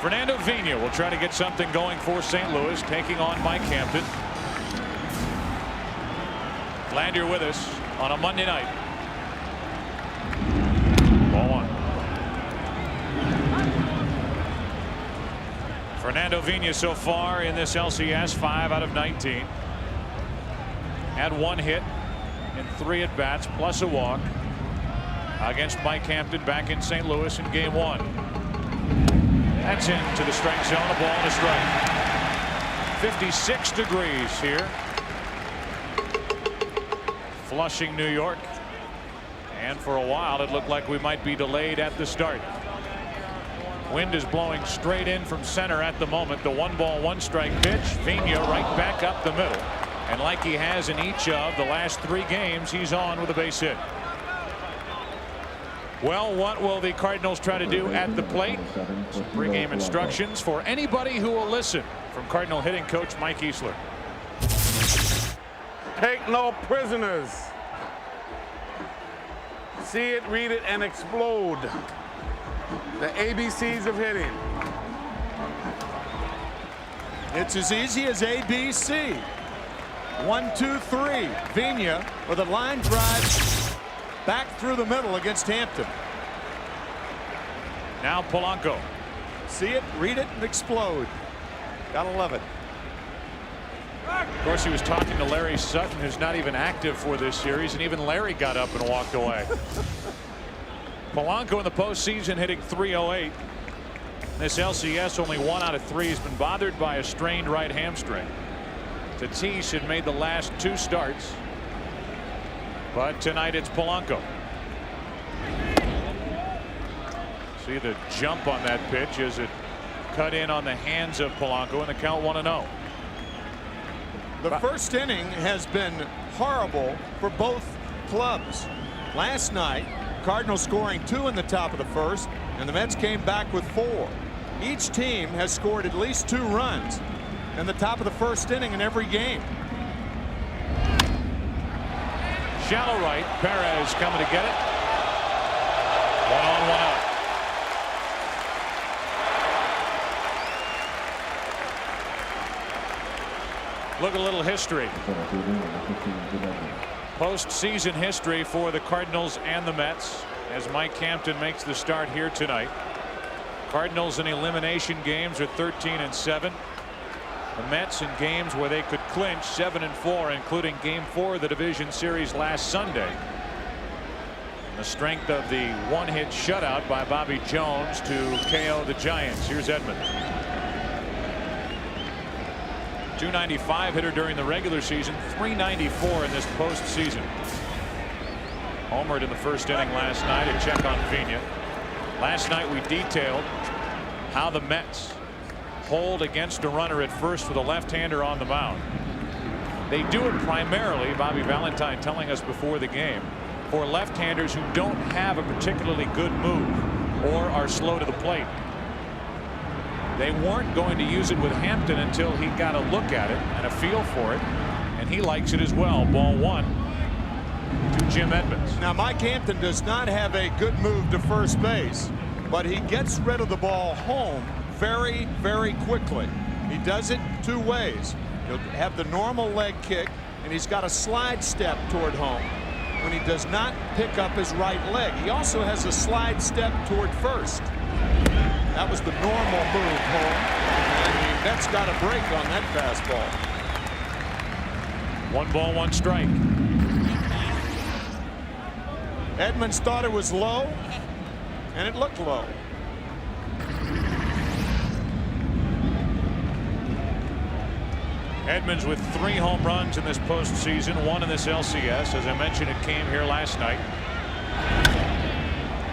Fernando Vina will try to get something going for St. Louis, taking on Mike Hampton. Glad you're with us on a Monday night. Ball one. Fernando Vina so far in this LCS, 5 out of 19. Had 1 hit in 3 at bats plus a walk against Mike Hampton back in St. Louis in game 1. That's into the strike zone, a ball and a strike. 56 degrees here. Flushing, New York. And for a while it looked like we might be delayed at the start. Wind is blowing straight in from center at the moment. The 1-ball 1-strike pitch. Vina right back up the middle. And like he has in each of the last 3 games, he's on with a base hit. Well, what will the Cardinals try to do at the plate? Some pregame instructions for anybody who will listen from Cardinal hitting coach Mike Easler. Take no prisoners. See it, read it, and explode. The ABCs of hitting. It's as easy as ABC. 1, 2, 3. Vina with a line drive back through the middle against Hampton. Now Polanco. See it, read it, and explode. Gotta love it. Of course, he was talking to Larry Sutton, who's not even active for this series, and even Larry got up and walked away. Polanco in the postseason hitting .308. This LCS, only 1 out of 3 has been bothered by a strained right hamstring. Tatis had made the last 2 starts, but tonight it's Polanco. See the jump on that pitch as it cut in on the hands of Polanco, and the count 1-0. The first inning has been horrible for both clubs. Last night, Cardinals scoring 2 in the top of the first, and the Mets came back with 4. Each team has scored at least 2 runs in the top of the first inning in every game. Shallow right. Perez coming to get it. 1 on, 1 out. Look at a little history. Postseason history for the Cardinals and the Mets as Mike Hampton makes the start here tonight. Cardinals in elimination games are 13-7. The Mets in games where they could clinch 7-4, including game 4 of the division series last Sunday. The strength of the 1-hit shutout by Bobby Jones to KO the Giants. Here's Edmonds. .295 hitter during the regular season, .394 in this postseason. Homered in the first inning last night. A check on Vina. Last night we detailed how the Mets hold against a runner at first with a left-hander on the mound. They do it primarily, Bobby Valentine telling us before the game, for left-handers who don't have a particularly good move or are slow to the plate. They weren't going to use it with Hampton until he got a look at it and a feel for it, and he likes it as well. Ball 1 to Jim Edmonds. Now Mike Hampton does not have a good move to first base, but he gets rid of the ball home very, very quickly. He does it 2 ways. He'll have the normal leg kick, and he's got a slide step toward home when he does not pick up his right leg. He also has a slide step toward first. That was the normal move home, and the Mets got a break on that fastball. 1 ball, 1 strike. Edmonds thought it was low, and it looked low. Edmonds with 3 home runs in this postseason, 1 in this LCS. As I mentioned, it came here last night.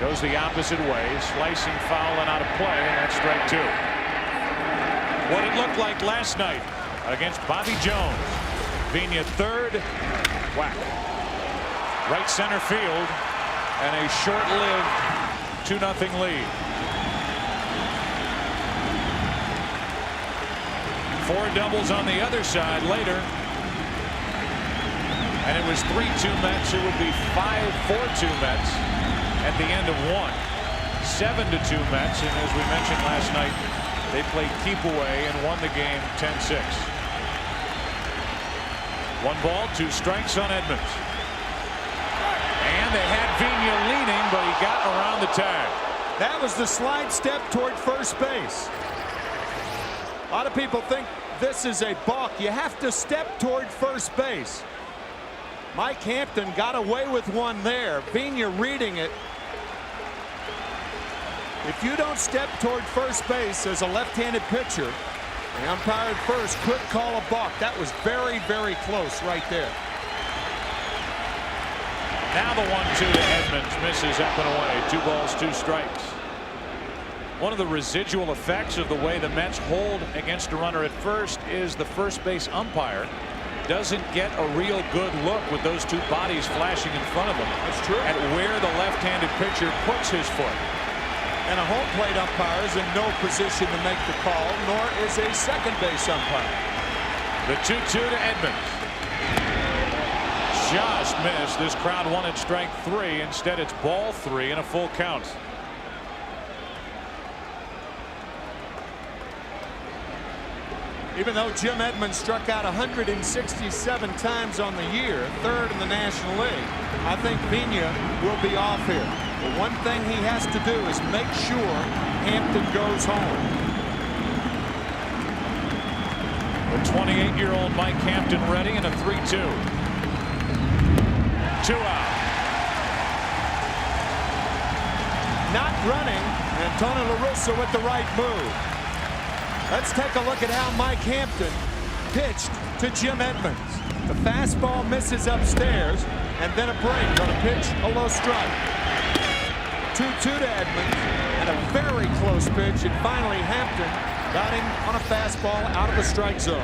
Goes the opposite way, slicing foul and out of play, and that's strike 2. What it looked like last night against Bobby Jones. Vina third, whack. Right center field, and a short-lived 2-0 lead. 4 doubles on the other side later. And it was 3-2 Mets. It would be 5-4-2 Mets at the end of 1. 7-2 Mets, and as we mentioned last night, They played keep away and won the game 10-6. 1 ball, 2 strikes on Edmonds. And they had Vigna leaning, but he got around the tag. That was the slide step toward first base. A lot of people think this is a balk. You have to step toward first base. Mike Hampton got away with one there. Vigna reading it. If you don't step toward first base as a left-handed pitcher, the umpire at first could call a balk. That was very, very close right there. Now the 1-2 to Edmonds, misses up and away. 2 balls, 2 strikes. One of the residual effects of the way the Mets hold against a runner at first is the first base umpire doesn't get a real good look with those 2 bodies flashing in front of him. That's true. At where the left-handed pitcher puts his foot. And a home plate umpire is in no position to make the call, nor is a second base umpire. The 2-2 to Edmonds. Just missed. This crowd wanted strike 3. Instead, it's ball 3 and a full count. Even though Jim Edmonds struck out 167 times on the year, 3rd in the National League, I think Vigna will be off here. The one thing he has to do is make sure Hampton goes home. The 28-year-old Mike Hampton ready in a 3-2. 2 out. Not running, and Tony La Russa with the right move. Let's take a look at how Mike Hampton pitched to Jim Edmonds. The fastball misses upstairs, and then a break on a pitch, a low strike. 2-2 to Edmonds, and a very close pitch, and finally Hampton got him on a fastball out of the strike zone.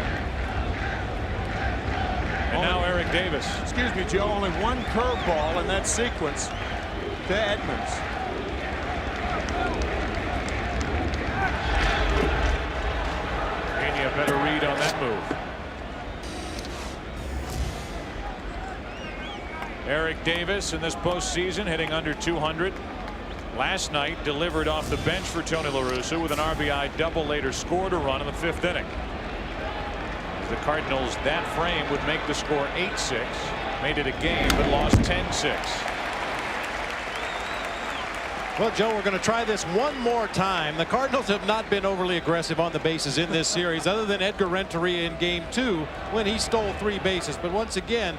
And now Eric Davis. Excuse me, Joe, only 1 curveball in that sequence to Edmonds. A better read on that move. Eric Davis in this postseason hitting under 200. Last night delivered off the bench for Tony La Russa with an RBI double, later scored a run in the 5th inning. The Cardinals, that frame would make the score 8-6. Made it a game but lost 10-6. Well, Joe, we're going to try this one more time. The Cardinals have not been overly aggressive on the bases in this series, other than Edgar Renteria in Game 2 when he stole 3 bases. But once again,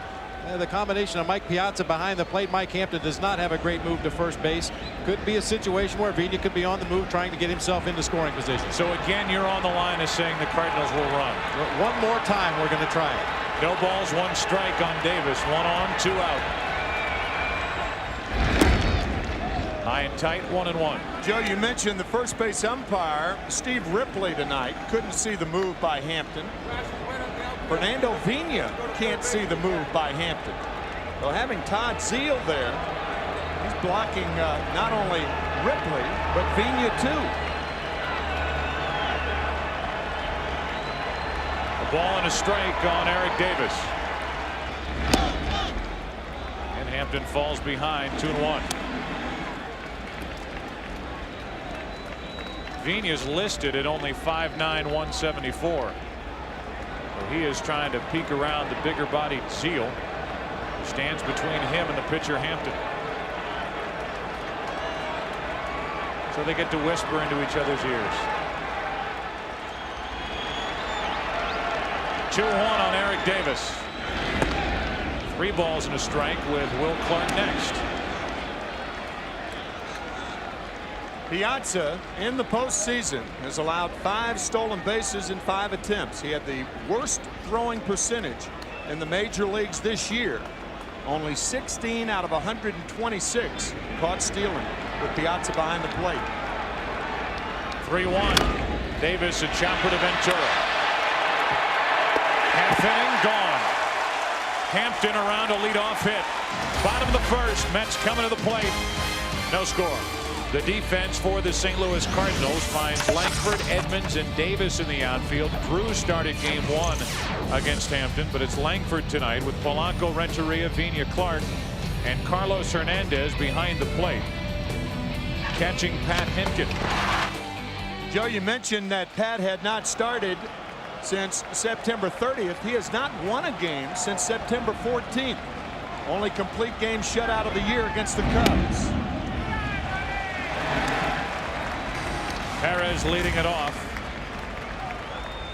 the combination of Mike Piazza behind the plate. Mike Hampton does not have a great move to first base. Could be a situation where Vigna could be on the move trying to get himself into scoring position. So again, you're on the line of saying the Cardinals will run. One more time, we're going to try it. No balls, 1 strike on Davis. 1 on, 2 out. High and tight, 1-1. Joe, you mentioned the first base umpire, Steve Ripley, tonight. Couldn't see the move by Hampton. Fernando Vigna can't see the move by Hampton. So having Todd Zeile there, he's blocking not only Ripley, but Vigna too. A ball and a strike on Eric Davis. And Hampton falls behind 2-1. Vigna's listed at only 5'9", 174. So he is trying to peek around the bigger bodied Zeile, who stands between him and the pitcher Hampton. So they get to whisper into each other's ears. 2-1 on Eric Davis. 3 balls and a strike with Will Clark next. Piazza in the postseason has allowed 5 stolen bases in 5 attempts. He had the worst throwing percentage in the major leagues this year. Only 16 out of 126 caught stealing with Piazza behind the plate. 3-1. Davis, a chopper to Ventura. Half inning gone. Hampton around a leadoff hit. Bottom of the 1st. Mets coming to the plate. No score. The defense for the St. Louis Cardinals finds Langford, Edmonds, and Davis in the outfield. Drew started Game 1 against Hampton, but it's Langford tonight with Polanco, Renteria, Vigna, Clark, and Carlos Hernandez behind the plate. Catching Pat Henkin. Joe, you mentioned that Pat had not started since September 30th. He has not won a game since September 14th. Only complete game shutout of the year against the Cubs. Perez leading it off.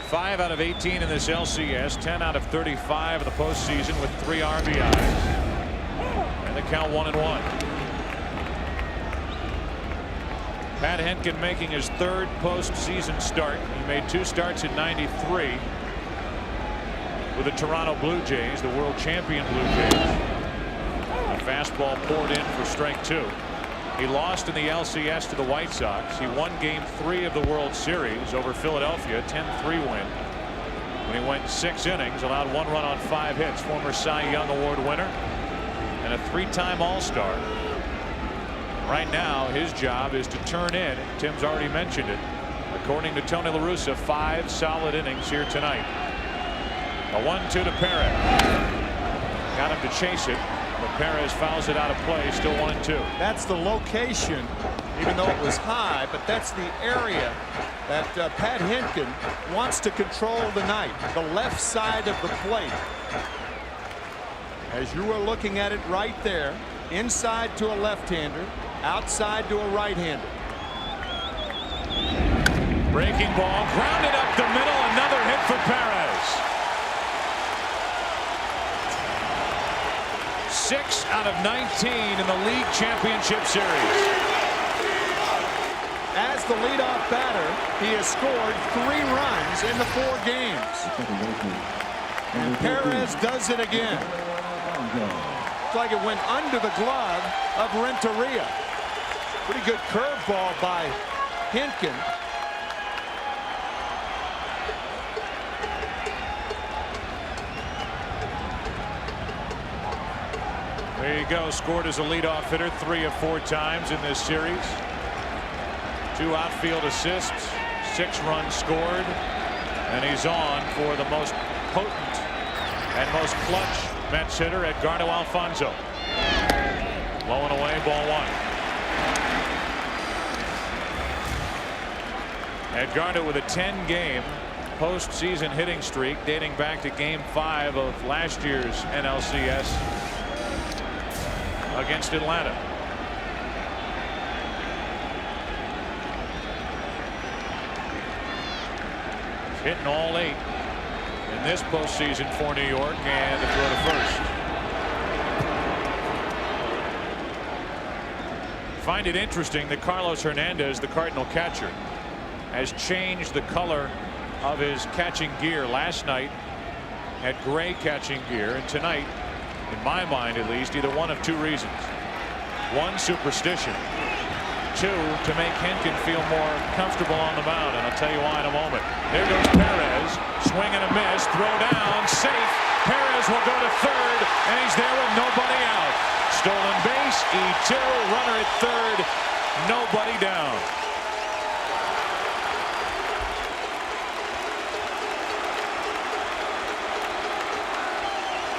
5 out of 18 in this LCS, 10 out of 35 in the postseason with 3 RBIs. And the count 1-1. Pat Henkin making his 3rd postseason start. He made 2 starts in '93 with the Toronto Blue Jays, the world champion Blue Jays. A fastball poured in for strike 2. He lost in the LCS to the White Sox. He won Game 3 of the World Series over Philadelphia, 10-3 win. When he went 6 innings, allowed 1 run on 5 hits. Former Cy Young Award winner and a 3-time All-Star. Right now, his job is to turn in. Tim's already mentioned it. According to Tony La Russa, 5 solid innings here tonight. A 1-2 to Perez. Got him to chase it. But Perez fouls it out of play, still 1-2. That's the location, even though it was high, but that's the area that Pat Henkin wants to control tonight, the left side of the plate. As you were looking at it right there, inside to a left-hander, outside to a right-hander. Breaking ball, grounded up the middle, another hit for Perez. 6 out of 19 in the league championship series. As the leadoff batter, he has scored 3 runs in the 4 games. And Perez does it again. Looks like it went under the glove of Renteria. Pretty good curveball by Henkin. There you go. Scored as a leadoff hitter 3 of 4 times in this series. 2 outfield assists, 6 runs scored, and he's on for the most potent and most clutch Mets hitter, Edgardo Alfonzo. Low and away, ball 1. Edgardo with a 10-game postseason hitting streak dating back to Game 5 of last year's NLCS against Atlanta. He's hitting all 8 in this postseason for New York, and the throw to first. Find it interesting that Carlos Hernandez, the Cardinal catcher, has changed the color of his catching gear. Last night had gray catching gear, and tonight, in my mind at least, either one of 2 reasons. 1, superstition. 2, to make Henkin feel more comfortable on the mound, and I'll tell you why in a moment. There goes Perez, swing and a miss, throw down, safe. Perez will go to third, and he's there with nobody out. Stolen base, E2, runner at third, nobody down.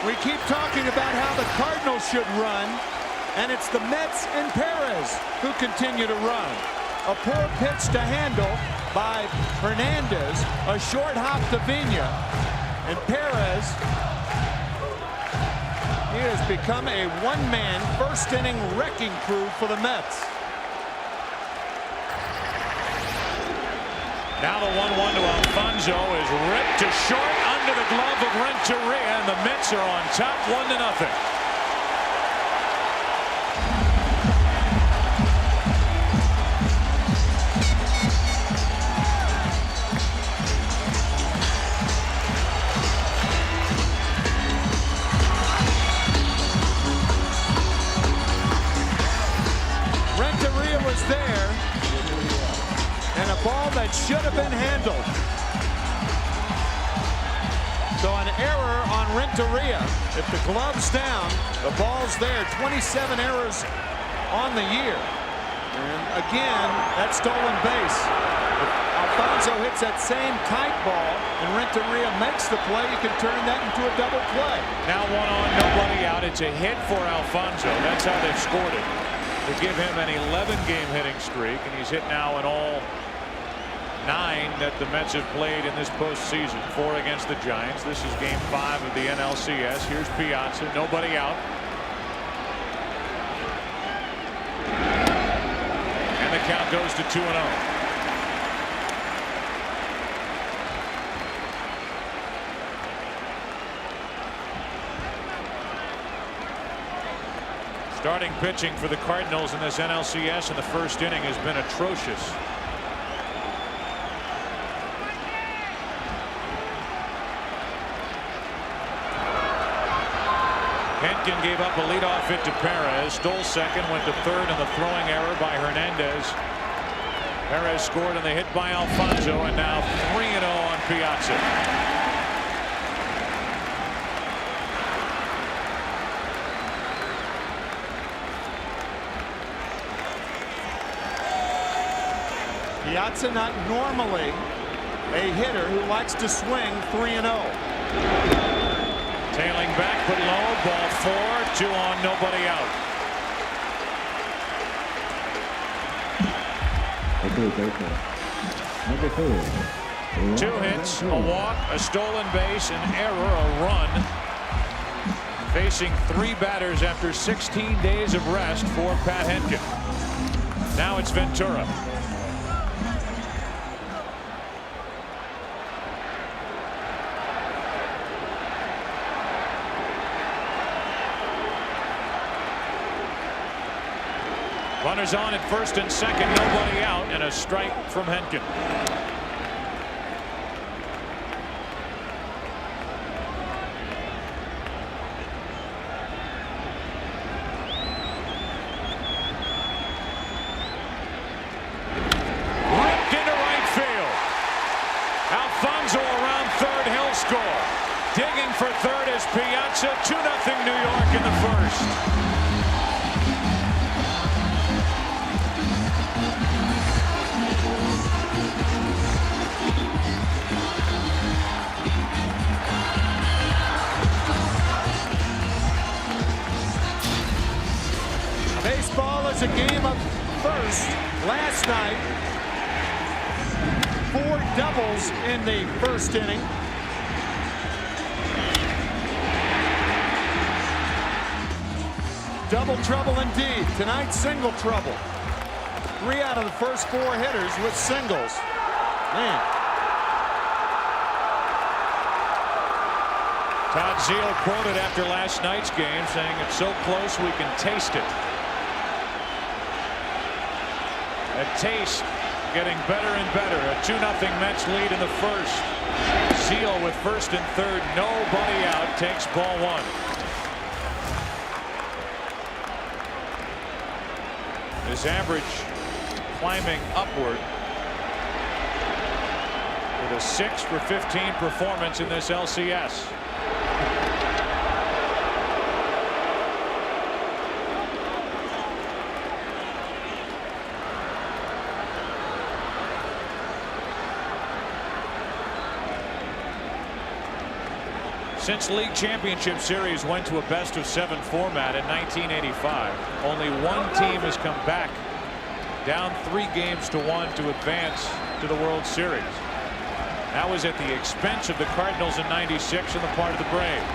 We keep talking about how the Cardinals should run, and it's the Mets and Perez who continue to run. A poor pitch to handle by Hernandez, a short hop to Vigna, and Perez, he has become a one-man first-inning wrecking crew for the Mets. Now the 1-1 to Alfonzo is ripped to short under the glove of Renteria, and the Mets are on top 1-0. Renteria was there, and a ball that should have been handled. So an error on Renteria. If the glove's down, the ball's there. 27 errors on the year. And again, that stolen base. If Alfonzo hits that same tight ball and Renteria makes the play, you can turn that into a double play. Now 1 on, nobody out. It's a hit for Alfonzo. That's how they've scored it, to give him an 11-game hitting streak, and he's hit now in all 9 that the Mets have played in this postseason. 4 against the Giants. This is game 5 of the NLCS. Here's Piazza. Nobody out. And the count goes to 2-0. Starting pitching for the Cardinals in this NLCS in the first inning has been atrocious. Henkin gave up a leadoff hit to Perez, stole second, went to third on the throwing error by Hernandez. Perez scored on the hit by Alfonso, and now 3-0 on Piazza. Piazza not normally a hitter who likes to swing 3-0. Tailing back, put low, ball 4, 2 on, nobody out. Number 4. 2 hits, a walk, a stolen base, an error, a run. Facing 3 batters after 16 days of rest for Pat Henkin. Now it's Ventura. Runners on at first and second, nobody out, and a strike from Henkin. Ripped into right field. Alfonso around third, he'll score. Digging for third is Piazza. 2-0 New York in the first. Baseball is a game of first. Last night, 4 doubles in the first inning. Double trouble indeed. Tonight, single trouble. 3 out of the first 4 hitters with singles. Man. Todd Zeile quoted after last night's game saying it's so close we can taste it. A taste getting better and better. A 2-0 Mets lead in the first. Zeile with first and third, nobody out, takes ball 1. His average climbing upward with a 6 for 15 performance in this LCS. Since League Championship Series went to a best-of-7 format in 1985, only one team has come back down 3-1 to advance to the World Series. That was at the expense of the Cardinals in '96 on the part of the Braves.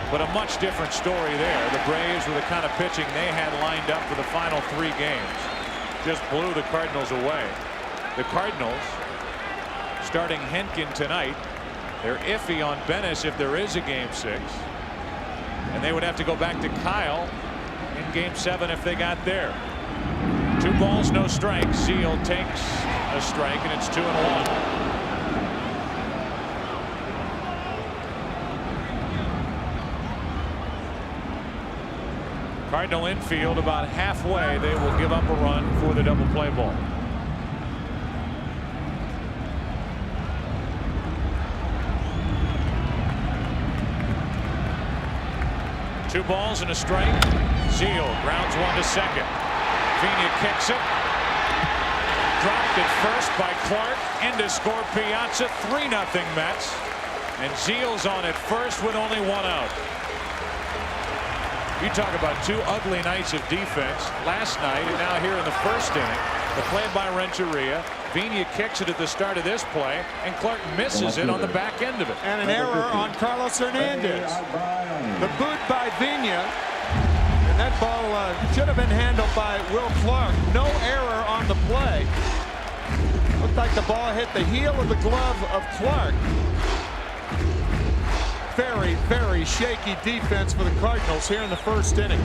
But a much different story there. The Braves, with the kind of pitching they had lined up for the final 3 games, just blew the Cardinals away. The Cardinals, starting Henkin tonight, they're iffy on Bennis if there is a game 6. And they would have to go back to Kyle in game 7 if they got there. 2 balls, no strikes. Zeile takes a strike, and it's 2-1. Cardinal infield about halfway. They will give up a run for the double play ball. Two balls and a strike. Zeile grounds 1 to second. Pena kicks it. Dropped at first by Clark. In to score Piazza. 3-0 Mets. And Zeile's on at first with only 1 out. You talk about 2 ugly nights of defense last night and now here in the first inning. The play by Renteria. Vina kicks it at the start of this play, and Clark misses it on the back end of it. And an error on Carlos Hernandez. The boot by Vina. And that ball should have been handled by Will Clark. No error on the play. Looked like the ball hit the heel of the glove of Clark. Very, very shaky defense for the Cardinals here in the first inning.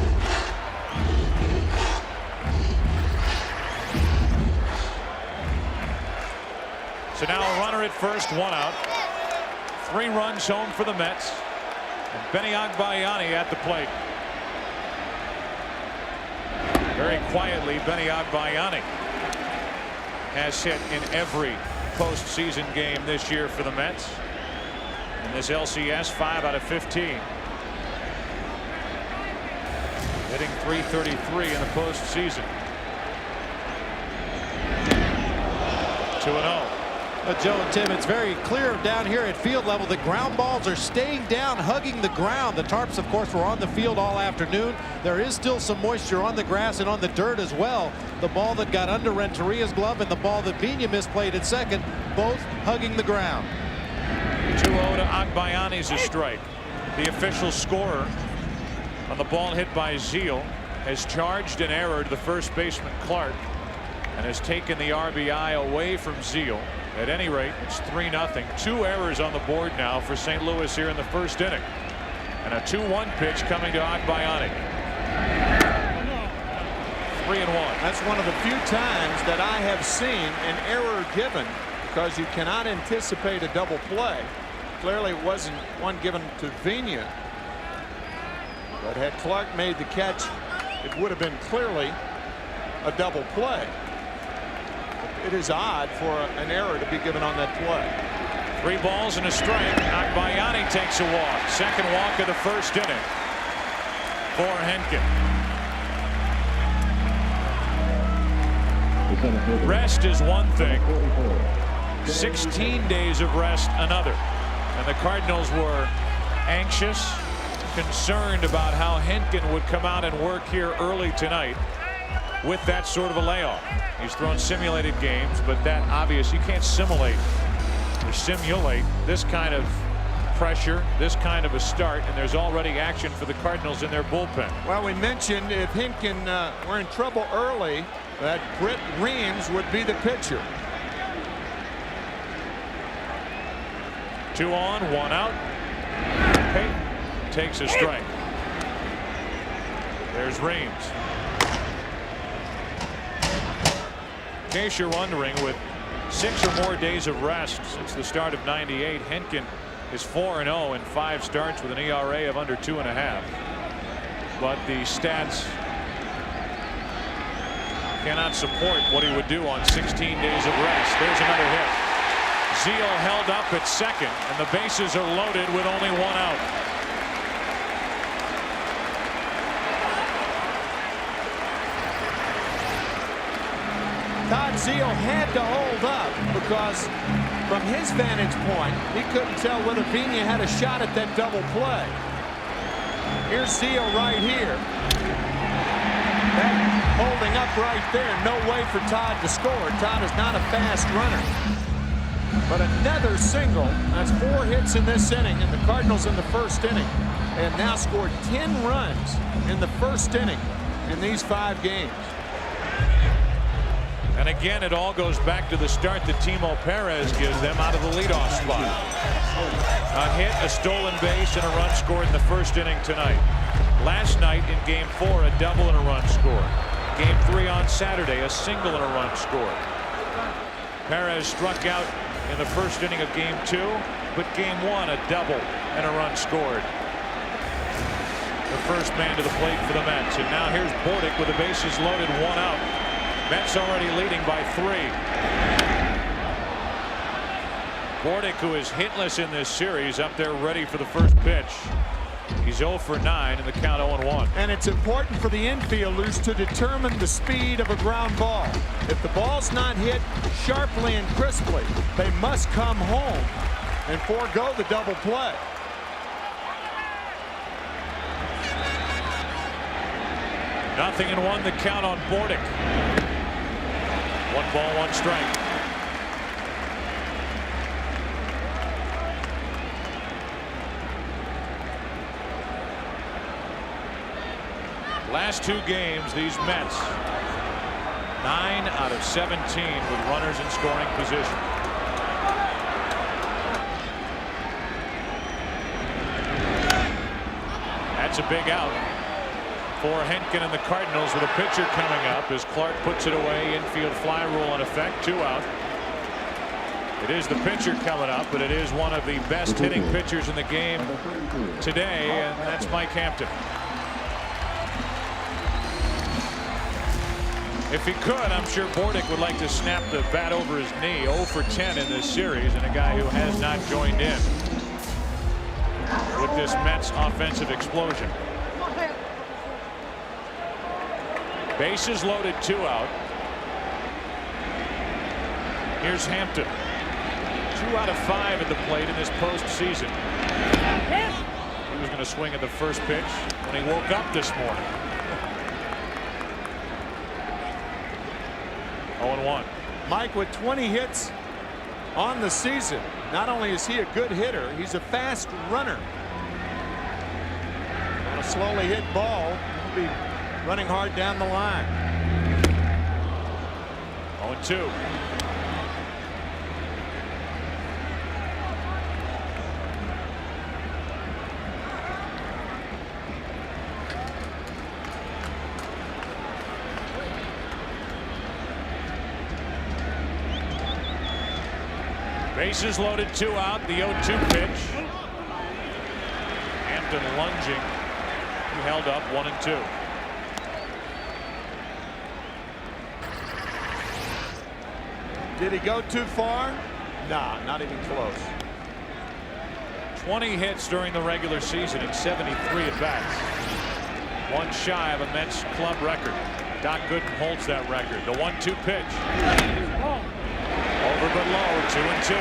So now a runner at first, 1 out. 3 runs home for the Mets. And Benny Agbayani at the plate. Very quietly, Benny Agbayani has hit in every postseason game this year for the Mets. In this LCS, 5 out of 15. Hitting .333 in the postseason. 2-0. Joe and Tim, it's very clear down here at field level that ground balls are staying down, hugging the ground. The Tarps, of course, were on the field all afternoon. There is still some moisture on the grass and on the dirt as well. The ball that got under Renteria's glove and the ball that Vina misplayed at second, both hugging the ground. 2-0 to Agbayani's a strike. The official scorer on the ball hit by Zeal has charged an error to the first baseman Clark and has taken the RBI away from Zeal. At any rate, it's 3-0. 2 errors on the board now for St. Louis here in the first inning. And a 2-1 pitch coming to Agbayani. 3-1. That's one of the few times that I have seen an error given because you cannot anticipate a double play. Clearly it wasn't one given to Vina. But had Clark made the catch, it would have been clearly a double play. It is odd for an error to be given on that play. 3 balls and a strike. Agbayani takes a walk. Second walk of the first inning for Henkin. Rest is one thing. 16 days of rest another. And the Cardinals were anxious, concerned about how Henkin would come out and work here early tonight with that sort of a layoff. He's thrown simulated games, but that obvious, you can't simulate this kind of pressure, this kind of a start, and there's already action for the Cardinals in their bullpen. Well, we mentioned if Henkin were in trouble early, that Britt Reams would be the pitcher. 2 on, 1 out. Payton takes a strike. There's Reams. In case you're wondering, with 6 or more days of rest since the start of '98, Henkin is 4-0 in 5 starts with an ERA of under 2.5. But the stats cannot support what he would do on 16 days of rest. There's another hit. Zeal held up at second, and the bases are loaded with only 1 out. Todd Zeal had to hold up because from his vantage point, he couldn't tell whether Vina had a shot at that double play. Here's Zeal right here. That holding up right there. No way for Todd to score. Todd is not a fast runner. But another single. That's 4 hits in this inning, and the Cardinals in the first inning have now scored 10 runs in the first inning in these 5 games. And again, it all goes back to the start that Timo Perez gives them out of the leadoff spot. A hit, a stolen base, and a run scored in the first inning tonight. Last night in Game 4, a double and a run scored. Game 3 on Saturday, a single and a run scored. Perez struck out in the first inning of Game 2, but Game 1, a double and a run scored. The first man to the plate for the Mets. And now here's Bordick with the bases loaded, 1 out. Mets already leading by 3. Bordick, who is hitless in this series, up there ready for the first pitch. He's 0 for 9 in the count, 0-1. And it's important for the infielders to determine the speed of a ground ball. If the ball's not hit sharply and crisply, they must come home and forego the double play. Nothing and 1 the count on Bordick. 1 ball, 1 strike. Last two games, these Mets 9 out of 17 with runners in scoring position. That's a big out for Henkin and the Cardinals with a pitcher coming up as Clark puts it away. Infield fly rule in effect. 2 out. It is the pitcher coming up, but it is one of the best hitting pitchers in the game today, and that's Mike Hampton. If he could, I'm sure Bordick would like to snap the bat over his knee. 0 for 10 in this series, and a guy who has not joined in with this Mets offensive explosion. Bases loaded, 2 out. Here's Hampton. 2 out of 5 at the plate in this postseason. He was going to swing at the first pitch when he woke up this morning. 0-1. Mike, with 20 hits on the season, not only is he a good hitter, he's a fast runner. On a slowly hit ball, he'll be running hard down the line. 0-2. Bases loaded, 2 out. The 0-2 pitch. Hampton lunging. He held up 1-2. Did he go too far? Nah, not even close. 20 hits during the regular season and 73 at bats. One shy of a Mets club record. Doc Gooden holds that record. The 1-2 pitch. Over but low, 2-2.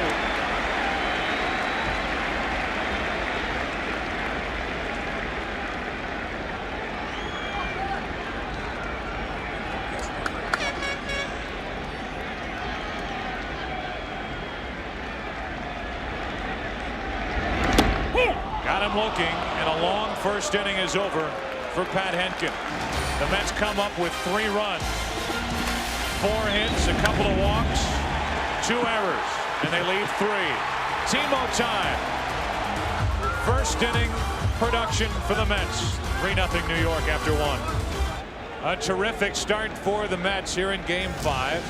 Got him looking, and a long first inning is over for Pat Henkin. The Mets come up with 3 runs, 4 hits, a couple of walks, 2 errors, and they leave 3. Timo time. First inning production for the Mets. 3-0 New York after 1. A terrific start for the Mets here in Game 5.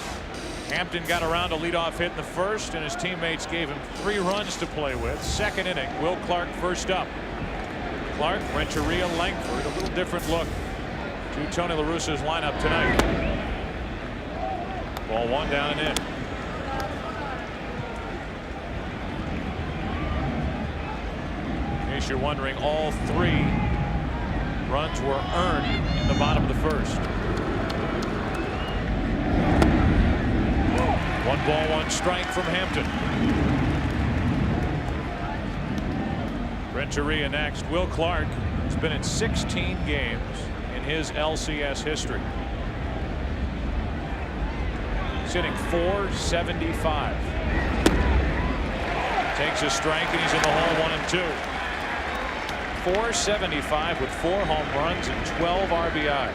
Hampton got around a leadoff hit in the first, and his teammates gave him 3 runs to play with. Second inning, Will Clark first up. Clark, Renteria, Langford, a little different look to Tony La Russa's lineup tonight. Ball 1 down and in. In case you're wondering, all 3 runs were earned in the bottom of the first. 1 ball, 1 strike from Hampton. Renteria next. Will Clark has been in 16 games in his LCS history. Sitting .475. Takes a strike and he's in the hole 1-2. .475 with 4 home runs and 12 RBIs.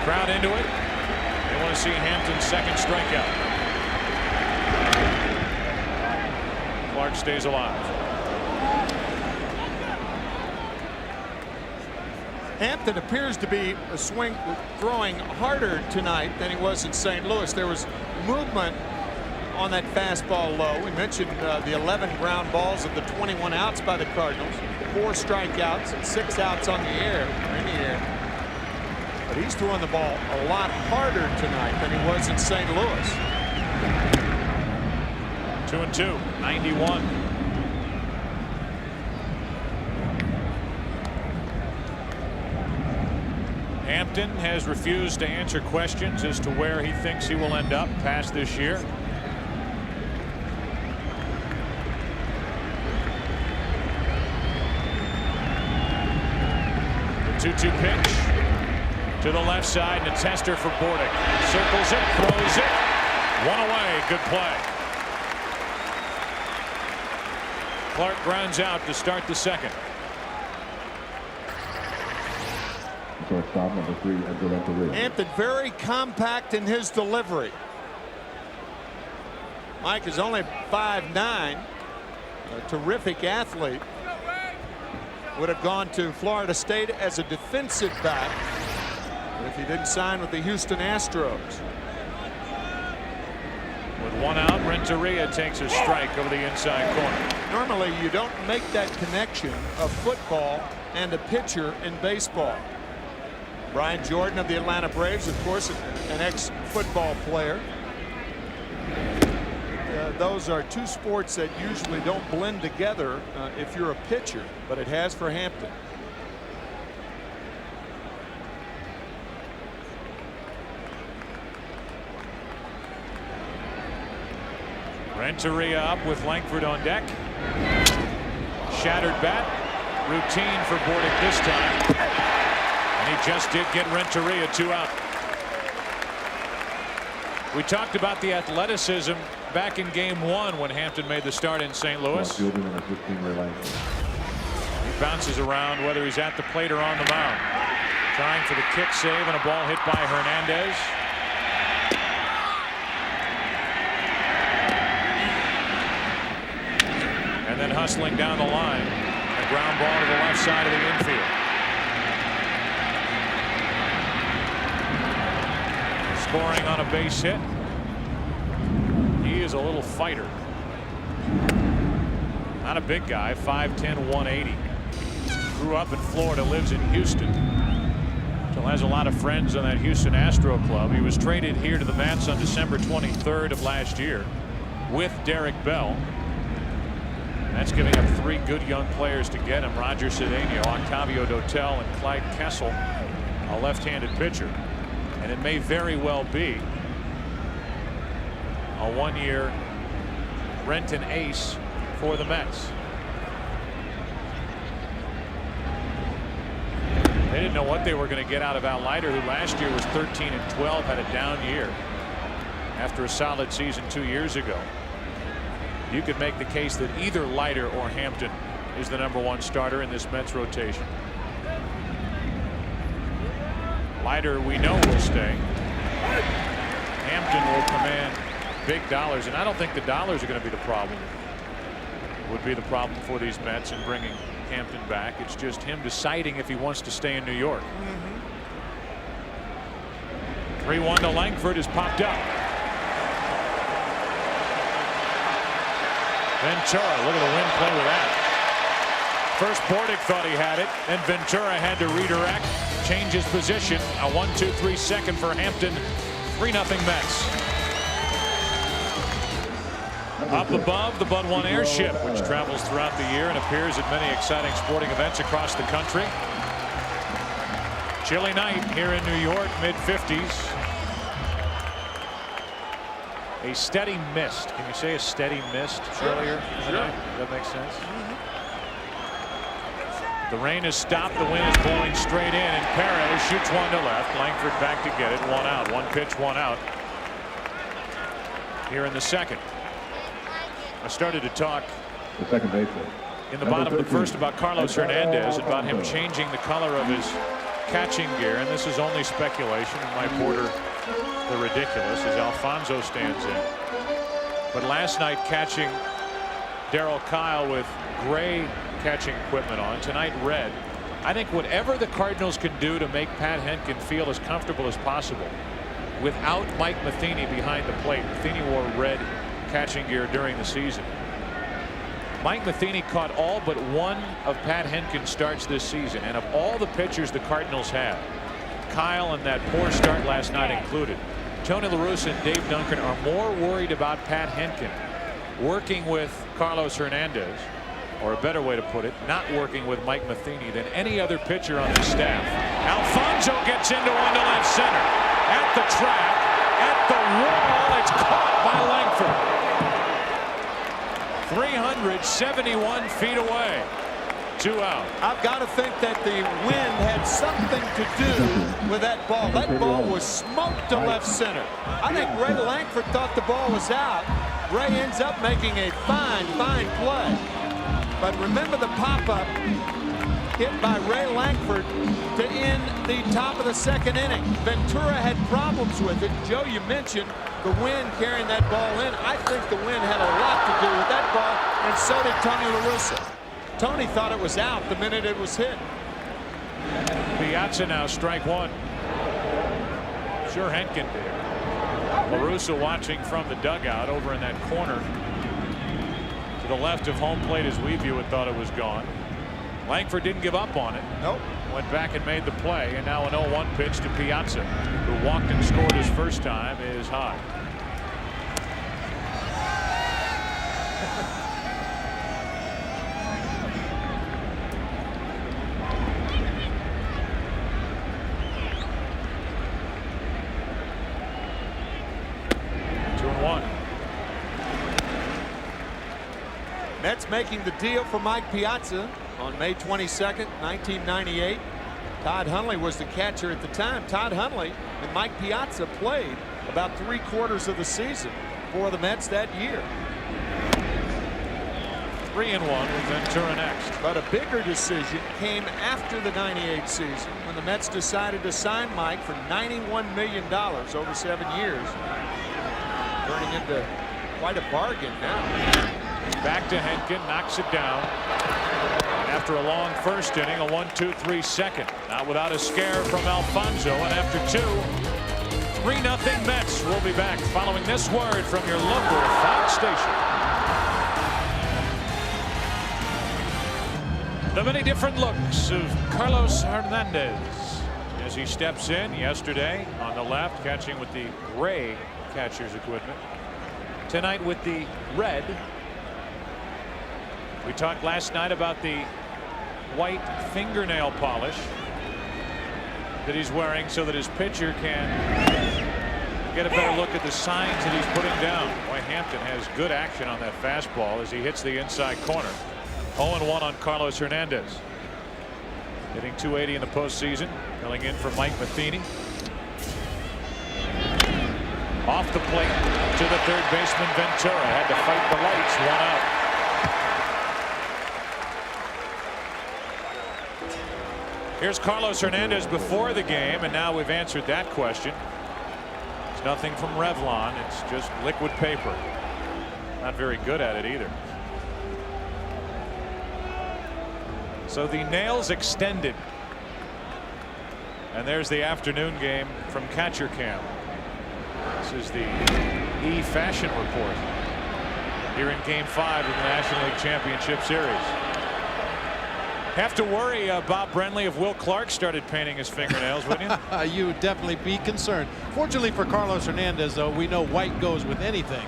Crowd into it. They want to see Hampton's second strikeout. Clark stays alive. Hampton appears to be throwing harder tonight than he was in St. Louis. There was movement on that fastball low. We mentioned the 11 ground balls of the 21 outs by the Cardinals. 4 strikeouts and 6 outs on the air, in the air. But he's throwing the ball a lot harder tonight than he was in St. Louis. 2-2, 91. Hampton has refused to answer questions as to where he thinks he will end up past this year. The 2-2 pitch to the left side, and a tester for Bordick. Circles it, throws it. 1 away. Good play. Clark grounds out to start the second. Shortstop number 3, Edgar Renteria. Hampton very compact in his delivery. Mike is only 5'9", a terrific athlete. Would have gone to Florida State as a defensive back if he didn't sign with the Houston Astros. With one out, Renteria takes a strike over the inside corner. Normally you don't make that connection of football and a pitcher in baseball. Brian Jordan of the Atlanta Braves, of course, an ex-football player. Those are two sports that usually don't blend together if you're a pitcher, but it has for Hampton. Renteria up with Langford on deck. Shattered bat. Routine for Bordick this time. And he just did get Renteria 2 out. We talked about the athleticism back in game 1 when Hampton made the start in St. Louis. He bounces around whether he's at the plate or on the mound. Trying for the kick save and a ball hit by Hernandez. And then hustling down the line. A ground ball to the left side of the infield. Scoring on a base hit. He is a little fighter. Not a big guy, 5'10", 180. Grew up in Florida, lives in Houston. Still has a lot of friends on that Houston Astro Club. He was traded here to the Mets on December 23rd of last year with Derek Bell. That's giving up 3 good young players to get him. Roger Cedeno, Octavio Dotel, and Clyde Kessel, a left-handed pitcher. And it may very well be a 1-year Renton ace for the Mets. They didn't know what they were going to get out of Al Leiter, who last year was 13-12, had a down year after a solid season 2 years ago. You could make the case that either Leiter or Hampton is the #1 starter in this Mets rotation. Leiter, we know, will stay. Hampton will command big dollars, and I don't think the dollars are going to be the problem. Would be the problem for these Mets in bringing Hampton back. It's just him deciding if he wants to stay in New York. 3-1 to Langford is popped up. Ventura, look at the wind play with that. First Bordick thought he had it, and Ventura had to redirect, change his position. A 1-2-3 second for Hampton. 3-0 Mets. Up above, the Bud 1 airship, which travels throughout the year and appears at many exciting sporting events across the country. Chilly night here in New York, mid-50s. A steady mist. Can you say a steady mist earlier in the night? Does that make sense? The rain has stopped. The wind is blowing straight in, and Perez shoots one to left. Langford back to get it. 1 out. 1 pitch, 1 out. Here in the second. I started to talk in the bottom of the first about Carlos Hernandez, about him changing the color of his catching gear, and this is only speculation. It might border the ridiculous as Alfonso stands in. But last night, catching Darryl Kyle with gray catching equipment on, tonight red. I think whatever the Cardinals can do to make Pat Henkin feel as comfortable as possible without Mike Matheny behind the plate. Matheny wore red catching gear during the season. Mike Matheny caught all but one of Pat Henkin's starts this season, and of all the pitchers the Cardinals have, Kyle and that poor start last night included, Tony La Russa and Dave Duncan are more worried about Pat Henkin working with Carlos Hernandez, or a better way to put it, not working with Mike Matheny, than any other pitcher on the staff. Alfonso gets into one to left center. At the track, at the wall, it's caught by Langford. 371 feet away. 2 out. I've got to think that the wind had something to do with that ball. That ball was smoked to left center. I think Ray Langford thought the ball was out. Ray ends up making a fine play. But remember the pop-up hit by Ray Langford to end the top of the second inning. Ventura had problems with it. Joe, you mentioned the wind carrying that ball in. I think the wind had a lot to do with that ball, and so did Tony La Russa. Tony thought it was out the minute it was hit. Piazza now strike one. Sure, Henkin did. La Russa watching from the dugout over in that corner to the left of home plate as we view it, thought it was gone. Langford didn't give up on it. Nope. Went back and made the play, and now an 0-1 pitch to Piazza, who walked and scored his first time, is high. Mets making the deal for Mike Piazza on May 22nd, 1998. Todd Hundley was the catcher at the time. Todd Hundley and Mike Piazza played about 3/4 of the season for the Mets that year. 3-1 with Ventura next. But a bigger decision came after the '98 season when the Mets decided to sign Mike for $91 million over 7 years, turning into quite a bargain now. Back to Henkin, knocks it down. After a long first inning, a 1-2-3 second. Not without a scare from Alfonso, and after 2, 3-0 Mets. We'll be back following this word from your local Fox station. The many different looks of Carlos Hernandez as he steps in yesterday on the left, catching with the gray catcher's equipment. Tonight with the red. We talked last night about the white fingernail polish that he's wearing so that his pitcher can get a better look at the signs that he's putting down. Boy, Hampton has good action on that fastball as he hits the inside corner. 0-1 on Carlos Hernandez. Hitting .280 in the postseason. Filling in for Mike Matheny. Off the plate to the third baseman Ventura. Had to fight the lights. 1 out. Here's Carlos Hernandez before the game, and now we've answered that question. It's nothing from Revlon. It's just liquid paper. Not very good at it either. So the nails extended. And there's the afternoon game from Catcher Cam. This is the E-Fashion Report here in Game 5 of the National League Championship Series. Have to worry, Bob Brenly, if Will Clark started painting his fingernails, wouldn't you? You would definitely be concerned. Fortunately for Carlos Hernandez, though, we know white goes with anything.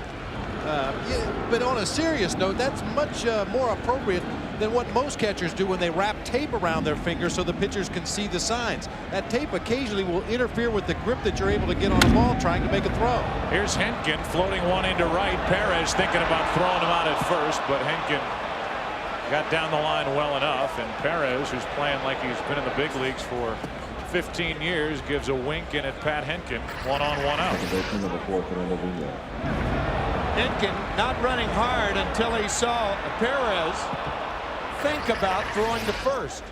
Yeah, but on a serious note, that's much more appropriate than what most catchers do when they wrap tape around their fingers so the pitchers can see the signs. That tape occasionally will interfere with the grip that you're able to get on a ball trying to make a throw. Here's Henkin floating one into right. Perez thinking about throwing him out at first, but Henkin got down the line well enough, and Perez, who's playing like he's been in the big leagues for 15 years, gives a wink in at Pat Henkin. 1 on, 1 out. Henkin not running hard until he saw Perez think about throwing to first.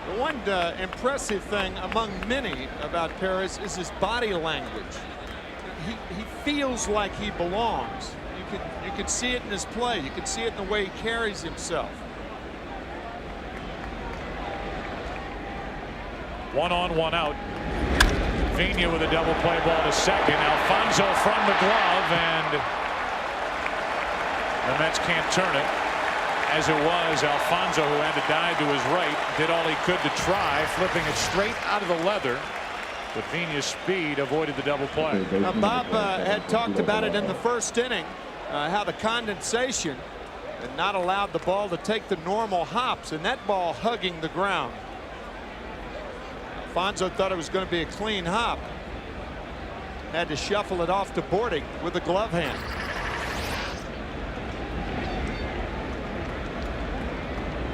The one impressive thing among many about Perez is his body language. He feels like he belongs. You can see it in his play. You can see it in the way he carries himself. 1 on, 1 out. Pena with a double play ball to second. Alfonso from the glove, and the Mets can't turn it. As it was, Alfonso, who had to dive to his right, did all he could to try, flipping it straight out of the leather. But Pena's speed avoided the double play. Now, Bob had talked about it in the first inning, how the condensation had not allowed the ball to take the normal hops, and that ball hugging the ground. Alfonso thought it was going to be a clean hop. Had to shuffle it off to Bordig with the glove hand.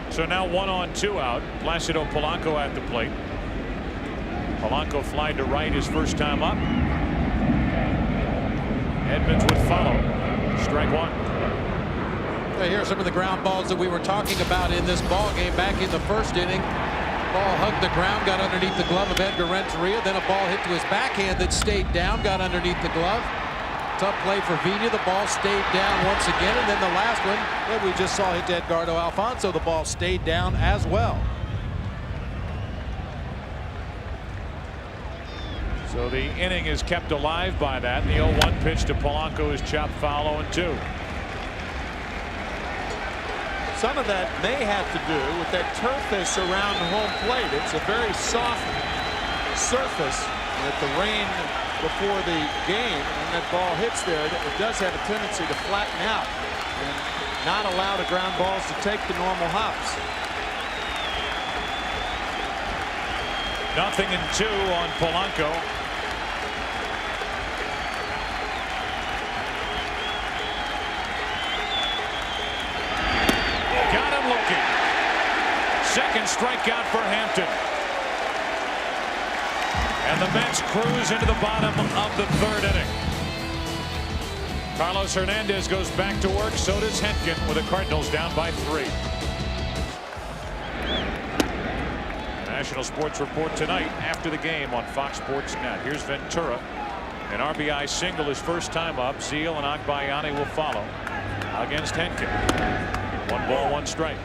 So now 1 on, 2 out. Placido Polanco at the plate. Polanco flied to right his first time up. Edmonds would follow. Strike 1. Right here, some of the ground balls that we were talking about in this ball game back in the first inning. Ball hugged the ground, got underneath the glove of Edgar Renteria. Then a ball hit to his backhand that stayed down, got underneath the glove. Tough play for Vina. The ball stayed down once again. And then the last one that we just saw hit to Edgardo Alfonso, the ball stayed down as well. So the inning is kept alive by that. The 0-1 pitch to Polanco is chopped foul 0-2. Some of that may have to do with that turf that's around the home plate. It's a very soft surface with the rain before the game, and that ball hits there. It does have a tendency to flatten out and not allow the ground balls to take the normal hops. 0-2 on Polanco. Second strikeout for Hampton. And the Mets cruise into the bottom of the third inning. Carlos Hernandez goes back to work. So does Henkin, with the Cardinals down by 3. The National Sports Report tonight after the game on Fox Sports Net. Here's Ventura. An RBI single his first time up. Zeal and Agbayani will follow against Henkin. 1 ball, 1 strike.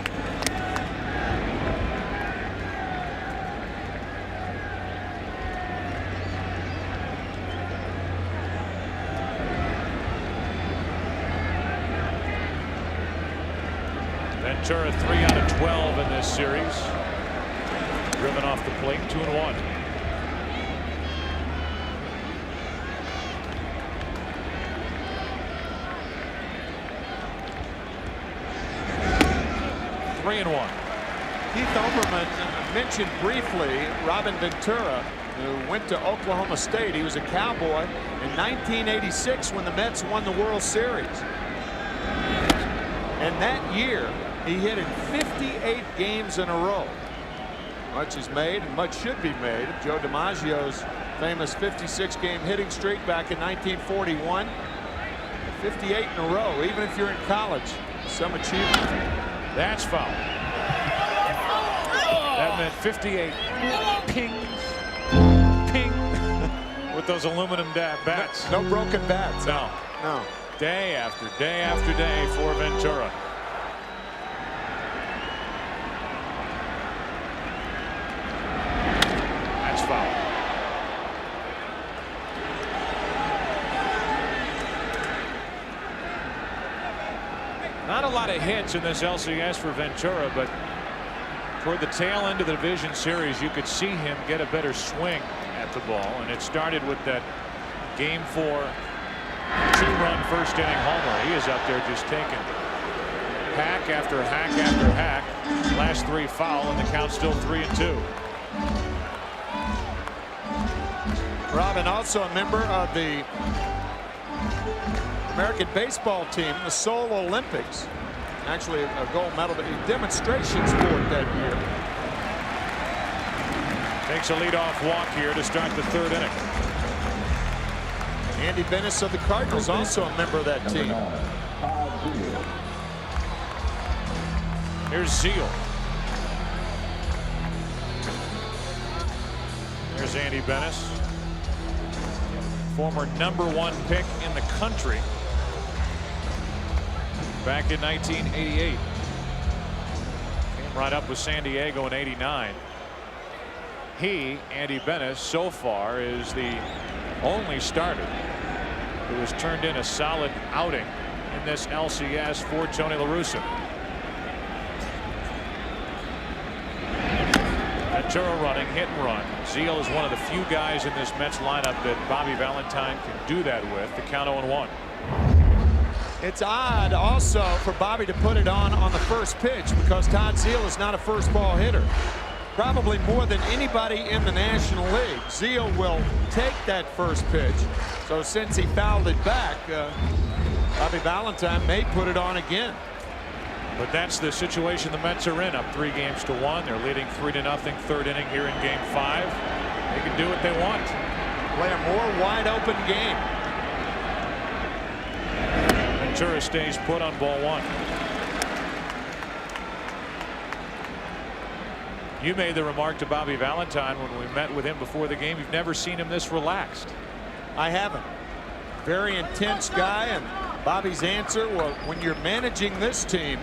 Ventura 3 out of 12 in this series. Driven off the plate, 2-1. Keith Olbermann mentioned briefly Robin Ventura, who went to Oklahoma State. He was a Cowboy in 1986 when the Mets won the World Series. And that year, he hit in 58 games in a row. Much is made and much should be made of Joe DiMaggio's famous 56-game hitting streak back in 1941. 58 in a row, even if you're in college, some achievement. That's foul. That meant 58 pings, ping, with those aluminum bats. No broken bats. No. No. Day after day after day for Ventura. That's foul. Not a lot of hits in this LCS for Ventura, but toward the tail end of the division series, you could see him get a better swing at the ball, and it started with that Game 4 2-run first inning homer. He is up there just taking hack after hack after hack. Last 3 foul, and the count's still 3-2. Robin also a member of the American baseball team, the Seoul Olympics. Actually a gold medal demonstration sport that year. Takes a leadoff walk here to start the 3rd inning. Andy Bennis of the Cardinals also a member of that team. Here's Zeal. Here's Andy Bennis, former #1 pick in the country back in 1988. Came right up with San Diego in '89. He, Andy Bennis, so far is the only starter who has turned in a solid outing in this LCS for Tony La Russa. Ventura running, hit and run. Zeal is one of the few guys in this Mets lineup that Bobby Valentine can do that with. The count 0-1. It's odd also for Bobby to put it on the first pitch, because Todd Zeal is not a first ball hitter. Probably more than anybody in the National League. Zeal will take that first pitch. So since he fouled it back, Bobby Valentine may put it on again. But that's the situation the Mets are in, up 3-1. They're leading 3-0, 3rd inning here in Game 5. They can do what they want. Play a more wide open game. Ventura stays put on ball 1. You made the remark to Bobby Valentine when we met with him before the game. You've never seen him this relaxed. I haven't. Very intense guy, and Bobby's answer, well, when you're managing this team,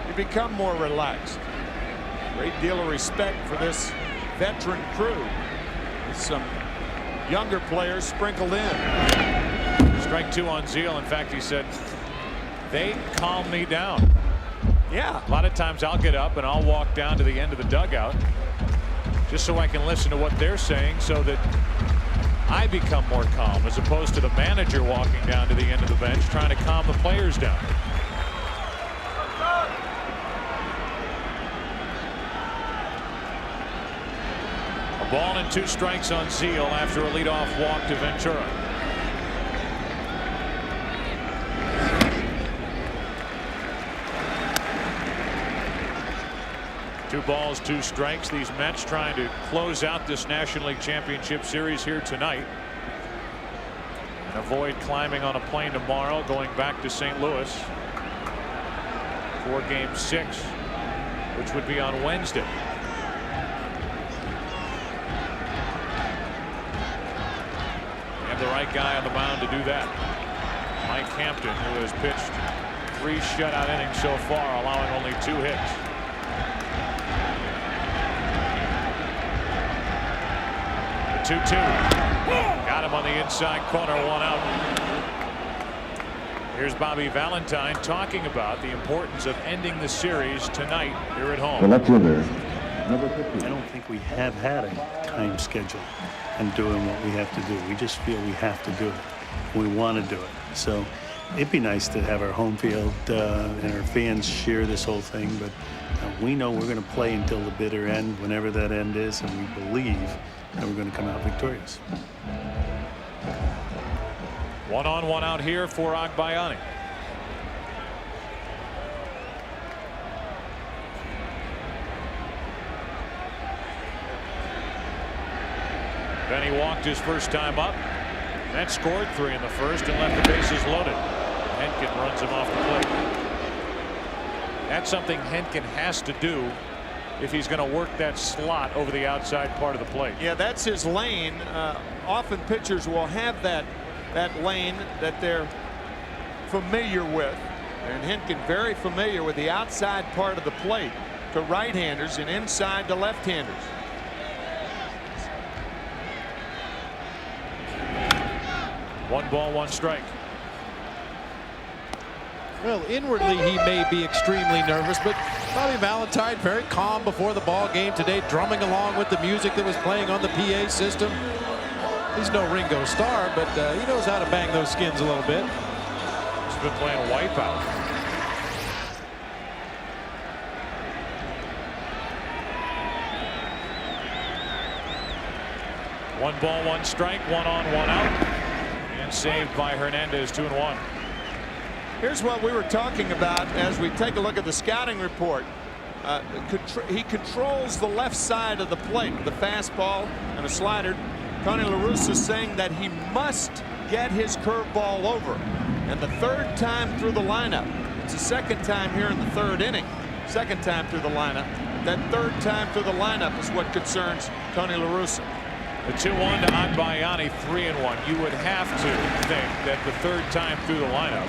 you become more relaxed. Great deal of respect for this veteran crew with some younger players sprinkled in. Strike 2 on Zeal. In fact, he said, they calm me down. Yeah. A lot of times I'll get up and I'll walk down to the end of the dugout just so I can listen to what they're saying, so that I become more calm, as opposed to the manager walking down to the end of the bench trying to calm the players down. A ball and 2 strikes on Zeal after a leadoff walk to Ventura. Two balls, 2 strikes. These Mets trying to close out this National League Championship Series here tonight and avoid climbing on a plane tomorrow going back to St. Louis for Game 6, which would be on Wednesday. They have the right guy on the mound to do that. Mike Hampton, who has pitched 3 shutout innings so far, allowing only 2 hits. The 2-2. Got him on the inside corner, 1 out. Here's Bobby Valentine talking about the importance of ending the series tonight here at home. The left fielder, number 50. I don't think we have had a time schedule on doing what we have to do. We just feel we have to do it. We want to do it. So it'd be nice to have our home field and our fans share this whole thing, but we know we're going to play until the bitter end, whenever that end is, and we believe that we're going to come out victorious. 1 on 1 out here for Agbayani. Then he walked his first time up. Then scored 3 in the first and left the bases loaded. Henkin runs him off the plate. That's something Henkin has to do if he's going to work that slot over the outside part of the plate. Yeah, that's his lane. Often pitchers will have that lane that they're familiar with, and Henkin very familiar with the outside part of the plate to right-handers and inside to left-handers. One ball, 1 strike. Well, inwardly he may be extremely nervous, but Bobby Valentine very calm before the ball game today, drumming along with the music that was playing on the PA system. He's no Ringo Starr, but he knows how to bang those skins a little bit. He's been playing wipeout. One ball, 1 strike, 1 on, 1 out, and saved by Hernandez. 2-1. Here's what we were talking about as we take a look at the scouting report. He controls the left side of the plate, the fastball and a slider. Tony La Russa is saying that he must get his curveball over. And the 3rd time through the lineup, it's the 2nd time here in the 3rd inning, 2nd time through the lineup. That 3rd time through the lineup is what concerns Tony La Russa. The 2-1 to Agbayani, 3-1. You would have to think that the 3rd time through the lineup,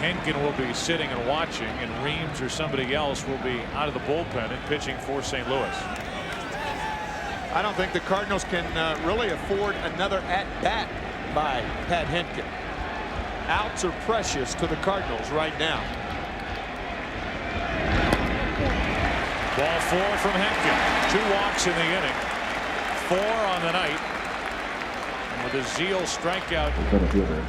Henkin will be sitting and watching, and Reams or somebody else will be out of the bullpen and pitching for St. Louis. I don't think the Cardinals can really afford another at-bat by Pat Henkin. Outs are precious to the Cardinals right now. Ball 4 from Henkin. 2 walks in the inning. 4 on the night. And with a Zeal strikeout Center fielder,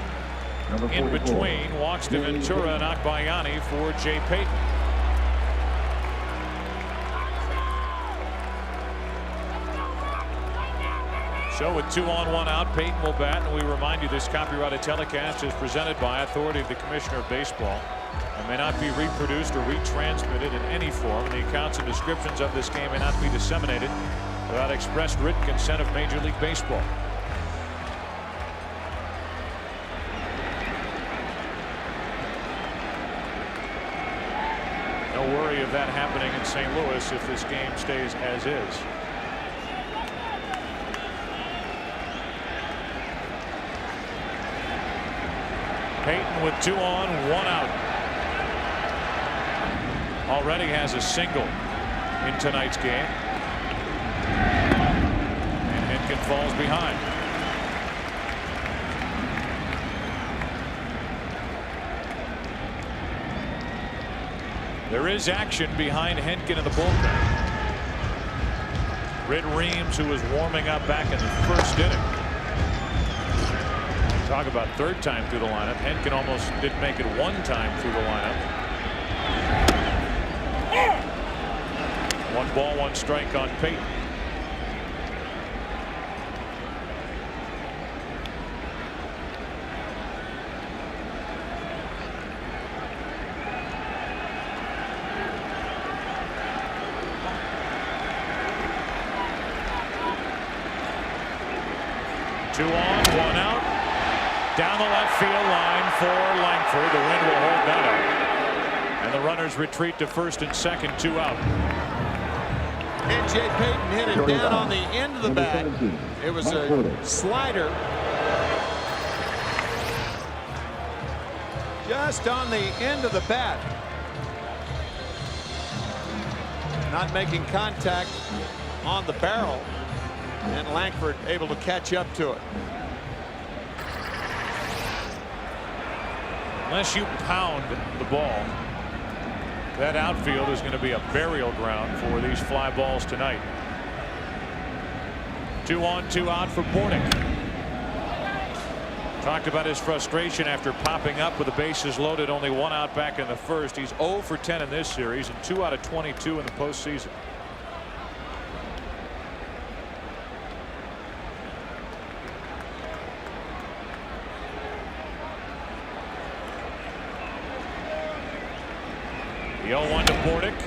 number 44. in between, walks to Ventura and Agbayani for Jay Payton. So with 2 on, 1 out, Payton will bat, and we remind you this copyrighted telecast is presented by authority of the Commissioner of Baseball and may not be reproduced or retransmitted in any form. The accounts and descriptions of this game may not be disseminated without expressed written consent of Major League Baseball. No worry of that happening in St. Louis if this game stays as is. Payton with 2 on, 1 out. Already has a single in tonight's game. And Hinkin falls behind. There is action behind Hinkin in the bullpen. Red Reams, who was warming up back in the first inning. Talk about third time through the lineup. Hinkin almost didn't make it 1 time through the lineup. 1 ball, 1 strike on Payton. Two on, 1 out. Down the left field line for Langford. The wind will hold that up. And the runners retreat to first and second, 2 out. N.J. Payton hit it down on the end of the bat. It was a slider. Just on the end of the bat. Not making contact on the barrel. And Langford able to catch up to it. Unless you pound the ball, that outfield is going to be a burial ground for these fly balls tonight. 2 on, 2 out for Bordick. Talked about his frustration after popping up with the bases loaded, only 1 out back in the first. He's 0 for 10 in this series and 2 out of 22 in the postseason. The 0-1 to Bordick.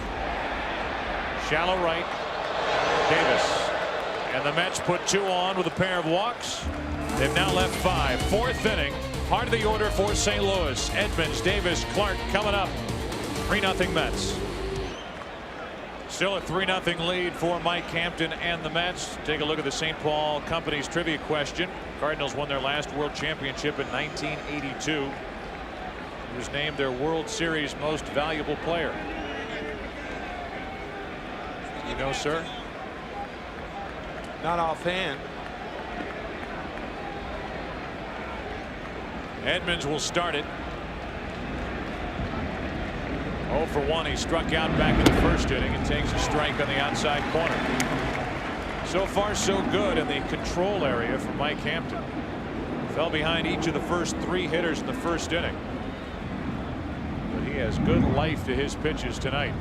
Shallow right. Davis. And the Mets put 2 on with a pair of walks. They've now left 5. 4th inning. Heart of the order for St. Louis. Edmonds, Davis, Clark coming up. 3-0 Mets. Still a 3-0 lead for Mike Hampton and the Mets. Take a look at the St. Paul Company's trivia question. Cardinals won their last World Championship in 1982. He was named their World Series most valuable player. You know, sir? Not offhand. Edmonds will start it. 0 for 1. He struck out back in the first inning and takes a strike on the outside corner. So far so good in the control area for Mike Hampton. Fell behind each of the first 3 hitters in the first inning. But he has good life to his pitches tonight.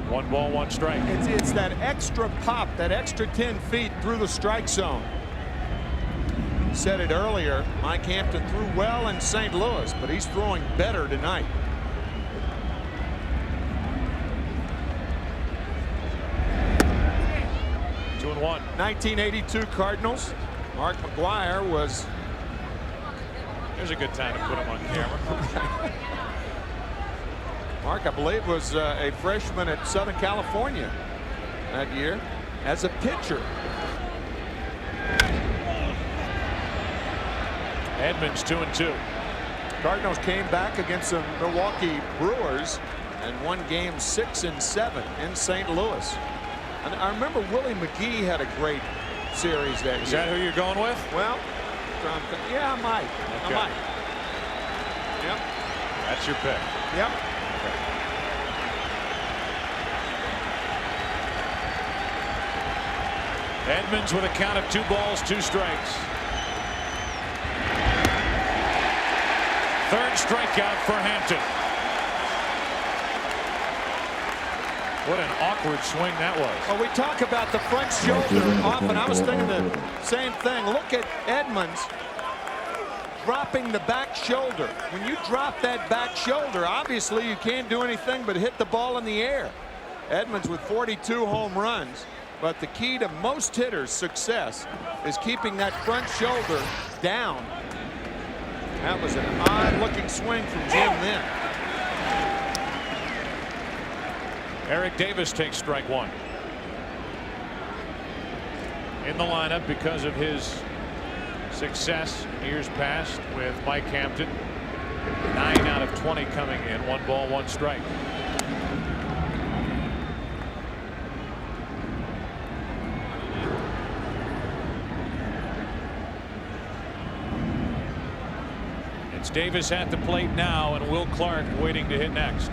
1 ball, 1 strike. It's that extra pop, that extra 10 feet through the strike zone. Said it earlier, Mike Hampton threw well in St. Louis, but he's throwing better tonight. Two and 1. 1982 Cardinals. Mark McGuire was. There's a good time to put him on camera. Mark, I believe, was a freshman at Southern California that year as a pitcher. Edmonds 2 and 2. Cardinals came back against the Milwaukee Brewers and won games 6 and 7 in St. Louis. And I remember Willie McGee had a great series that year. Is that who you're going with? Well, yeah, I might. Okay. I might. Yep. That's your pick. Yep. Edmonds with a count of 2 balls, 2 strikes. 3rd strikeout for Hampton. What an awkward swing that was. Well, we talk about the front shoulder often. I was thinking the same thing. Look at Edmonds dropping the back shoulder. When you drop that back shoulder, obviously you can't do anything but hit the ball in the air. Edmonds with 42 home runs. But the key to most hitters' success is keeping that front shoulder down. That was an odd looking swing from Jim then. Eric Davis takes strike one. In the lineup because of his success in years past with Mike Hampton. 9 out of 20 coming in. 1 ball, 1 strike. It's Davis at the plate now, and Will Clark waiting to hit next.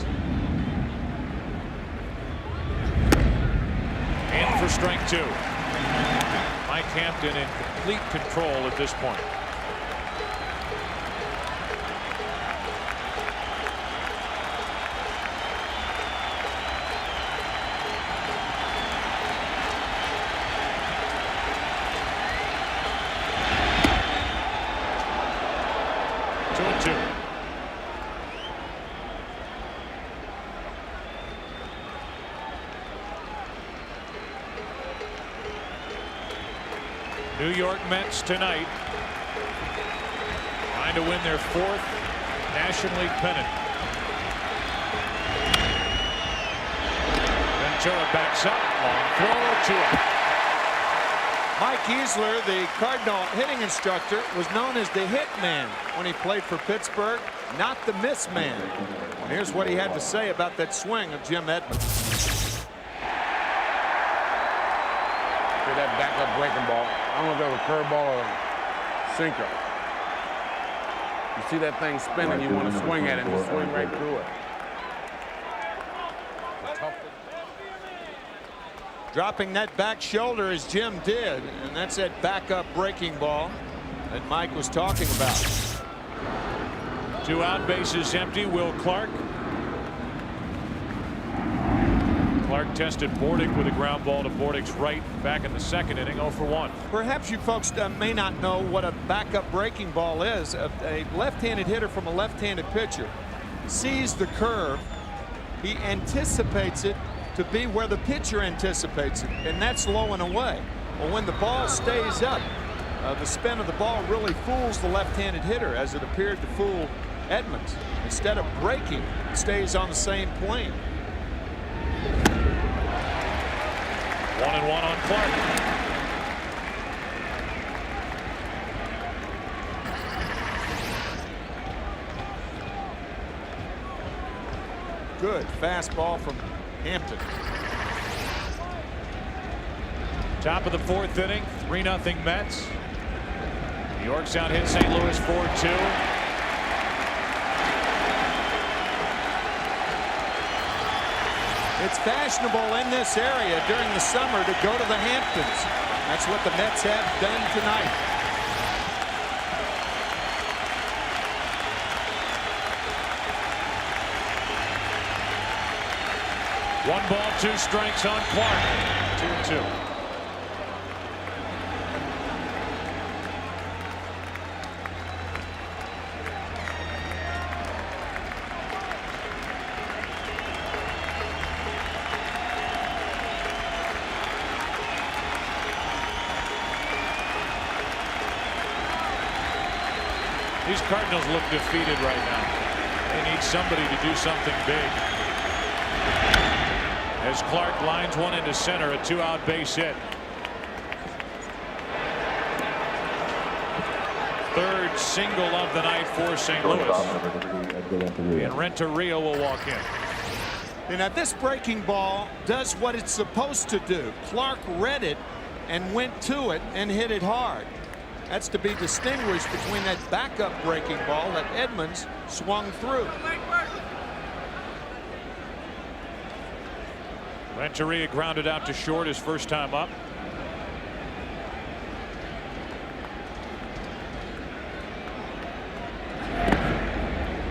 In for strike 2. Mike Hampton in complete control at this point. New York Mets tonight trying to win their 4th National League pennant. Ventura backs up. Long throw, 2 out. Mike Easler, the Cardinal hitting instructor, was known as the hit man when he played for Pittsburgh, not the miss man. And here's what he had to say about that swing of Jim Edmonds. That backup breaking ball. I don't know if that was a curveball or a sinker. You see that thing spinning, you want to swing at it, and you swing right through it. Dropping that back shoulder as Jim did, and that's that backup breaking ball that Mike was talking about. 2 out, bases empty. Will Clark. Clark tested Bordick with a ground ball to Bordick's right back in the 2nd inning. 0 for 1. Perhaps you folks may not know what a backup breaking ball is. A left-handed hitter from a left-handed pitcher sees the curve. He anticipates it to be where the pitcher anticipates it, and that's low and away. Well, when the ball stays up, the spin of the ball really fools the left-handed hitter, as it appeared to fool Edmonds. Instead of breaking, it stays on the same plane. 1-1 on Clark. Good fastball from Hampton. Top of the 4th inning, 3-0 Mets. New York's out hit St. Louis 4-2. It's fashionable in this area during the summer to go to the Hamptons. That's what the Mets have done tonight. One ball, 2 strikes on Clark. 2-2. These Cardinals look defeated right now. They need somebody to do something big. As Clark lines one into center, a 2-out base hit. 3rd single of the night for St. Louis. And Renteria will walk in. And now this breaking ball does what it's supposed to do. Clark read it and went to it and hit it hard. That's to be distinguished between that backup breaking ball that Edmonds swung through. Renteria grounded out to short his first time up.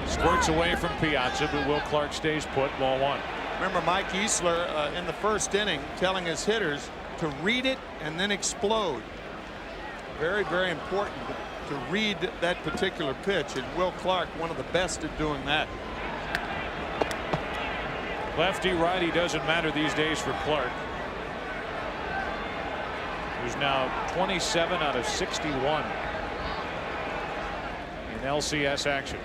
Squirts away from Piazza, but Will Clark stays put. Ball 1. Remember Mike Easler in the 1st inning telling his hitters to read it and then explode. Very, very important to read that particular pitch, and Will Clark, one of the best at doing that. Lefty, righty doesn't matter these days for Clark, who's now 27 out of 61 in LCS action.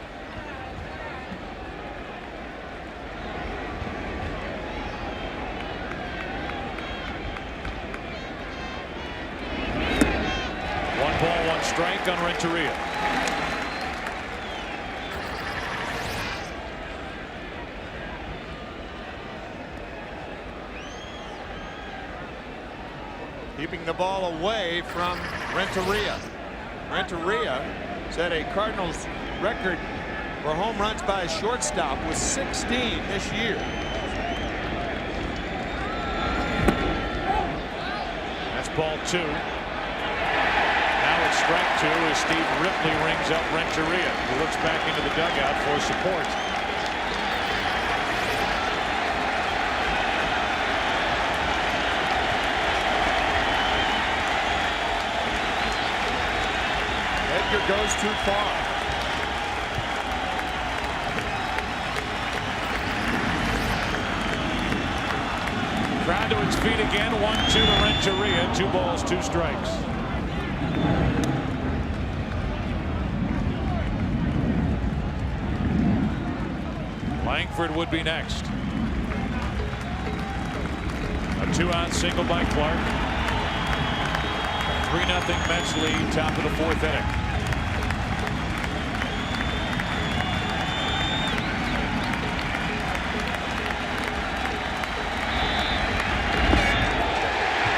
ball, 1 strike on Renteria. Keeping the ball away from Renteria. Renteria set a Cardinals record for home runs by a shortstop with 16 this year. That's ball 2. Now it's strike 2 as Steve Ripley rings up Renteria, who looks back into the dugout for support. Edgar goes too far. Crowd to its feet again. 1-2 to Renteria. 2 balls, 2 strikes. Langford would be next. A 2-out single by Clark. 3-0 Mets lead, top of the 4th inning.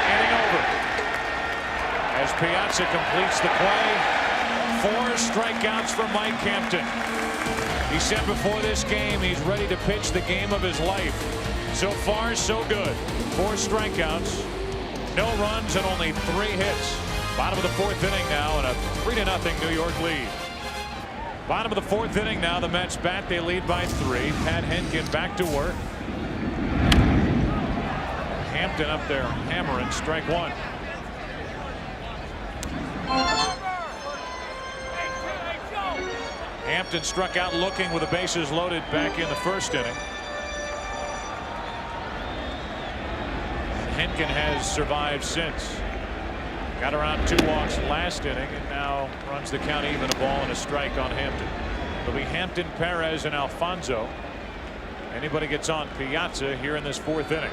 Inning over. As Piazza completes the play, 4 strikeouts for Mike Hampton. He said before this game he's ready to pitch the game of his life. So far, so good. 4 strikeouts. No runs and only 3 hits. Bottom of the 4th inning now and a 3-0 New York lead. Bottom of the 4th inning now. The Mets bat. They lead by 3. Pat Henkin back to work. Hampton up there hammering. Strike 1. Hampton struck out looking with the bases loaded back in the 1st inning. Henkin has survived since. Got around 2 walks last inning and now runs the count even, a ball and a strike on Hampton. It'll be Hampton, Perez, and Alfonso. Anybody gets on Piazza here in this 4th inning.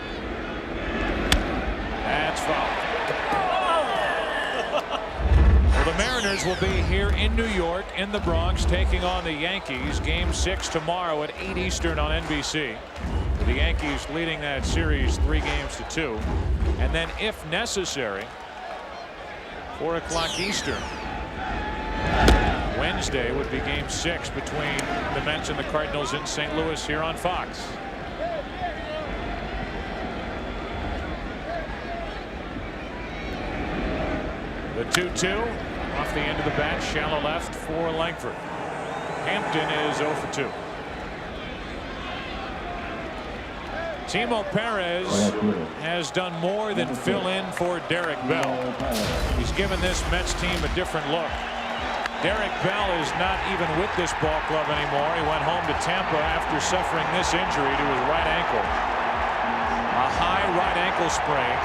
That's foul. Well, the Mariners will be here in New York, in the Bronx, taking on the Yankees. Game 6 tomorrow at 8 Eastern on NBC. The Yankees leading that series 3-2. And then, if necessary, 4 o'clock Eastern. Wednesday would be game 6 between the Mets and the Cardinals in St. Louis here on Fox. The 2-2 off the end of the bat, shallow left for Langford. Hampton is 0 for 2. Timo Perez has done more than fill in for Derek Bell. He's given this Mets team a different look. Derek Bell is not even with this ball club anymore. He went home to Tampa after suffering this injury to his right ankle. A high right ankle sprain.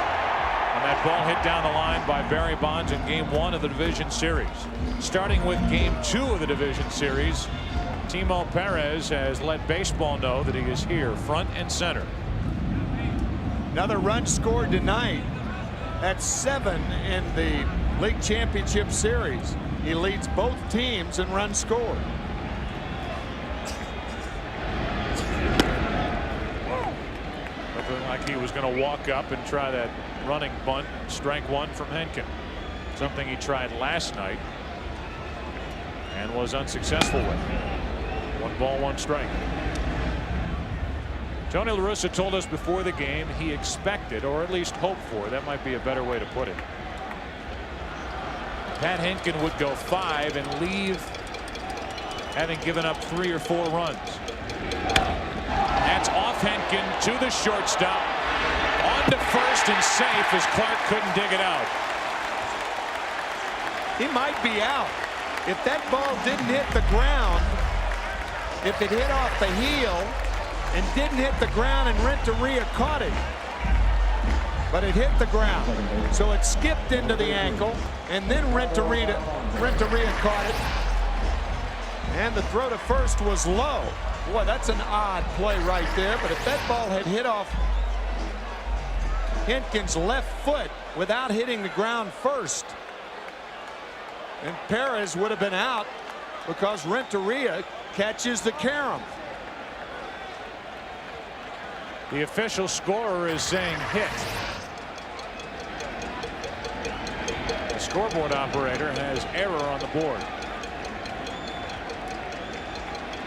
And that ball hit down the line by Barry Bonds in game 1 of the division series. Starting with game 2 of the division series, Timo Perez has let baseball know that he is here front and center. Another run scored tonight. That's 7 in the league championship series. He leads both teams in runs scored. Looking like he was going to walk up and try that running bunt. Strike 1 from Henkin. Something he tried last night and was unsuccessful with. 1 ball, 1 strike. Tony La Russa told us before the game he expected, or at least hoped for, that might be a better way to put it, Pat Henkin would go 5 and leave having given up 3 or 4 runs. That's off Henkin to the shortstop. On to first and safe as Clark couldn't dig it out. He might be out. If that ball didn't hit the ground, if it hit off the heel and didn't hit the ground and Renteria caught it. But it hit the ground. So it skipped into the ankle and then Renteria caught it. And the throw to first was low. Boy, that's an odd play right there. But if that ball had hit off Henkin's left foot without hitting the ground first, And Perez would have been out because Renteria catches the carom. The official scorer is saying hit. The scoreboard operator has error on the board.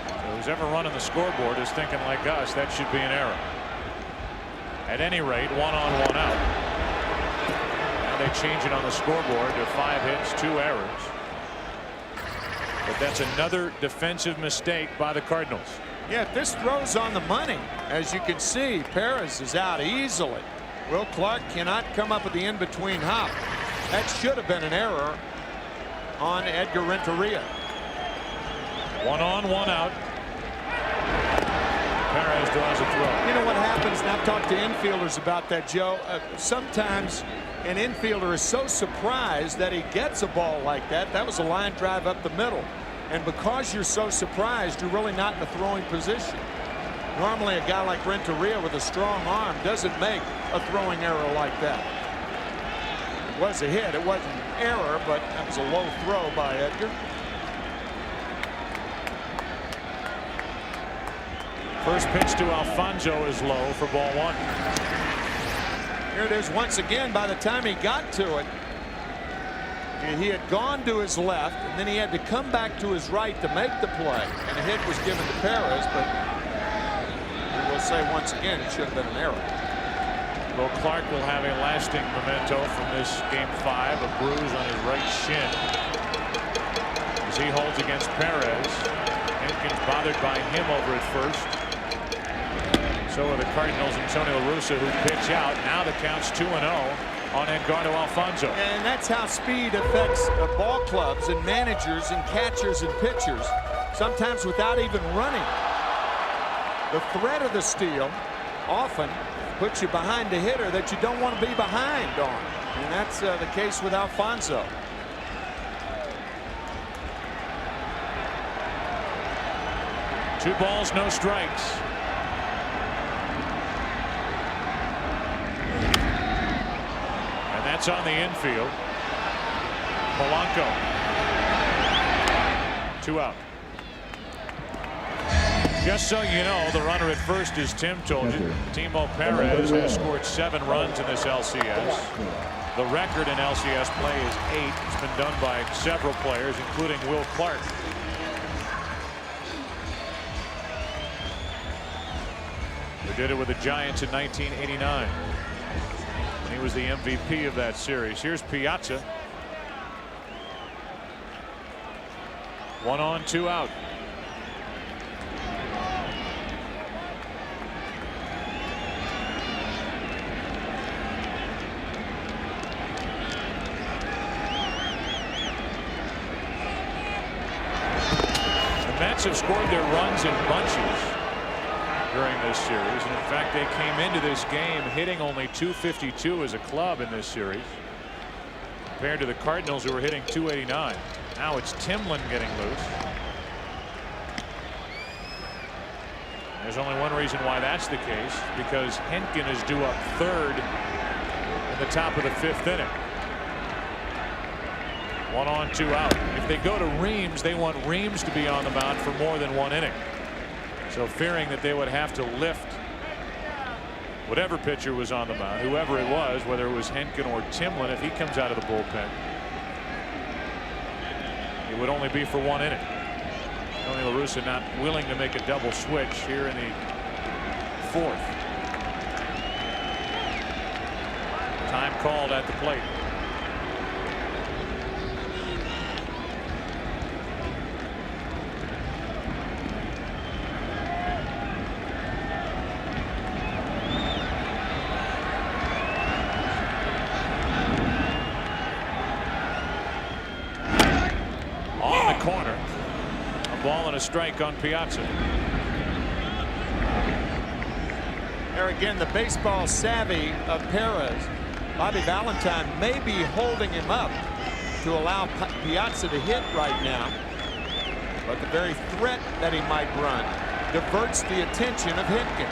So who's ever running the scoreboard is thinking like us, that should be an error. At any rate, 1 on 1 out. Now they change it on the scoreboard to 5 hits, 2 errors. But that's another defensive mistake by the Cardinals. Yeah, this throws on the money. As you can see, Perez is out easily. Will Clark cannot come up with the in-between hop. That should have been an error on Edgar Renteria. 1 on 1 out. Perez draws a throw. You know what happens, and I've talked to infielders about that, Joe. Sometimes an infielder is so surprised that he gets a ball like that. That was a line drive up the middle. And because you're so surprised, you're really not in a throwing position. Normally, a guy like Renteria with a strong arm doesn't make a throwing error like that. It was a hit. It wasn't an error, but that was a low throw by Edgar. First pitch to Alfonso is low for ball 1. Here it is once again. By the time he got to it, he had gone to his left, and then he had to come back to his right to make the play. And a hit was given to Perez, but we will say once again it should have been an error. Will Clark will have a lasting memento from this game 5, a bruise on his right shin as he holds against Perez. Hankins bothered by him over at first. So are the Cardinals and Tony La Russa, who pitch out. Now the count's 2-0 on Edgardo Alfonso. And that's how speed affects ball clubs and managers and catchers and pitchers, sometimes without even running. The threat of the steal often puts you behind a hitter that you don't want to be behind on. And that's the case with Alfonso. Two balls, no strikes. That's on the infield. Polanco. 2 out. Just so you know, the runner at first, as Tim told you, Timo Perez has scored 7 runs in this LCS. The record in LCS play is 8. It's been done by several players, including Will Clark. They did it with the Giants in 1989. He was the MVP of that series. Here's Piazza. 1 on, 2 out. The Mets have scored their runs in bunches during this series, and in fact they came into this game hitting only .252 as a club in this series compared to the Cardinals, who were hitting .289. Now it's Timlin getting loose. There's only one reason why that's the case, because Henkin is due up 3rd in the top of the 5th inning. 1 on, 2 out. If they go to Reams, they want Reams to be on the mound for more than 1 inning. So fearing that they would have to lift whatever pitcher was on the mound, whoever it was, whether it was Henkin or Timlin, if he comes out of the bullpen, it would only be for 1 inning. Tony La Russa not willing to make a double switch here in the 4th. Time called at the plate. Corner. A ball and a strike on Piazza. There again, the baseball savvy of Perez. Bobby Valentine may be holding him up to allow Piazza to hit right now, but the very threat that he might run diverts the attention of Henkin.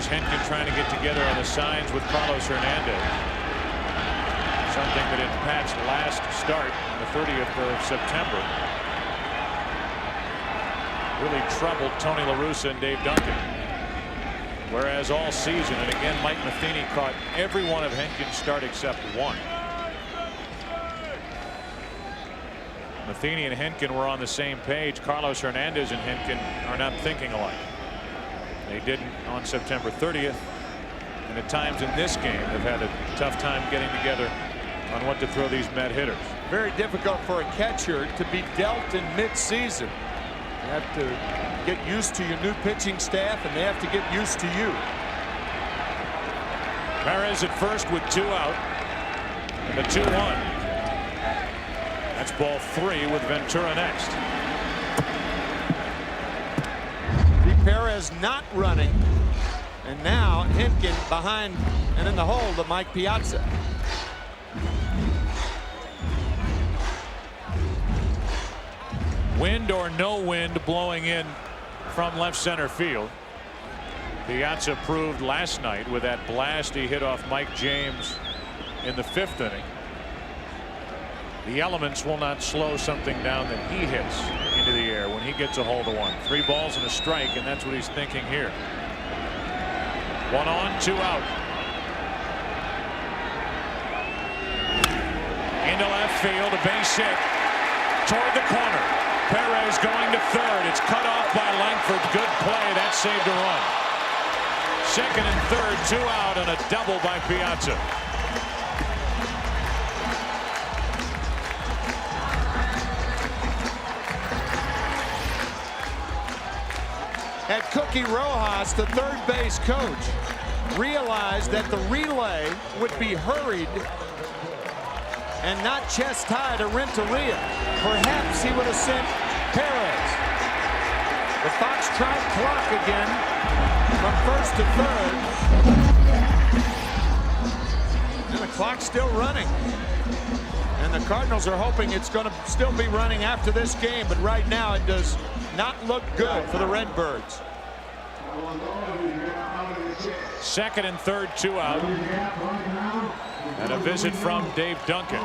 Here's Henkin trying to get together on the signs with Carlos Hernandez. Something that in Pat's last start on the 30th of September really troubled Tony La Russa and Dave Duncan. Whereas all season, and again Mike Matheny caught every one of Henkin's start except one. Matheny and Henkin were on the same page. Carlos Hernandez and Henkin are not thinking alike. They didn't on September 30th, and at times in this game have had a tough time getting together on what to throw these Met hitters. Very difficult for a catcher to be dealt in mid-season. You have to get used to your new pitching staff, and they have to get used to you. Perez at first with 2 out, and the 2-1. That's ball 3 with Ventura next. Perez not running, and now Henkin behind and in the hole to Mike Piazza. Wind or no wind blowing in from left center field. Piazza proved last night with that blast he hit off Mike James in the 5th inning. The elements will not slow something down that he hits into the air when he gets a hold of one. 3 balls and a strike, and that's what he's thinking here. 1 on, 2 out. Into left field, a base hit toward the corner. Perez going to third. It's cut off by Langford. Good play. That saved a run. 2nd and 3rd, 2 out, and a double by Piazza. At Cookie Rojas, the third base coach, realized that the relay would be hurried and not chest high to Renteria. Perhaps he would have sent Perez. The Foxtrot clock again from 1st to 3rd. And the clock's still running. And the Cardinals are hoping it's going to still be running after this game, but right now it does not look good for the Redbirds. 2nd and 3rd, 2 out. And a visit from Dave Duncan.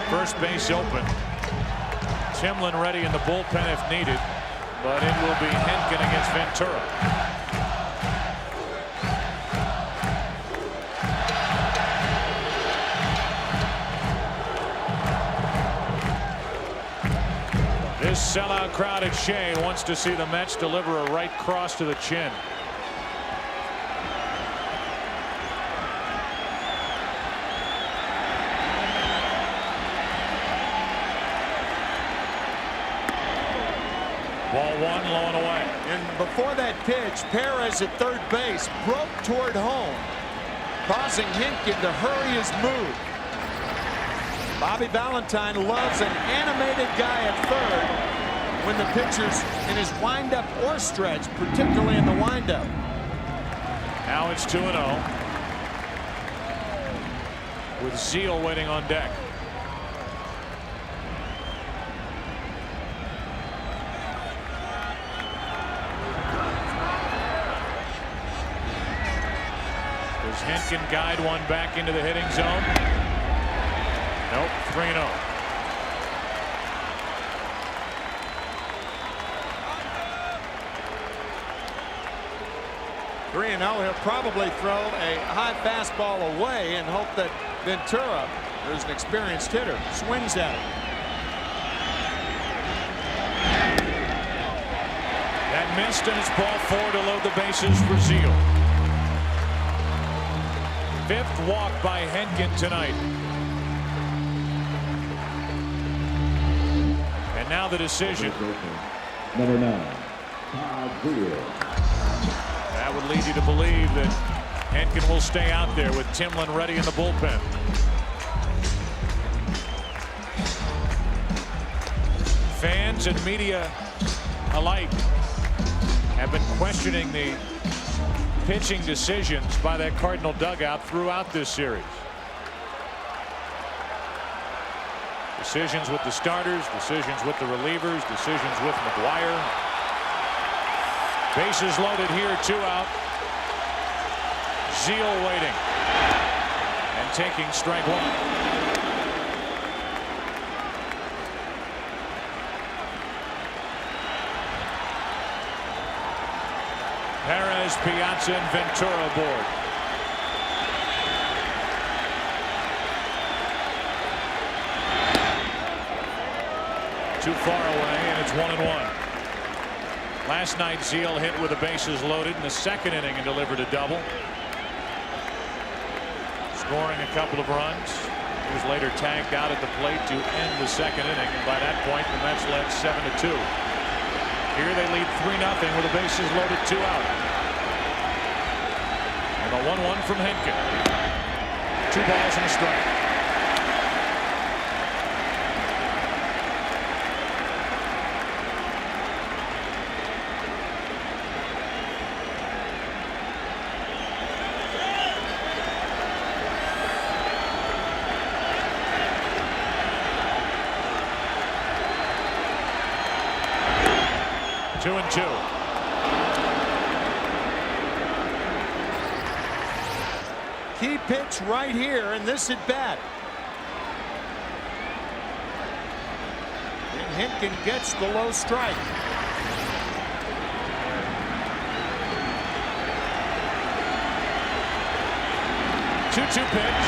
First base open. Timlin ready in the bullpen if needed, but it will be Henkin against Ventura. This sellout crowd at Shea wants to see the Mets deliver a right cross to the chin. Ball 1, low and away. And before that pitch, Perez at third base broke toward home, causing Henkin to hurry his move. Bobby Valentine loves an animated guy at third when the pitcher's in his windup or stretch, particularly in the windup. Now it's 2-0 with Zeal waiting on deck. Does Henkin guide one back into the hitting zone? Nope, 3-0. He'll probably throw a high fastball away and hope that Ventura, who's an experienced hitter, swings at it. That missed, and it's ball 4 to load the bases for Zeal. 5th walk by Henkin tonight. And now the decision. Number 9, Todd Zeal. That would lead you to believe that Henkin will stay out there with Timlin ready in the bullpen. Fans and media alike have been questioning the pitching decisions by that Cardinal dugout throughout this series. Decisions with the starters, decisions with the relievers, decisions with McGuire. Bases loaded here, 2 out. Zeal waiting and taking strike 1. Perez, Piazza, and Ventura aboard. Too far away, and it's 1-1. Last night, Zeal hit with the bases loaded in the 2nd inning and delivered a double, scoring a couple of runs. He was later tagged out at the plate to end the 2nd inning, and by that point, the Mets led 7-2. Here they lead 3-0 with the bases loaded, 2 out. And a 1-1 from Henkin. 2 balls and a strike. Two and two. Key pitch right here in this at bat. And Henkin gets the low strike. Two-two pitch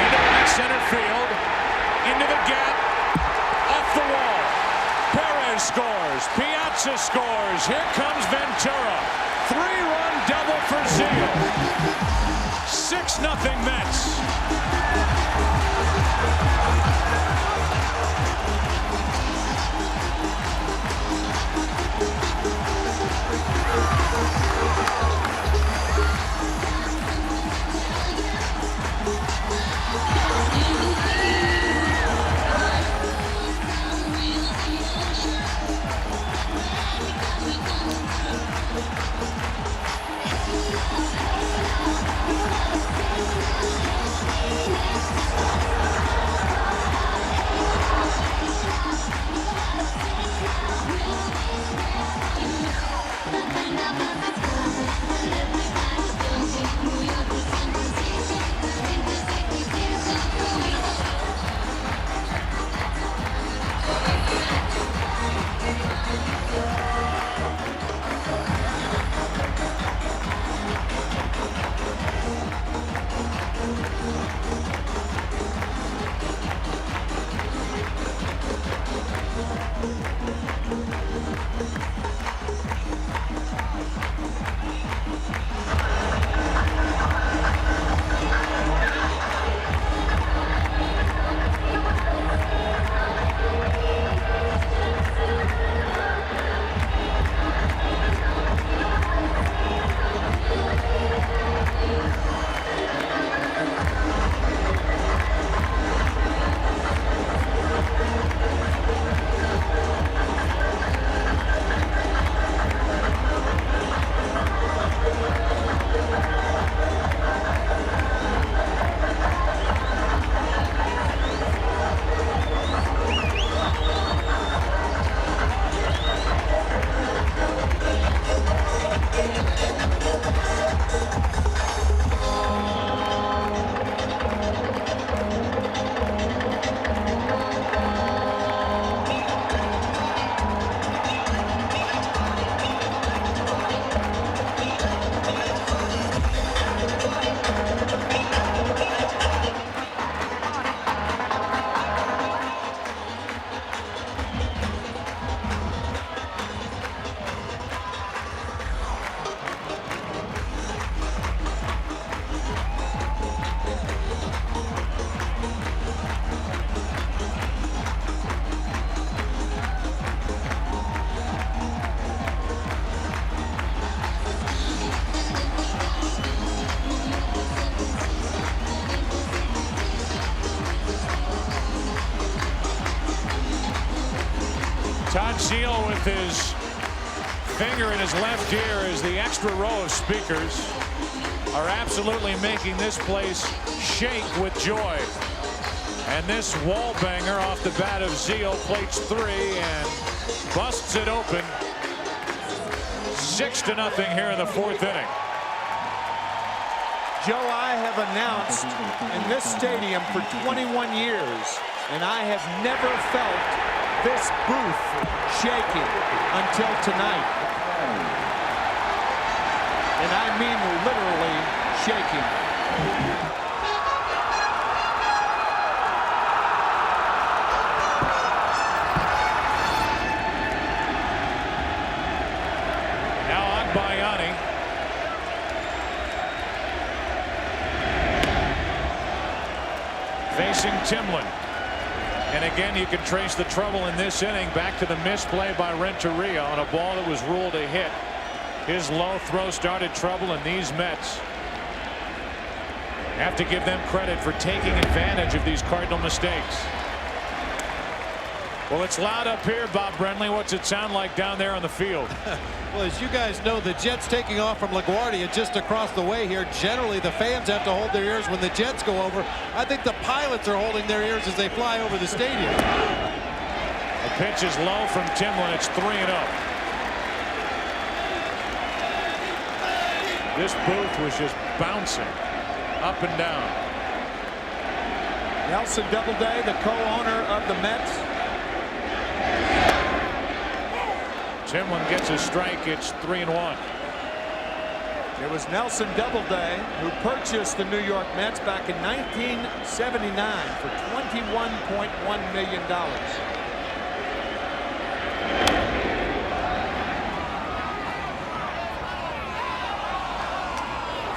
into right center field, into the gap, off the wall. Perez scores. Piazza scores. Here comes Ventura. 3-run double for Zeal. 6-0 Mets. Todd Zeal with his finger in his left ear as the extra row of speakers are absolutely making this place shake with joy. And this wall banger off the bat of Zeal, plates 3 and busts it open. 6-0 here in the 4th inning. Joe, I have announced in this stadium for 21 years, and I have never felt this booth shaking until tonight. And I mean literally shaking. Facing Timlin. And again, you can trace the trouble in this inning back to the misplay by Renteria on a ball that was ruled a hit. His low throw started trouble, and these Mets have to give them credit for taking advantage of these Cardinal mistakes. Well, it's loud up here, Bob Brenly. What's it sound like down there on the field? Well, as you guys know, the Jets taking off from LaGuardia just across the way here. Generally, the fans have to hold their ears when the Jets go over. I think the pilots are holding their ears as they fly over the stadium. The pitch is low from Timlin. It's 3-0. This booth was just bouncing up and down. Nelson Doubleday, the co-owner of the Mets. Timlin gets a strike. It's 3-1. It was Nelson Doubleday who purchased the New York Mets back in 1979 for $21.1 million.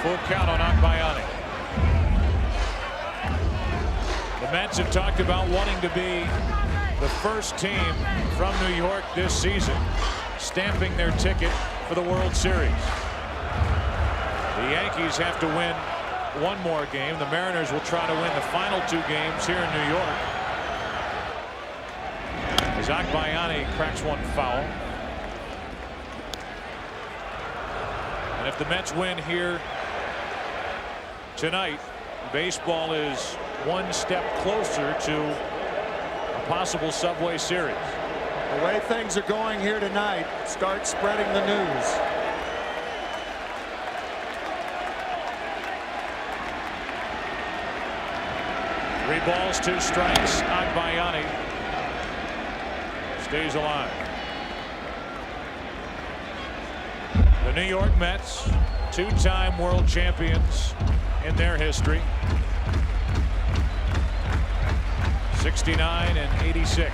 Full count on Akbayani. The Mets have talked about wanting to be the first team from New York this season stamping their ticket for the World Series. The Yankees have to win one more game. The Mariners will try to win the final 2 games here in New York. As Akbayani cracks one foul. And if the Mets win here tonight, baseball is one step closer to a possible Subway Series. The way things are going here tonight, start spreading the news. Three balls, 2 strikes. Akbayani stays alive. The New York Mets, 2-time world champions in their history. 69 and 86.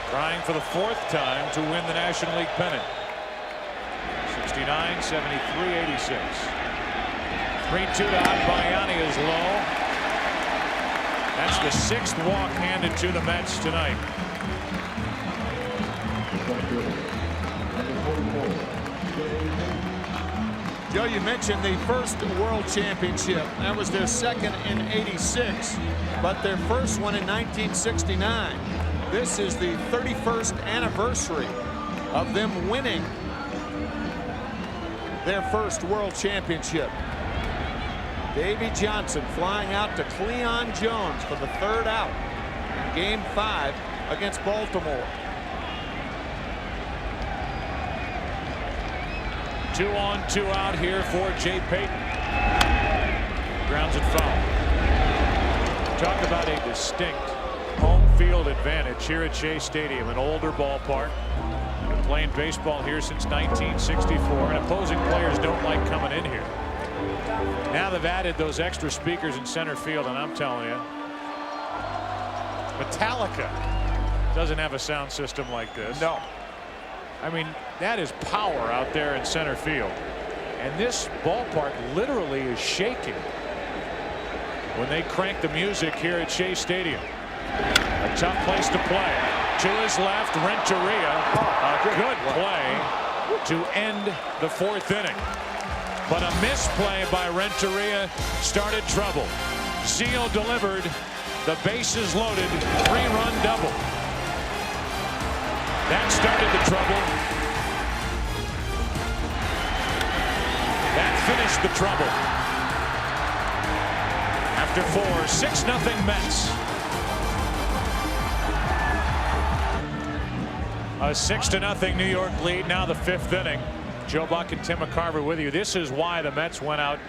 Trying for the 4th time to win the National League pennant. 69, 73, 86. 3-2 to Akbayani is low. That's the 6th walk handed to the Mets tonight. Joe, you mentioned the first World Championship. That was their second in '86, but their first one in 1969. This is the 31st anniversary of them winning their first World Championship. Davey Johnson flying out to Cleon Jones for the 3rd out in Game 5 against Baltimore. 2 on, 2 out here for Jay Payton. Grounds it foul. Talk about a distinct home field advantage here at Shea Stadium, an older ballpark. Been playing baseball here since 1964, and opposing players don't like coming in here. Now they've added those extra speakers in center field, and I'm telling you, Metallica doesn't have a sound system like this. No. I mean, that is power out there in center field. And this ballpark literally is shaking when they crank the music here at Shea Stadium. A tough place to play. To his left, Renteria. A good play to end the 4th inning. But a misplay by Renteria started trouble. Zeal delivered. The bases loaded. 3-run double. That started the trouble. That finished the trouble. After 4, 6-0 Mets. A 6-0 New York lead. Now the 5th inning. Joe Buck and Tim McCarver with you. This is why the Mets went out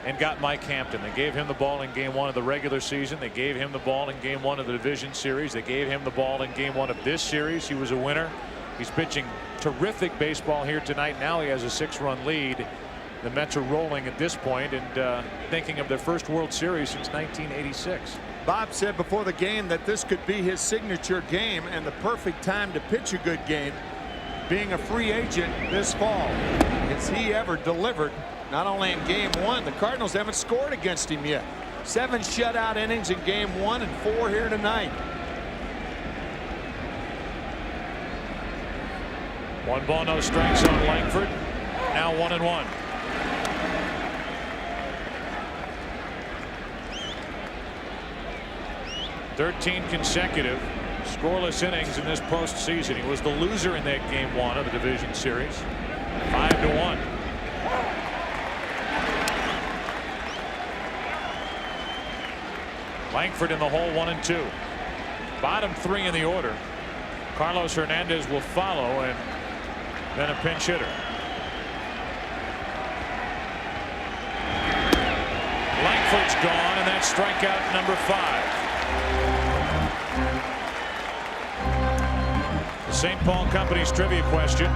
and got Mike Hampton. They gave him the ball in Game 1 of the regular season. They gave him the ball in Game 1 of the division series. They gave him the ball in Game 1 of this series. He was a winner. He's pitching terrific baseball here tonight. Now he has a 6-run lead. The Mets are rolling at this point and thinking of their first World Series since 1986. Bob said before the game that this could be his signature game and the perfect time to pitch a good game, being a free agent this fall. Has he ever delivered? Not only in Game 1, the Cardinals haven't scored against him yet. 7 shutout innings in Game 1 and 4 here tonight. 1 ball, no strikes on Langford. Now 1-1. "13 consecutive scoreless innings in this postseason." He was the loser in that Game 1 of the division series. 5-1. Langford in the hole, 1-2. Bottom 3 in the order. Carlos Hernandez will follow, and then a pinch hitter. Langford's gone, and that's strikeout number 5. The St. Paul Company's trivia question.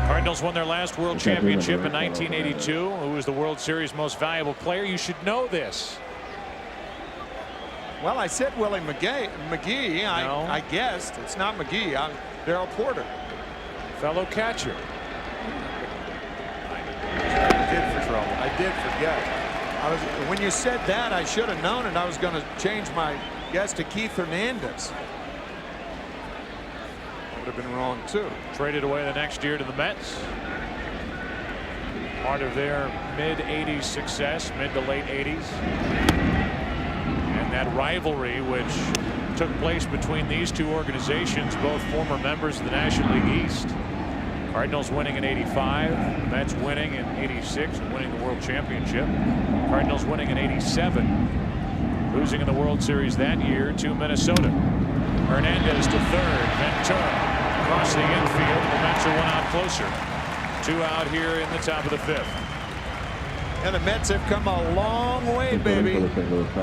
Cardinals won their last World Championship in 1982. Who was the World Series most valuable player? You should know this. Well, I said Willie McGee. No. I guessed. It's not McGee. Darryl Porter. Fellow catcher. I did forget. When you said that, I should have known it. I was going to change my guess to Keith Hernandez. Would have been wrong too. Traded away the next year to the Mets. Part of their mid-80s success, mid to late 80s. And that rivalry which took place between these two organizations, both former members of the National League East. Cardinals winning in '85, Mets winning in '86 and winning the World Championship. Cardinals winning in '87, losing in the World Series that year to Minnesota. Hernandez to third, Ventura across the infield. The Mets are 1 out closer. 2 out here in the top of the 5th. And the Mets have come a long way, baby.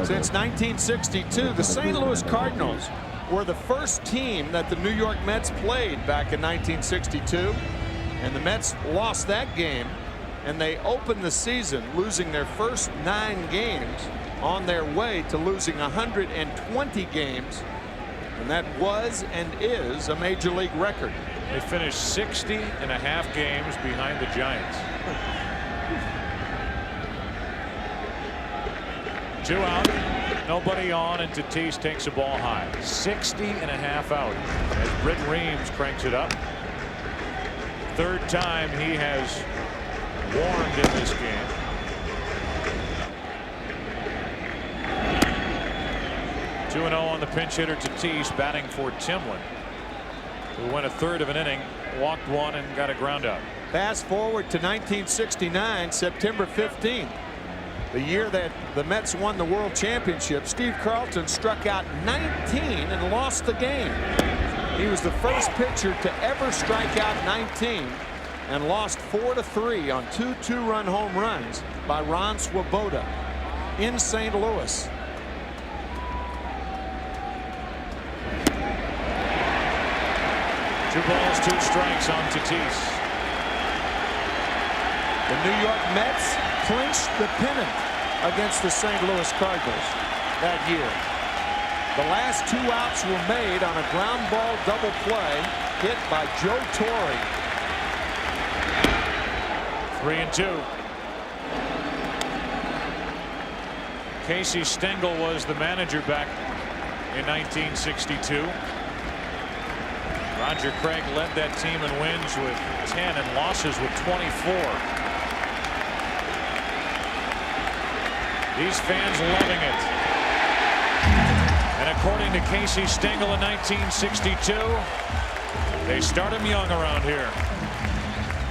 Since 1962, the St. Louis Cardinals were the first team that the New York Mets played back in 1962. And the Mets lost that game. And they opened the season losing their first 9 games on their way to losing 120 games. And that was and is a major league record. They finished 60.5 games behind the Giants. 2 out, nobody on, and Tatis takes a ball high. 60.5 out as Britt Reams cranks it up. 3rd time he has warmed in this game. Two 2-0 on the pinch hitter Tatis, batting for Timlin, who went a third of an inning, walked one, and got a ground out. Fast forward to 1969, September 15th, the year that the Mets won the World Championship. Steve Carlton struck out 19 and lost the game. He was the first pitcher to ever strike out 19 and lost 4-3 on 2 two-run home runs by Ron Swoboda in St. Louis. Two balls, 2 strikes on Tatis. The New York Mets clinched the pennant against the St. Louis Cardinals that year. The last 2 outs were made on a ground ball double play hit by Joe Torre. 3-2. Casey Stengel was the manager back in 1962. Roger Craig led that team in wins with 10 and losses with 24. These fans loving it. And according to Casey Stengel in 1962, they start him young around here.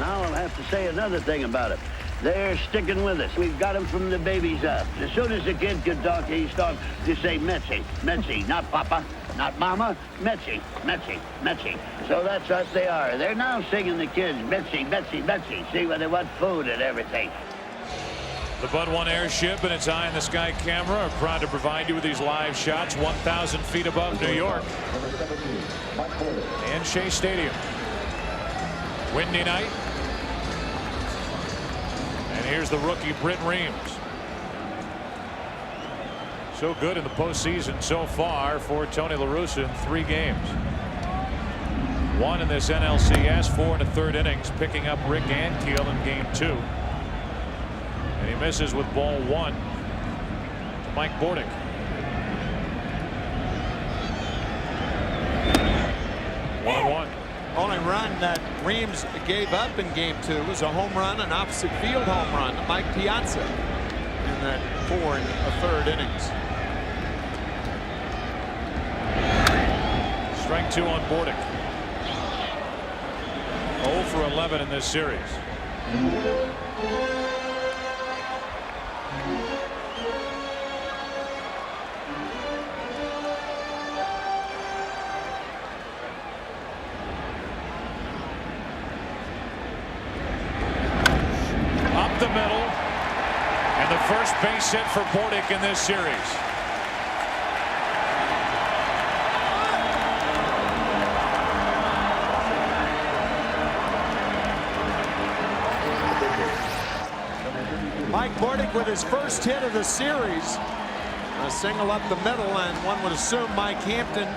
Now I'll have to say another thing about it. They're sticking with us. We've got them from the babies up. As soon as the kid could talk, he started to say Metzi, Metzi, not Papa, not Mama, Metzi, Metzi, Metzi. So that's what they are. They're now singing the kids, Metzi, Metzi, Metzi. See where they want food and everything. The Bud 1 airship and its eye in the sky camera are proud to provide you with these live shots 1,000 feet above New York and Shea Stadium. Windy night. And here's the rookie Britt Reams. So good in the postseason so far for Tony La Russa in 3 games. 1 in this NLCS, 4 in the 3rd innings, picking up Rick Ankiel in game 2. And he misses with ball 1 to Mike Bordick. One. Only run that Reams gave up in game 2 was a home run, an opposite field home run to Mike Piazza in that 4 and a 3rd innings. Strike 2 on Bordick. 0 for 11 in this series. Up the middle, and the first base hit for Bordick in this series. Mike Bordick with his first hit of the series. A single up the middle, and one would assume Mike Hampton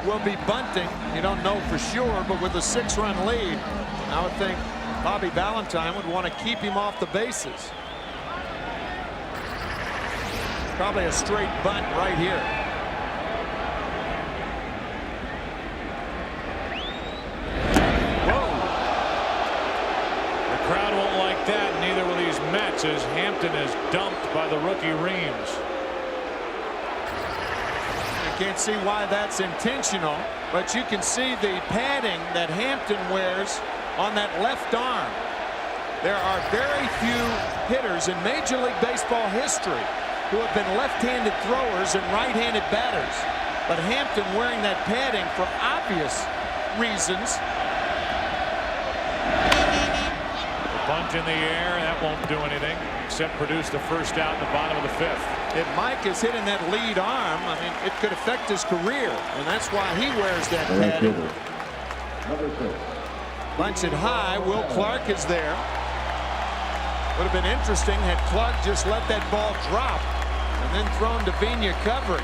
will be bunting. You don't know for sure, but with a 6-run lead, I would think Bobby Valentine would want to keep him off the bases. Probably a straight bunt right here. Whoa. The crowd won't like that, neither will these Mets, as Hampton is dumped by the rookie Reams. You can't see why that's intentional, but you can see the padding that Hampton wears on that left arm. There are very few hitters in Major League Baseball history who have been left-handed throwers and right-handed batters. But Hampton wearing that padding for obvious reasons. The bunt in the air, that won't do anything except produce the first out in the bottom of the 5th. If Mike is hitting that lead arm, I mean, it could affect his career, and that's why he wears that padding. Bunts it high. Will Clark is there. Would have been interesting had Clark just let that ball drop and then thrown to Vigna covering.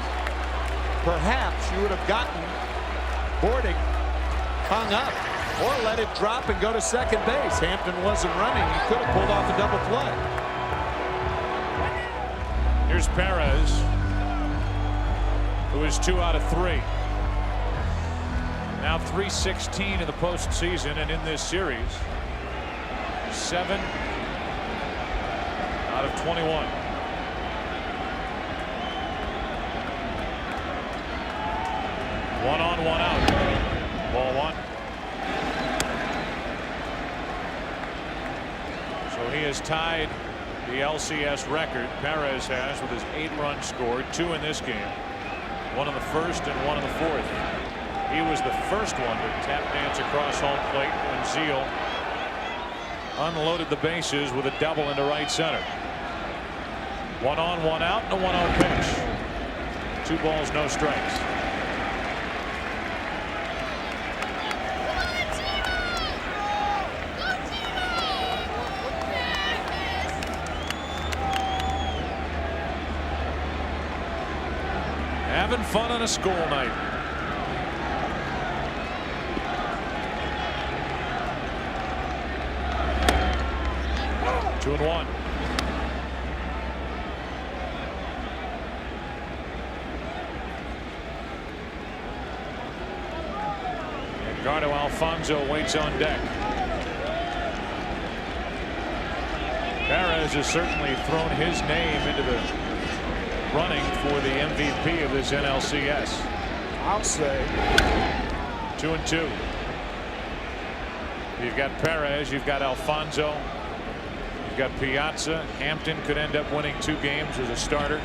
Perhaps you would have gotten Bordick hung up or let it drop and go to second base. Hampton wasn't running. He could have pulled off a double play. Here's Perez, who is 2 out of 3. Now 316 in the postseason, and in this series 7 out of 21. One on, one out. Ball 1. So he has tied the LCS record. Perez has with his 8-run score, 2 in this game, 1 in the 1st and 1 in the 4th. He was the first one to tap dance across home plate when Zeal unloaded the bases with a double into right center. 1 on, 1 out, and a 1-0 pitch. 2 balls, no strikes. Having fun on a school night. Two and 1. Edgardo Alfonso waits on deck. Perez has certainly thrown his name into the running for the MVP of this NLCS. I'll say 2 and 2. You've got Perez, you've got Alfonso, They've got Piazza. Hampton could end up winning 2 games as a starter.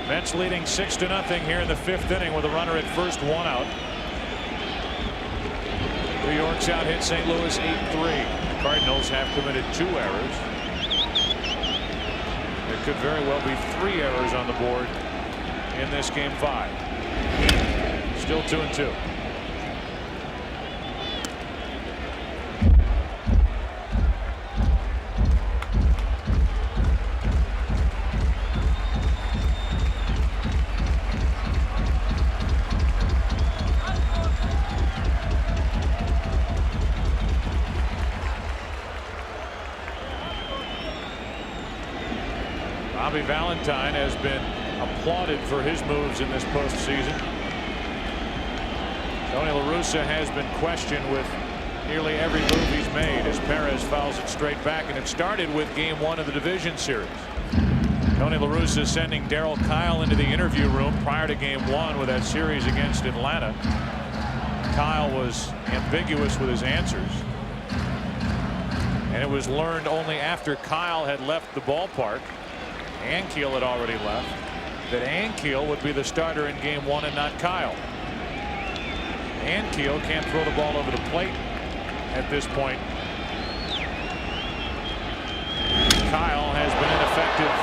Mets leading 6-0 here in the 5th inning with a runner at first, 1 out. New York's out hit St. Louis 8-3. Cardinals have committed 2 errors. There could very well be 3 errors on the board in this game 5. Still 2-2. Bobby Valentine has been applauded for his moves in this postseason. Tony La Russa has been questioned with nearly every move he's made as Perez fouls it straight back, and it started with game 1 of the division series. Tony La Russa sending Darryl Kyle into the interview room prior to game 1 with that series against Atlanta. Kyle was ambiguous with his answers, and it was learned only after Kyle had left the ballpark, Ankiel had already left, that Ankiel would be the starter in game 1 and not Kyle. Ankiel can't throw the ball over the plate at this point. Kyle has been ineffective.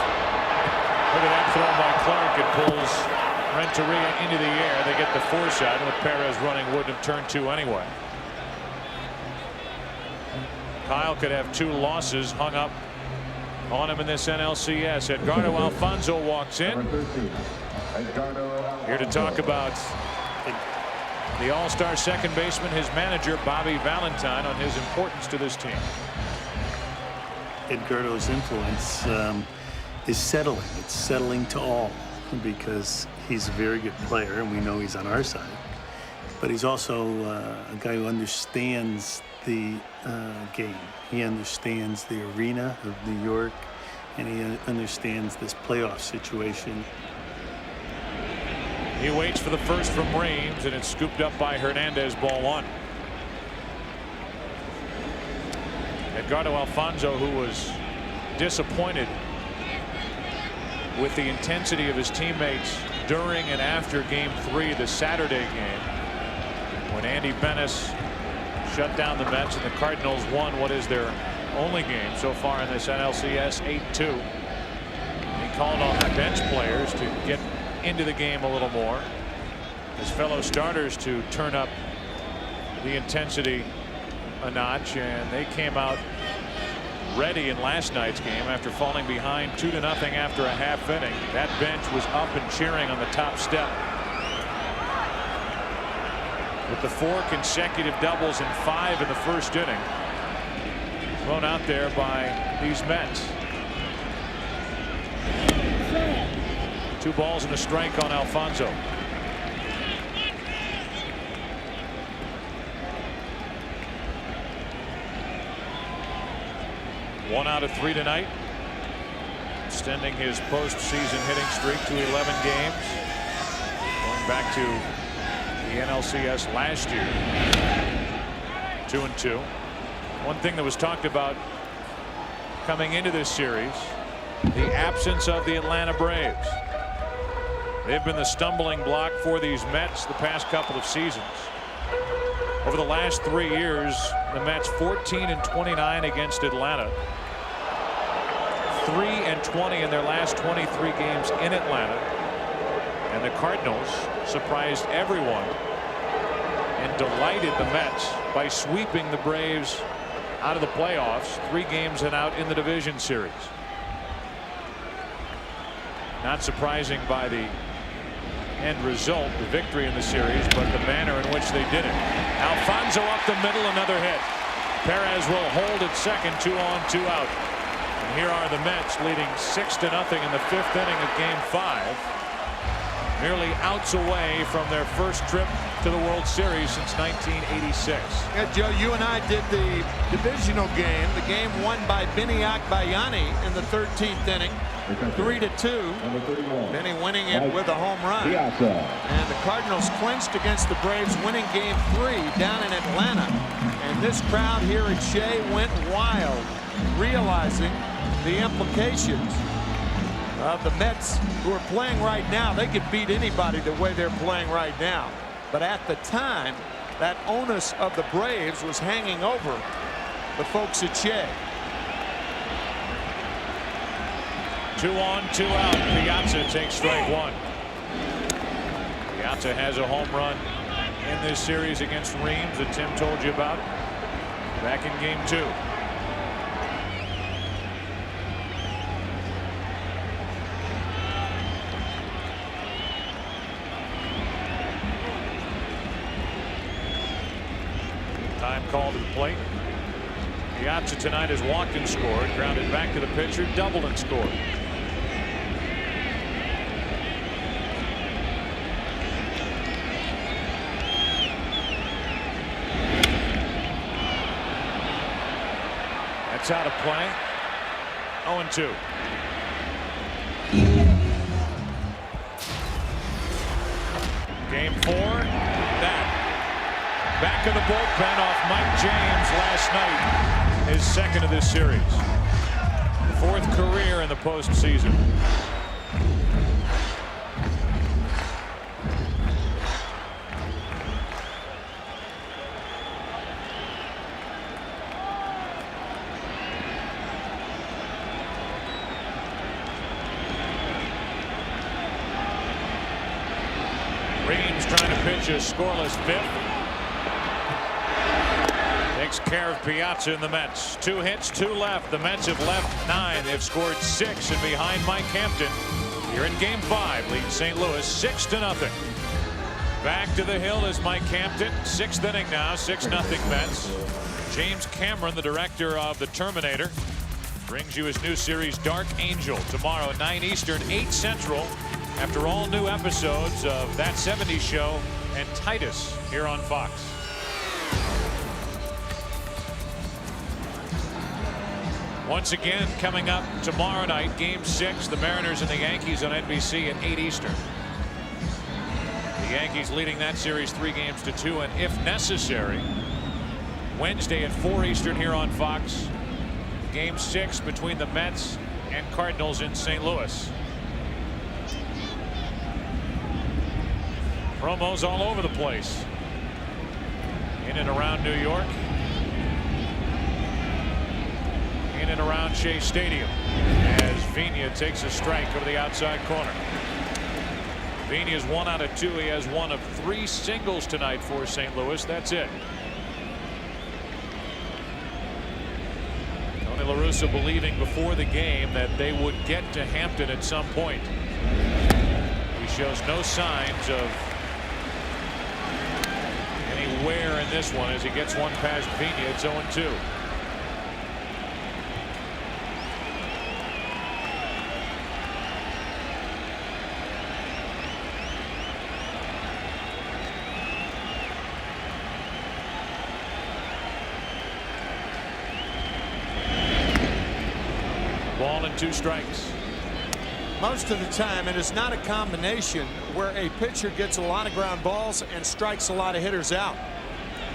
Look at that throw by Clark. It pulls Renteria into the air. They get the 4 shot, and with Perez running wouldn't have turned 2 anyway. Kyle could have 2 losses hung up on him in this NLCS. Edgardo Alfonzo walks in here to talk about the all-star second baseman, his manager Bobby Valentine, on his importance to this team. Edgardo's influence is settling. It's settling to all because he's a very good player, and we know he's on our side. But he's also a guy who understands the game. He understands the arena of New York, and he understands this playoff situation. He waits for the first from Reeves, and it's scooped up by Hernandez, ball 1. Edgardo Alfonzo, who was disappointed with the intensity of his teammates during and after game 3, the Saturday game, when Andy Benes shut down the Mets and the Cardinals won what is their only game so far in this NLCS, 8-2. He called on the bench players to get into the game a little more, his fellow starters to turn up the intensity a notch, and they came out ready in last night's game after falling behind 2-0 after a half inning. That bench was up and cheering on the top step. With the 4 consecutive doubles and 5 in the first inning thrown out there by these Mets. 2 balls and a strike on Alfonzo. One out of 3 tonight, extending his postseason hitting streak to 11 games, going back to the NLCS last year. 2-2. One thing that was talked about coming into this series, the absence of the Atlanta Braves. They've been the stumbling block for these Mets the past couple of seasons. Over the last 3 years, the Mets 14-29 against Atlanta, 3-20 in their last 23 games in Atlanta, and the Cardinals surprised everyone and delighted the Mets by sweeping the Braves out of the playoffs, 3 games and out in the division series. Not surprising by the end result, the victory in the series, but the manner in which they did it. Alfonzo up the middle, another hit. Perez will hold at second, 2 on, 2 out. And here are the Mets leading 6-0 in the 5th inning of game 5. Merely outs away from their first trip to the World Series since 1986. Yeah, Joe, you and I did the divisional game, the game won by Biniak Bayani in the 13th inning. 3-2. Number 31. Then he winning it with a home run. Piazza. And the Cardinals clinched against the Braves, winning Game 3 down in Atlanta. And this crowd here at Shea went wild, realizing the implications of the Mets, who are playing right now. They could beat anybody the way they're playing right now. But at the time, that onus of the Braves was hanging over the folks at Shea. 2 on, 2 out. Piazza takes strike 1. Piazza has a home run in this series against Reams that Tim told you about back in Game 2. Time called to the plate. Piazza tonight has walked and scored, grounded back to the pitcher, doubled and scored. That's out of play. 0-2. Game 4. That. Back of the bullpen off Mike James last night. His second of this series. 4th career in the postseason. Reams trying to pitch a scoreless 5th. Takes care of Piazza and the Mets. 2 hits, 2 left. The Mets have left 9. They've scored 6, and behind Mike Hampton here in Game 5 lead St. Louis 6-0. Back to the hill is Mike Hampton. 6th inning now, 6-0 Mets. James Cameron, the director of The Terminator, brings you his new series Dark Angel tomorrow at 9 Eastern, 8 Central. After all new episodes of That 70s Show and Titus here on Fox. Once again, coming up tomorrow night, Game 6, the Mariners and the Yankees on NBC at 8 Eastern. The Yankees leading that series 3-2, and if necessary, Wednesday at 4 Eastern here on Fox, Game 6 between the Mets and Cardinals in St. Louis. Promos all over the place in and around New York, in and around Shea Stadium, as Vigna takes a strike over the outside corner. Vigna's 1 out of 2. He has 1 of 3 singles tonight for St. Louis. That's it. Tony La Russa believing before the game that they would get to Hampton at some point. He shows no signs of any wear in this one as he gets one past Vigna. It's 0-2. Ball and 2 strikes. Most of the time, it is not a combination where a pitcher gets a lot of ground balls and strikes a lot of hitters out.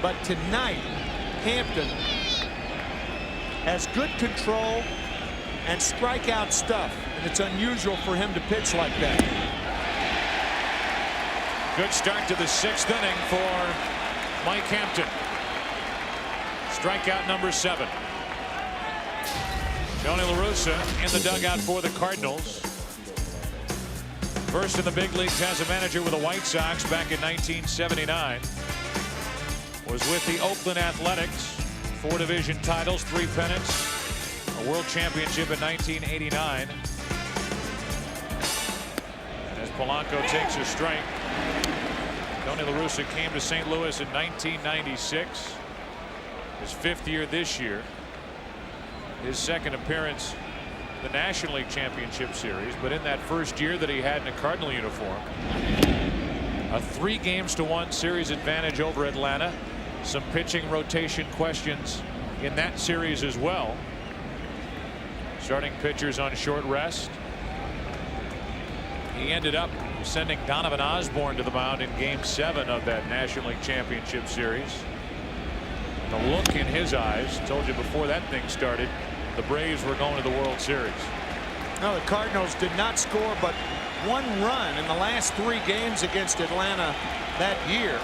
But tonight, Hampton has good control and strikeout stuff, and it's unusual for him to pitch like that. Good start to the 6th inning for Mike Hampton. Strikeout number 7. Tony La Russa in the dugout for the Cardinals. First in the big leagues as a manager with the White Sox back in 1979. Was with the Oakland Athletics. 4 division titles, 3 pennants, a world championship in 1989. And as Polanco takes a strike, Tony La Russa came to St. Louis in 1996. His 5th year this year. His 2nd appearance in the National League Championship Series, but in that first year that he had in a Cardinal uniform, a 3-1 series advantage over Atlanta. Some pitching rotation questions in that series as well. Starting pitchers on short rest. he ended up sending Donovan Osborne to the mound in Game 7 of that National League Championship Series. And the look in his eyes told you before that thing started the Braves were going to the World Series. No, the Cardinals did not score but one run in the last 3 games against Atlanta that year.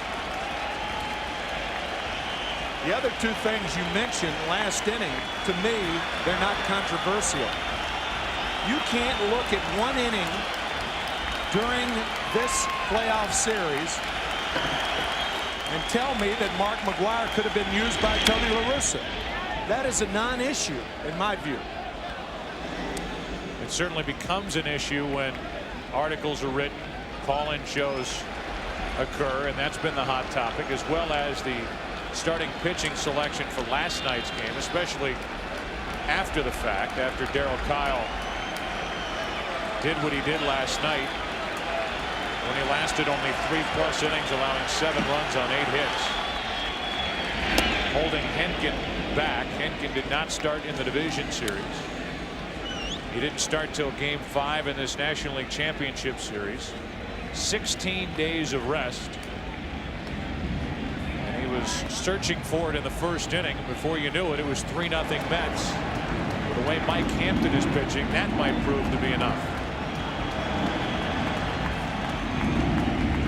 The other 2 things you mentioned last inning, to me, they're not controversial. You can't look at one inning during this playoff series and tell me that Mark McGwire could have been used by Tony La Russa. That is a non-issue in my view. It certainly becomes an issue when articles are written, call-in shows occur, and that's been the hot topic, as well as the starting pitching selection for last night's game, especially after the fact, after Darryl Kyle did what he did last night when he lasted only 3+ innings, allowing 7 runs on 8 hits. Holding Henkin back. Henkin did not start in the division series. He didn't start till Game 5 in this National League Championship Series. 16 days of rest. And he was searching for it in the first inning. Before you knew it, it was 3-0 Mets. With the way Mike Hampton is pitching, that might prove to be enough.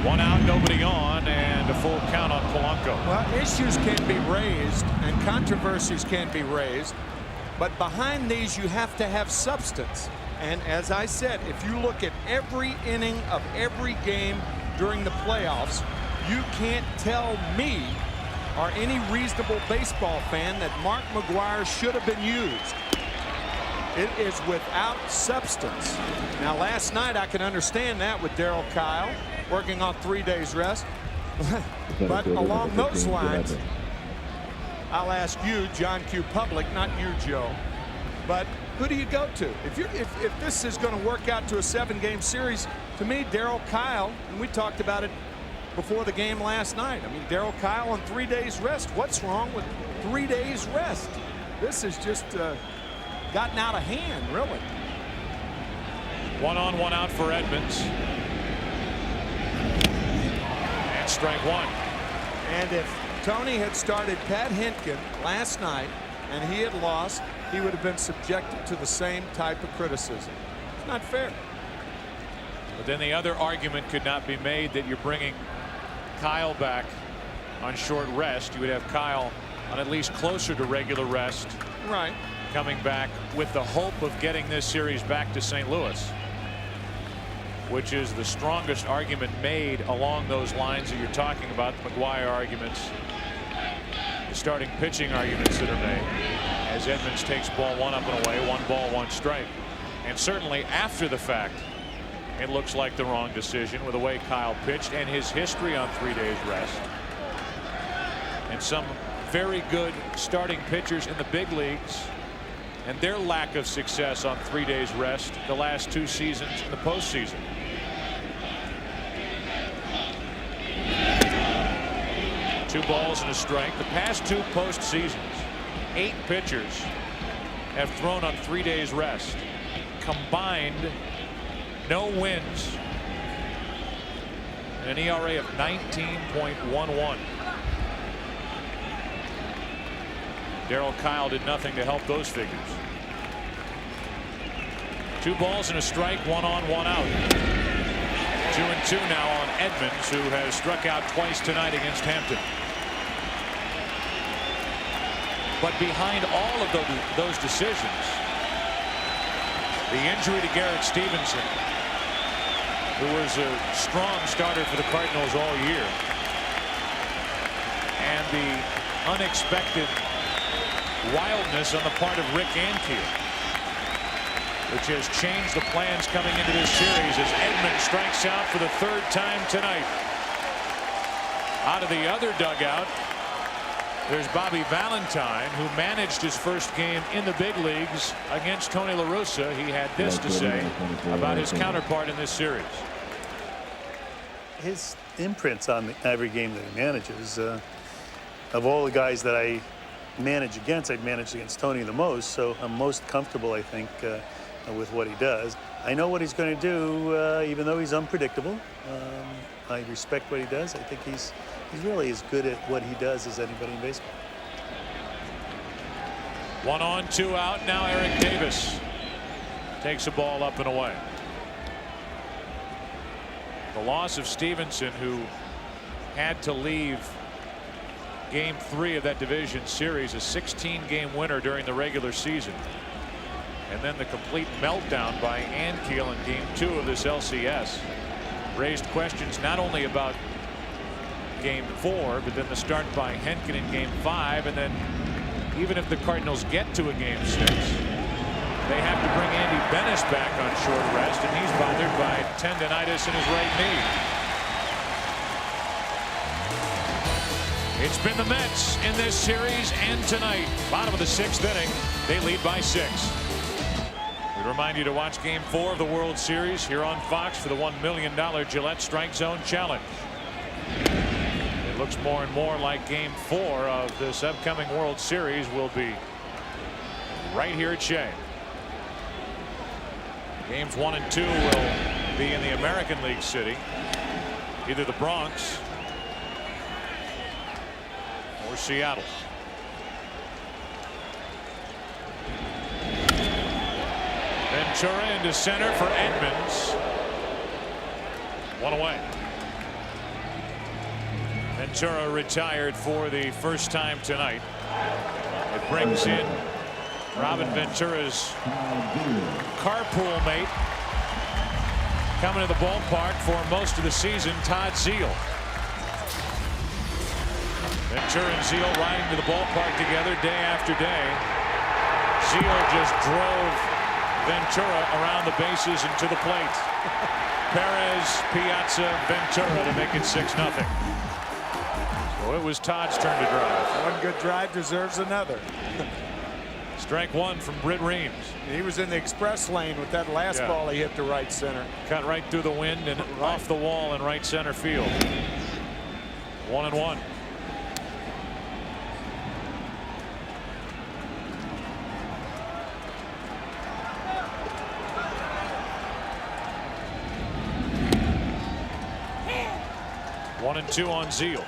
1 out, nobody on, and a full count on Polanco. Well, issues can be raised and controversies can be raised, but behind these you have to have substance. And as I said, if you look at every inning of every game during the playoffs, you can't tell me or any reasonable baseball fan that Mark McGwire should have been used. It is without substance. Now, last night I can understand that with Darryl Kyle working on 3 days rest. But along those lines, I'll ask you, John Q. Public, not you, Joe. But who do you go to? If this is going to work out to a 7-game series, to me, Darryl Kyle, and we talked about it before the game last night. I mean, Darryl Kyle on 3 days rest. What's wrong with 3 days rest? This has just gotten out of hand, really. 1 on, 1 out for Edmonds. And strike 1. And if Tony had started Pat Henkin last night and he had lost, he would have been subjected to the same type of criticism. It's not fair. But then the other argument could not be made that you're bringing Kyle back on short rest. You would have Kyle on at least closer to regular rest. Right. Coming back with the hope of getting this series back to St. Louis, which is the strongest argument made along those lines that you're talking about, the McGwire arguments, the starting pitching arguments that are made, as Edmonds takes ball 1 up and away, 1 ball, 1 strike. And certainly after the fact, it looks like the wrong decision with the way Kyle pitched and his history on 3 days rest. And some very good starting pitchers in the big leagues and their lack of success on 3 days rest the last 2 seasons in the postseason. Two balls and a strike. The past 2 postseasons, 8 pitchers have thrown on 3 days rest. Combined, no wins, and an ERA of 19.11. Darryl Kyle did nothing to help those figures. 2 balls and a strike, 1 on, 1 out. 2-2 now on Edmonds, who has struck out twice tonight against Hampton. But behind all of those decisions, the injury to Garrett Stevenson, who was a strong starter for the Cardinals all year, and the unexpected wildness on the part of Rick Ankiel, which has changed the plans coming into this series as Edmonds strikes out for the 3rd time tonight. Out of the other dugout, there's Bobby Valentine, who managed his first game in the big leagues against Tony La Russa. He had this to say about his counterpart in this series. His imprints on every game that he manages. Of all the guys that I manage against, I'd managed against Tony the most, so I'm most comfortable, I think, with what he does. I know what he's going to do, even though he's unpredictable. I respect what he does. I think he's really as good at what he does as anybody in baseball. 1 on, 2 out. Now Eric Davis takes a ball up and away. The loss of Stevenson, who had to leave Game 3 of that division series, a 16-game winner during the regular season, and then the complete meltdown by Ankiel in Game 2 of this LCS raised questions not only about Game 4, but then the start by Henkin in Game 5, and then even if the Cardinals get to a Game 6, they have to bring Andy Bennis back on short rest, and he's bothered by tendonitis in his right knee. It's been the Mets in this series, and tonight, bottom of the 6th inning, they lead by 6. We remind you to watch Game 4 of the World Series here on Fox for the $1 million Gillette Strike Zone Challenge. It looks more and more like Game 4 of this upcoming World Series will be right here at Shea. Games 1 and 2 will be in the American League City, either the Bronx or Seattle. Ventura into center for Edmonds. 1 away. Ventura retired for the first time tonight. It brings in Robin Ventura's carpool mate, coming to the ballpark for most of the season, Todd Zeile. Ventura and Zeile riding to the ballpark together day after day. Zeile just drove Ventura around the bases and to the plate. Perez, Piazza, Ventura to make it 6-0. So it was Todd's turn to drive. One good drive deserves another. Strike 1 from Britt Reams. He was in the express lane with that last ball he hit to right center. Cut right through the wind and off the wall in right center field. 1-1. One and 2 on Zeile.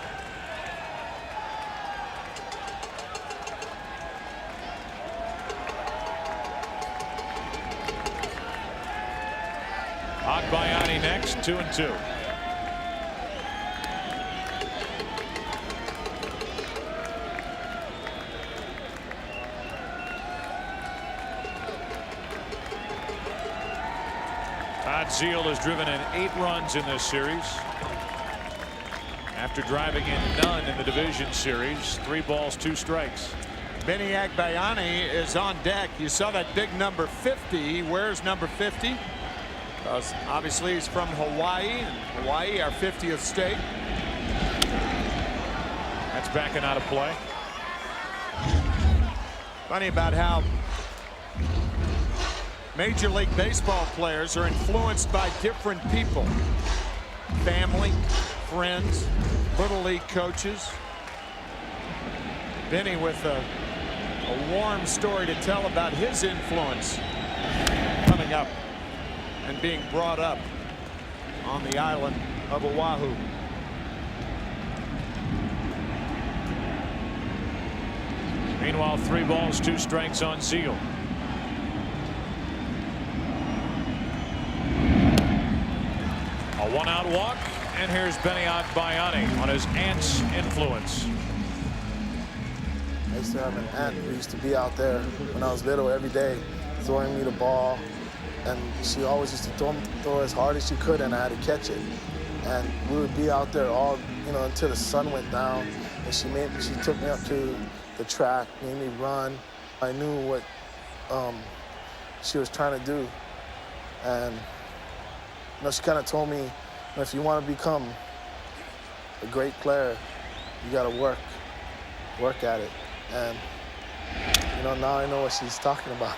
Agbayani next, 2-2. Todd Zeile has driven in 8 runs in this series, after driving in none in the division series. 3 balls, 2 strikes. Benny Agbayani is on deck. You saw that big number 50. Where's number 50? Obviously he's from Hawaii, and Hawaii, our 50th state. That's backing out of play. Funny about how Major League Baseball players are influenced by different people. Family, friends, Little League coaches. Benny with a warm story to tell about his influence coming up and being brought up on the island of Oahu. Meanwhile, 3 balls, 2 strikes on Zeile. A 1-out walk, and here's Benny Agbayani on his aunt's influence. I used to have an aunt who used to be out there when I was little every day, throwing me the ball. And she always used to throw as hard as she could, and I had to catch it. And we would be out there all, until the sun went down. And she took me up to the track, made me run. I knew what she was trying to do. And she kind of told me, if you want to become a great player, you got to work at it. And now I know what she's talking about.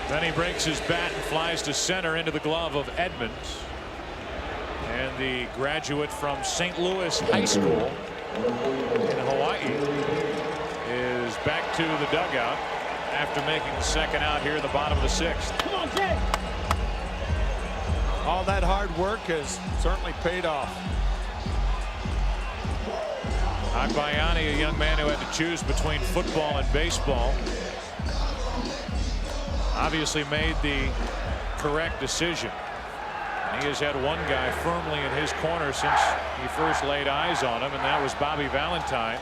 Then he breaks his bat and flies to center into the glove of Edmonds. And the graduate from St. Louis High School in Hawaii is back to the dugout after making the second out here in the bottom of the 6th. Come on, Jay. All that hard work has certainly paid off. Agbayani, a young man who had to choose between football and baseball, obviously made the correct decision. And he has had one guy firmly in his corner since he first laid eyes on him, and that was Bobby Valentine.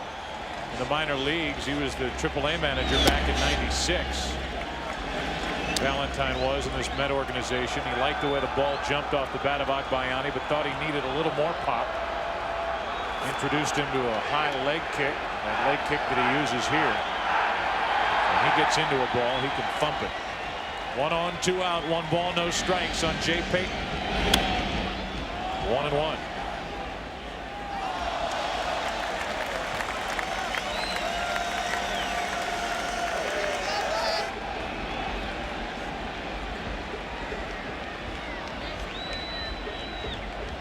In the minor leagues, he was the AAA manager back in '96. Valentine was in this Met organization. He liked the way the ball jumped off the bat of Agbayani, but thought he needed a little more pop. Introduced him to a high leg kick, that leg kick that he uses here. When he gets into a ball, he can thump it. 1 on, 2 out, 1 ball, no strikes on Jay Payton. 1-1.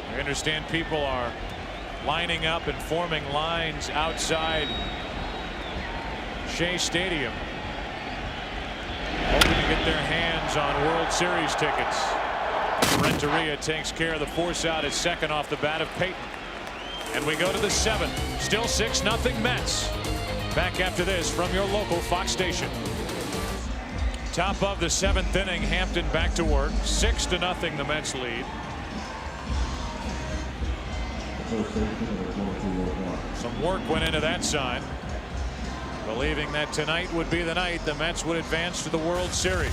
I understand people are lining up and forming lines outside Shea Stadium, hoping to get their hands on World Series tickets. Renteria takes care of the force out at second off the bat of Payton. And we go to the 7th. Still 6-0 Mets. Back after this from your local Fox station. Top of the 7th inning, Hampton back to work. 6-0 the Mets lead. Some work went into that sign, believing that tonight would be the night the Mets would advance to the World Series.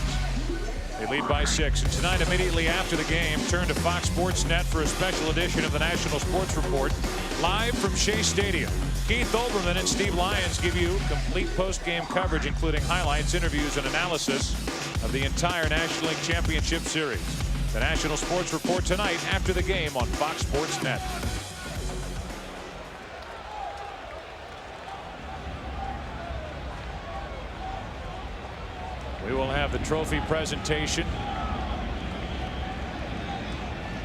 They lead by 6, and tonight immediately after the game, turn to Fox Sports Net for a special edition of the National Sports Report live from Shea Stadium. Keith Olbermann and Steve Lyons give you complete post-game coverage, including highlights, interviews, and analysis of the entire National League Championship Series. The National Sports Report tonight after the game on Fox Sports Net. We will have the trophy presentation,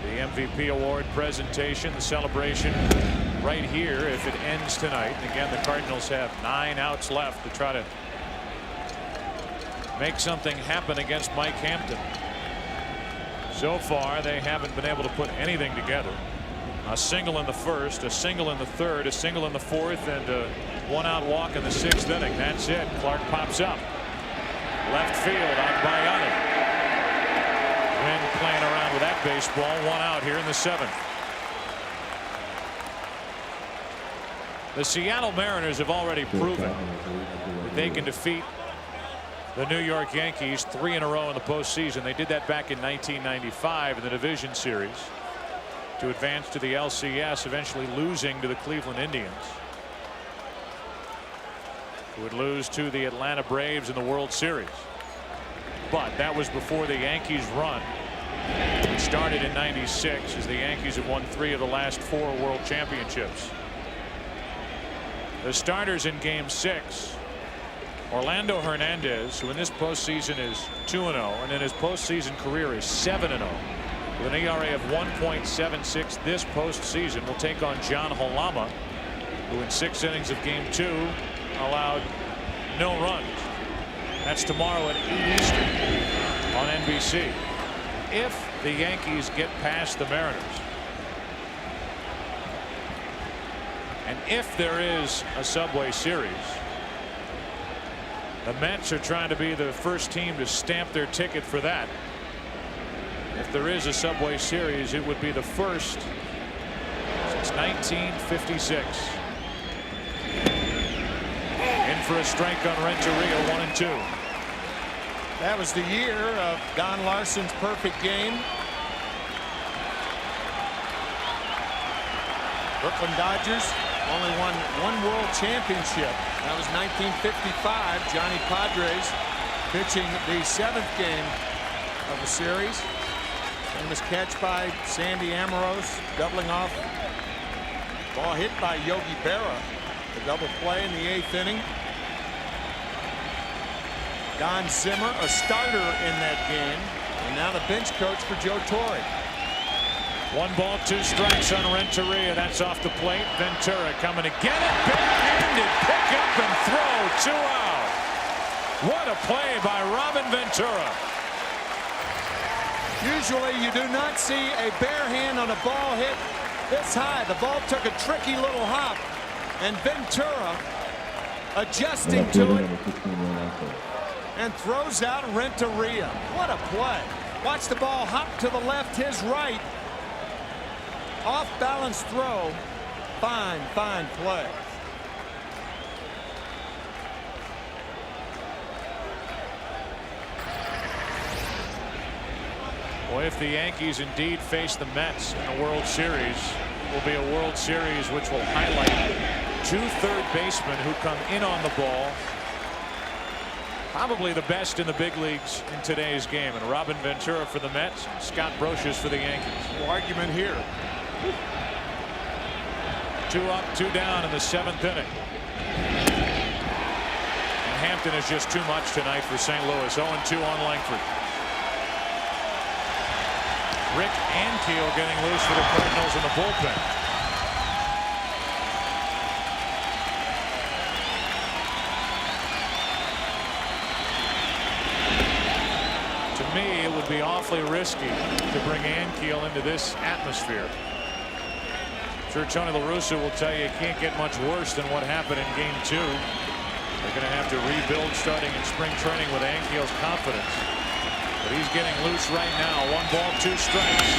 the MVP award presentation, the celebration right here if it ends tonight. And again, the Cardinals have 9 outs left to try to make something happen against Mike Hampton. So far, they haven't been able to put anything together. A single in the first, a single in the third, a single in the fourth, and a 1-out walk in the 6th inning. That's it. Clark pops up. Left field, Agbayani. Wynn playing around with that baseball. 1 out here in the 7th. The Seattle Mariners have already proven that they can defeat the New York Yankees 3 in a row in the postseason. They did that back in 1995 in the division series to advance to the LCS, eventually losing to the Cleveland Indians, who would lose to the Atlanta Braves in the World Series. But that was before the Yankees run. It started in '96 as the Yankees have won 3 of the last 4 World Championships. The starters in Game 6, Orlando Hernandez, who in this postseason is 2-0 and in his postseason career is 7-0 with an ERA of 1.76 this postseason, will take on John Halama, who in 6 innings of Game 2 allowed no runs. That's tomorrow at 8 Eastern on NBC. If the Yankees get past the Mariners, and if there is a Subway Series, the Mets are trying to be the first team to stamp their ticket for that. If there is a Subway Series, it would be the first since 1956. In for a strike on Renteria, 1-2. That was the year of Don Larson's perfect game. Brooklyn Dodgers only won 1 World Championship. That was 1955. Johnny Padres pitching the 7th game of the series. Famous catch by Sandy Amoros, doubling off. Ball hit by Yogi Berra. The double play in the 8th inning. Don Zimmer, a starter in that game, and now the bench coach for Joe Torre. 1 ball, 2 strikes on Renteria. That's off the plate. Ventura coming to get it. Big-handed pick up and throw. 2 out. What a play by Robin Ventura. Usually you do not see a bare hand on a ball hit this high. The ball took a tricky little hop, and Ventura adjusting to it and throws out Renteria. What a play. Watch the ball hop to the left, his right. Off balance throw. Fine play. Well, if the Yankees indeed face the Mets in the World Series, it will be a World Series which will highlight two third basemen who come in on the ball. Probably the best in the big leagues in today's game. And Robin Ventura for the Mets, Scott Brocious for the Yankees. No argument here. 2 up, 2 down in the 7th inning. And Hampton is just too much tonight for St. Louis. 0-2 on Langford. Rick Ankiel getting loose for the Cardinals in the bullpen. To me, it would be awfully risky to bring Ankiel into this atmosphere. I'm sure Tony La Russa will tell you it can't get much worse than what happened in Game 2. They're going to have to rebuild starting in spring training with Ankiel's confidence. But he's getting loose right now. 1 ball, 2 strikes.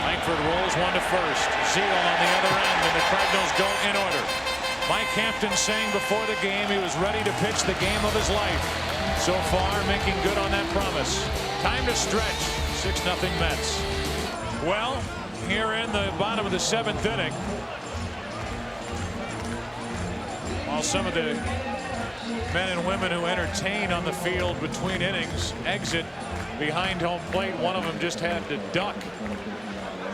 Langford rolls 1 to first. Zeal on the other end, and the Cardinals go in order. Mike Hampton saying before the game he was ready to pitch the game of his life. So far, making good on that promise. Time to stretch. 6-0 Mets. Well, here in the bottom of the 7th inning, while some of the men and women who entertain on the field between innings exit behind home plate, one of them just had to duck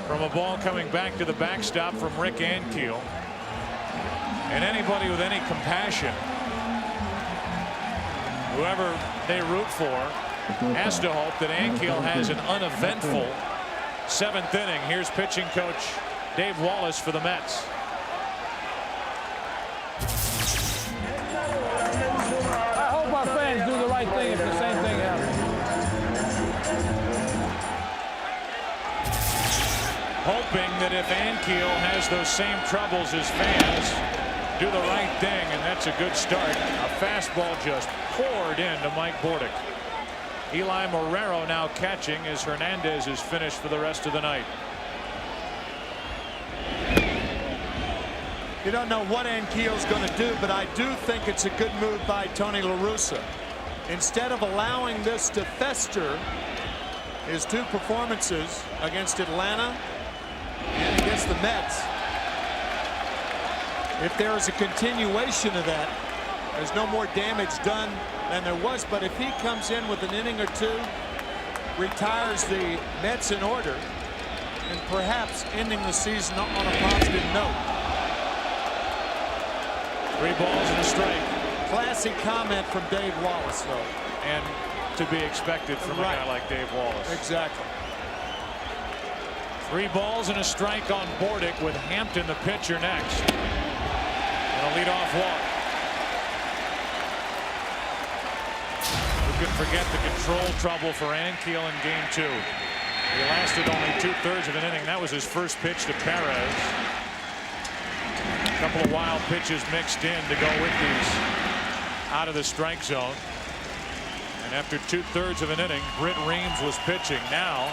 from a ball coming back to the backstop from Rick Ankiel. And anybody with any compassion, whoever they root for, has to hope that Ankiel has an uneventful 7th inning. Here's pitching coach Dave Wallace for the Mets. I hope our fans do the right thing if the same thing happens. Hoping that if Ankiel has those same troubles as fans, do the right thing, and that's a good start. A fastball just poured into Mike Bordick. Eli Marrero now catching as Hernandez is finished for the rest of the night. You don't know what Ankiel's going to do, but I do think it's a good move by Tony La Russa. Instead of allowing this to fester, his 2 performances against Atlanta and against the Mets, if there is a continuation of that, there's no more damage done than there was. But if he comes in with an inning or 2, retires the Mets in order, and perhaps ending the season on a positive note. 3 balls and a strike. Classic comment from Dave Wallace, though. And to be expected from a guy like Dave Wallace. Exactly. 3 balls and a strike on Bordick with Hampton the pitcher next. And a leadoff walk. Who can forget the control trouble for Ankiel in Game 2? He lasted only 2/3 of an inning. That was his first pitch to Perez. A couple of wild pitches mixed in to go with these out of the strike zone. And after 2/3 of an inning, Britt Reams was pitching. Now,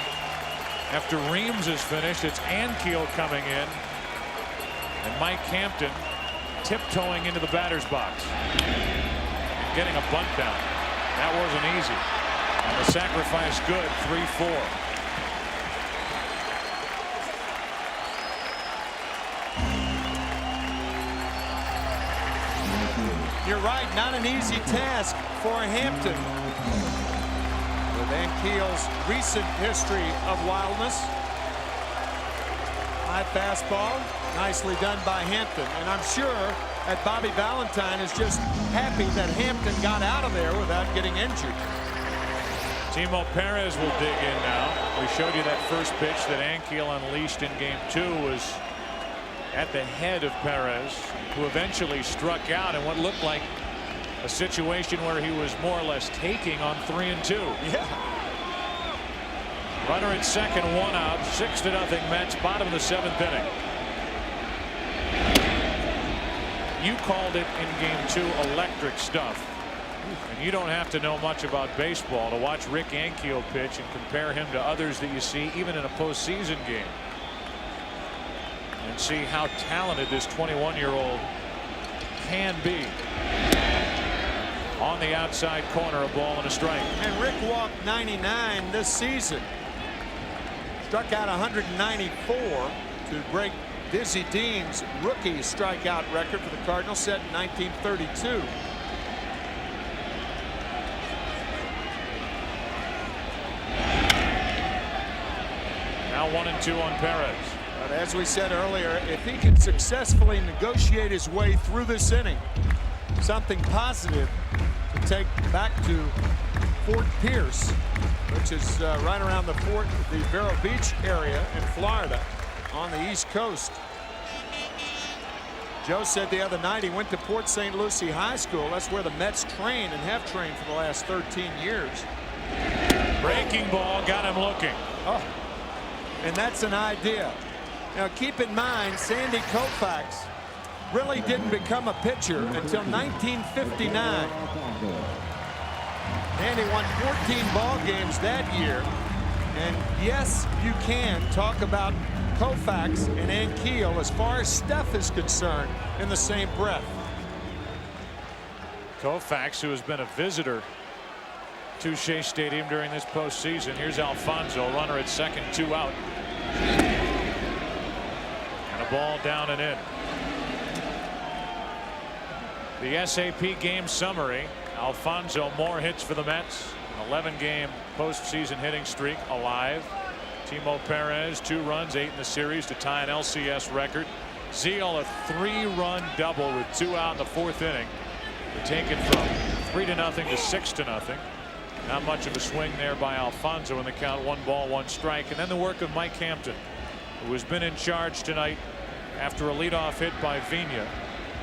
after Reams is finished, it's Ankiel coming in, and Mike Hampton tiptoeing into the batter's box and getting a bunt down. That wasn't easy. And the sacrifice good. 3-4. You're right, not an easy task for Hampton. With Ankiel's recent history of wildness. High fastball, nicely done by Hampton. And I'm sure that Bobby Valentine is just happy that Hampton got out of there without getting injured. Timo Perez will dig in now. We showed you that first pitch that Ankiel unleashed in Game 2 was at the head of Perez, who eventually struck out in what looked like a situation where he was more or less taking on 3-2. Yeah. Runner at second, 1 out, 6-0 Mets, bottom of the 7th inning. You called it in game 2 electric stuff. And you don't have to know much about baseball to watch Rick Ankiel pitch and compare him to others that you see even in a postseason game. And see how talented this 21-year-old can be. On the outside corner, a ball and a strike. And Rick walked 99 this season. Struck out 194 to break Dizzy Dean's rookie strikeout record for the Cardinals, set in 1932. Now 1-2 on Perez. But as we said earlier, if he can successfully negotiate his way through this inning, something positive to take back to Fort Pierce, which is right around the Vero Beach area in Florida on the East Coast. Joe said the other night he went to Port St. Lucie High School. That's where the Mets train and have trained for the last 13 years. Breaking ball got him looking. Oh, and that's an idea. Now keep in mind, Sandy Koufax really didn't become a pitcher until 1959. And he won 14 ball games that year. And yes, you can talk about Koufax and Ankiel as far as stuff is concerned in the same breath. Koufax, who has been a visitor to Shea Stadium during this postseason. Here's Alfonso, runner at second, 2 out. And a ball down and in. The SAP game summary. Alfonso, more hits for the Mets. An 11-game postseason hitting streak alive. Timo Perez, 2 runs, 8 in the series to tie an LCS record. Zeal, a 3-run double with 2 out in the 4th inning to take it from 3-0 to 6-0. Not much of a swing there by Alfonso in the count, 1 ball, 1 strike. And then the work of Mike Hampton, who has been in charge tonight after a leadoff hit by Vina.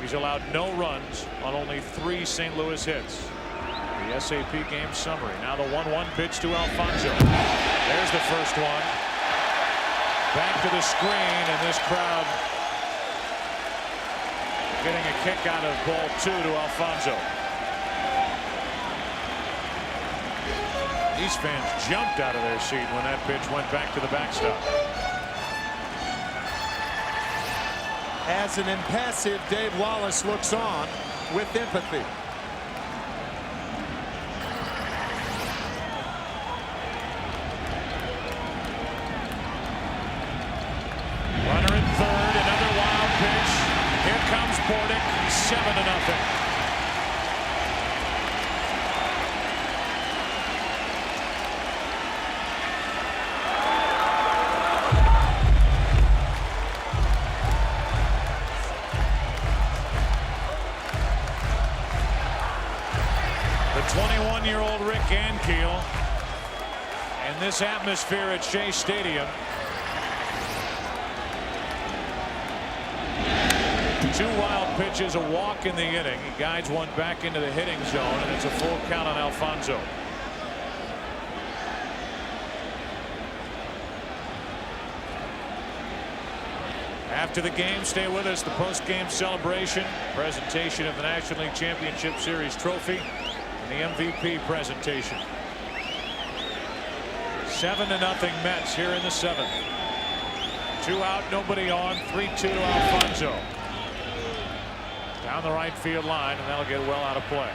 He's allowed no runs on only 3 St. Louis hits. The SAP game summary. Now the 1-1 pitch to Alfonso. There's the first one. Back to the screen, and this crowd getting a kick out of ball 2 to Alfonso. These fans jumped out of their seat when that pitch went back to the backstop. As an impassive Dave Wallace looks on with empathy. Runner in third, another wild pitch. Here comes Portick, 7-0. The 21-year-old Rick Ankiel, and this atmosphere at Shea Stadium. 2 wild pitches, a walk in the inning. He guides one back into the hitting zone, and it's a full count on Alfonso. After the game, stay with us. The post-game celebration, presentation of the National League Championship Series trophy, and the MVP presentation. 7-0 Mets here in the 7th. 2 out, nobody on, 3-2 to Alfonso. Down the right field line, and that'll get well out of play.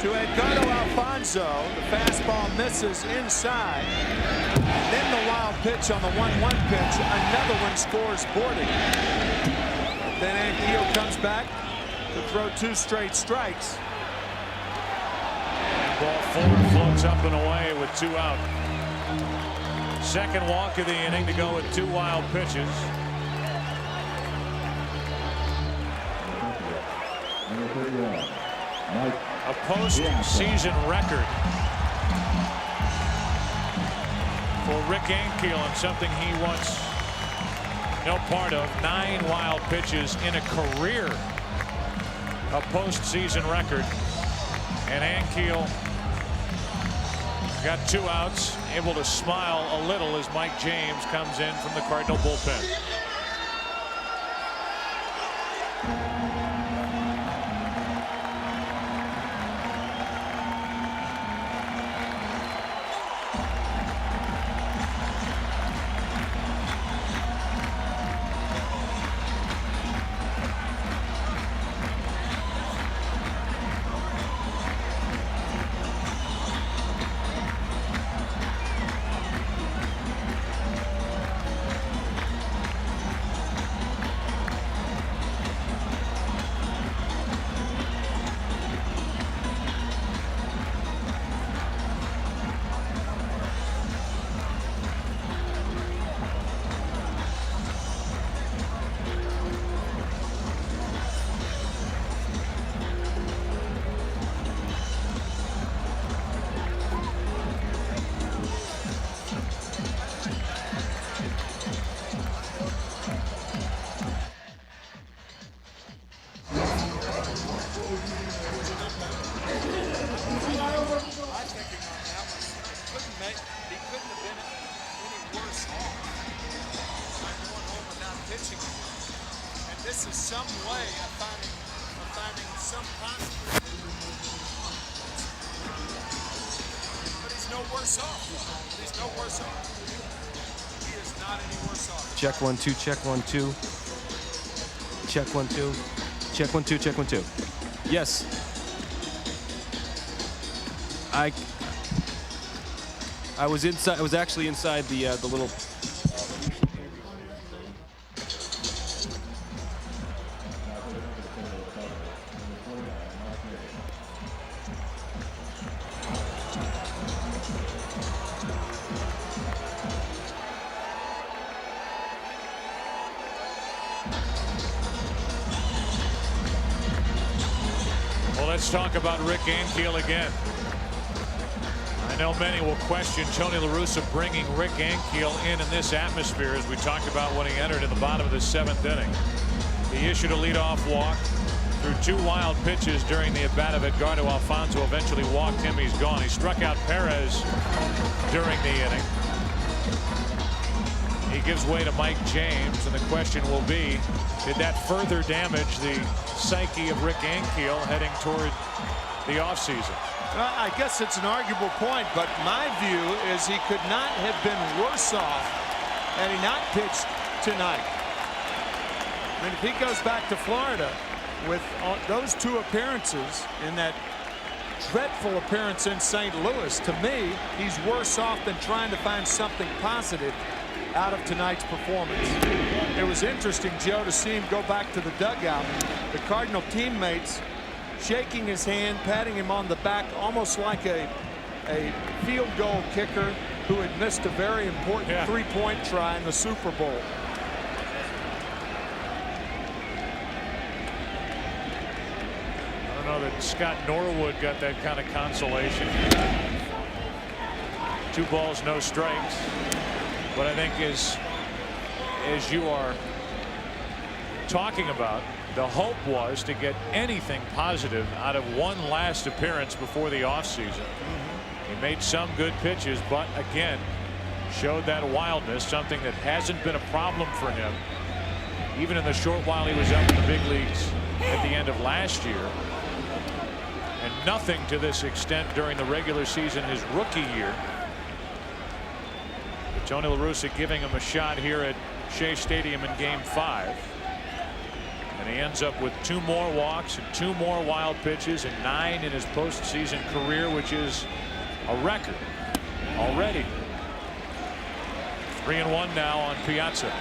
To Edgardo Alfonso, the fastball misses inside. And then the wild pitch on the 1-1 pitch. Another one scores Portick. Then Ankiel comes back to throw 2 straight strikes. And ball 4 floats up and away with 2 out. Second walk of the inning to go with 2 wild pitches. A postseason record for Rick Ankiel and something he wants no part of. 9 wild pitches in a career, a postseason record. And Ankiel got 2 outs, able to smile a little as Mike James comes in from the Cardinal bullpen. This is some way of finding some positive. But he's no worse off. He's no worse off. He is not any worse off. Check 1 2, check 1 2. Check 1 2. Check 1 2, check 1 2. Yes. I was inside. I was actually inside the little. Well, let's talk about Rick Ankiel again. I know many will question Tony La Russa bringing Rick Ankiel in this atmosphere, as we talked about when he entered in the bottom of the 7th inning. He issued a leadoff walk, threw 2 wild pitches during the at-bat of Edgardo Alfonso, eventually walked him. He's gone. He struck out Perez during the inning. He gives way to Mike James, and the question will be, did that further damage the psyche of Rick Ankiel heading toward the offseason? Well, I guess it's an arguable point, but my view is he could not have been worse off had he not pitched tonight. I mean, if he goes back to Florida with those 2 appearances in that dreadful appearance in St. Louis, to me, he's worse off than trying to find something positive out of tonight's performance. It was interesting, Joe, to see him go back to the dugout. The Cardinal teammates shaking his hand, patting him on the back, almost like a field goal kicker who had missed a very important 3-point try in the Super Bowl. I don't know that Scott Norwood got that kind of consolation. 2 balls, no strikes. But I think as you are talking about, the hope was to get anything positive out of one last appearance before the offseason. He made some good pitches, but again, showed that wildness, something that hasn't been a problem for him, even in the short while he was up in the big leagues at the end of last year. And nothing to this extent during the regular season his rookie year. But Tony La Russa giving him a shot here at Shea Stadium in Game 5. And he ends up with 2 more walks and 2 more wild pitches and 9 in his postseason career, which is a record already. 3-1 now on Piazza.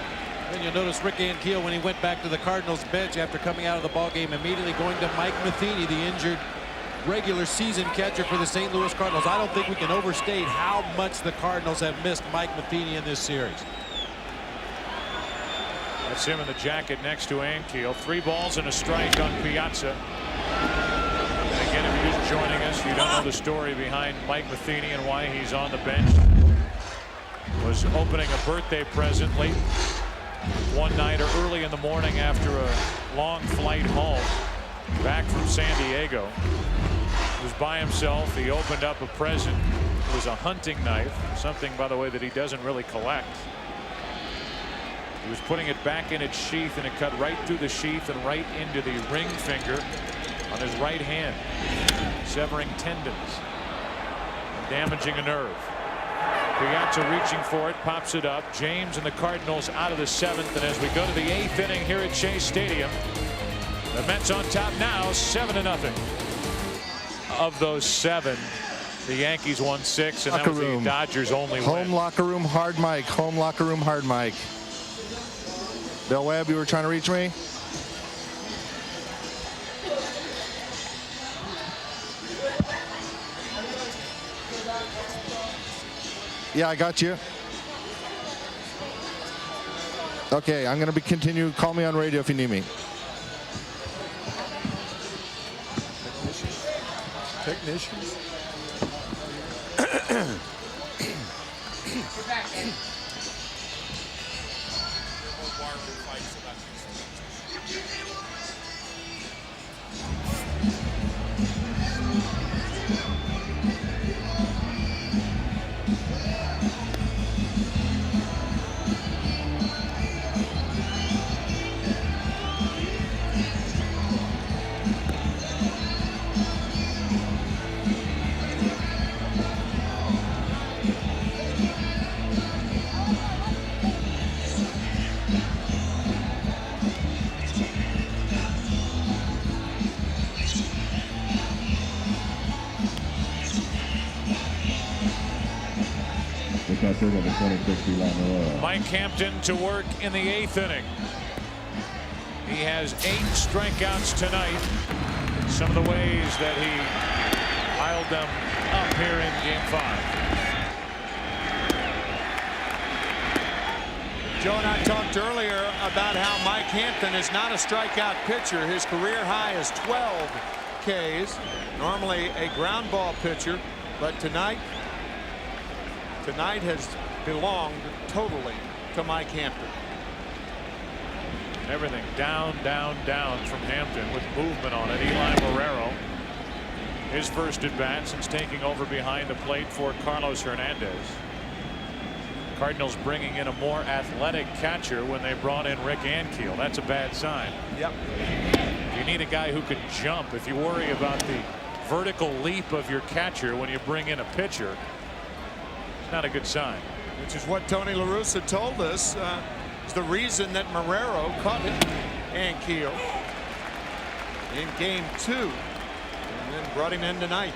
And you'll notice Rick Ankiel, when he went back to the Cardinals bench after coming out of the ballgame, immediately going to Mike Matheny, the injured regular season catcher for the St. Louis Cardinals. I don't think we can overstate how much the Cardinals have missed Mike Matheny in this series. That's him in the jacket next to Ankiel. 3 balls and a strike on Piazza. And again, if you're just joining us, you don't know the story behind Mike Matheny and why he's on the bench. was opening a birthday present late one night or early in the morning after a long flight home back from San Diego. He was by himself. He opened up a present. It was a hunting knife, something, by the way, that he doesn't really collect. He was putting it back in its sheath, and it cut right through the sheath and right into the ring finger on his right hand, severing tendons and damaging a nerve. Piazza reaching for it, pops it up. James and the Cardinals out of the 7th, and as we go to the 8th inning here at Chase Stadium, the Mets on top now, 7-0. Of those 7, the Yankees won 6, and that was the Dodgers' only win. Home locker room hard mic. Home locker room hard mic. Bill Webb, you were trying to reach me? Yeah, I got you. Okay, I'm going to continue. Call me on radio if you need me. Technicians. Mike Hampton to work in the 8th inning. He has 8 strikeouts tonight. Some of the ways that he piled them up here in Game 5. Joe and I talked earlier about how Mike Hampton is not a strikeout pitcher. His career high is 12 Ks. Normally a ground ball pitcher, but tonight has belonged totally to Mike Hampton. Everything down, down, down from Hampton with movement on it. Eli Marrero, his first at bat since taking over behind the plate for Carlos Hernandez. Cardinals bringing in a more athletic catcher when they brought in Rick Ankiel. That's a bad sign. Yep. You need a guy who can jump. If you worry about the vertical leap of your catcher when you bring in a pitcher, it's not a good sign. Which is what Tony La Russa told us is the reason that Marrero caught Ankiel in Game 2 and then brought him in tonight.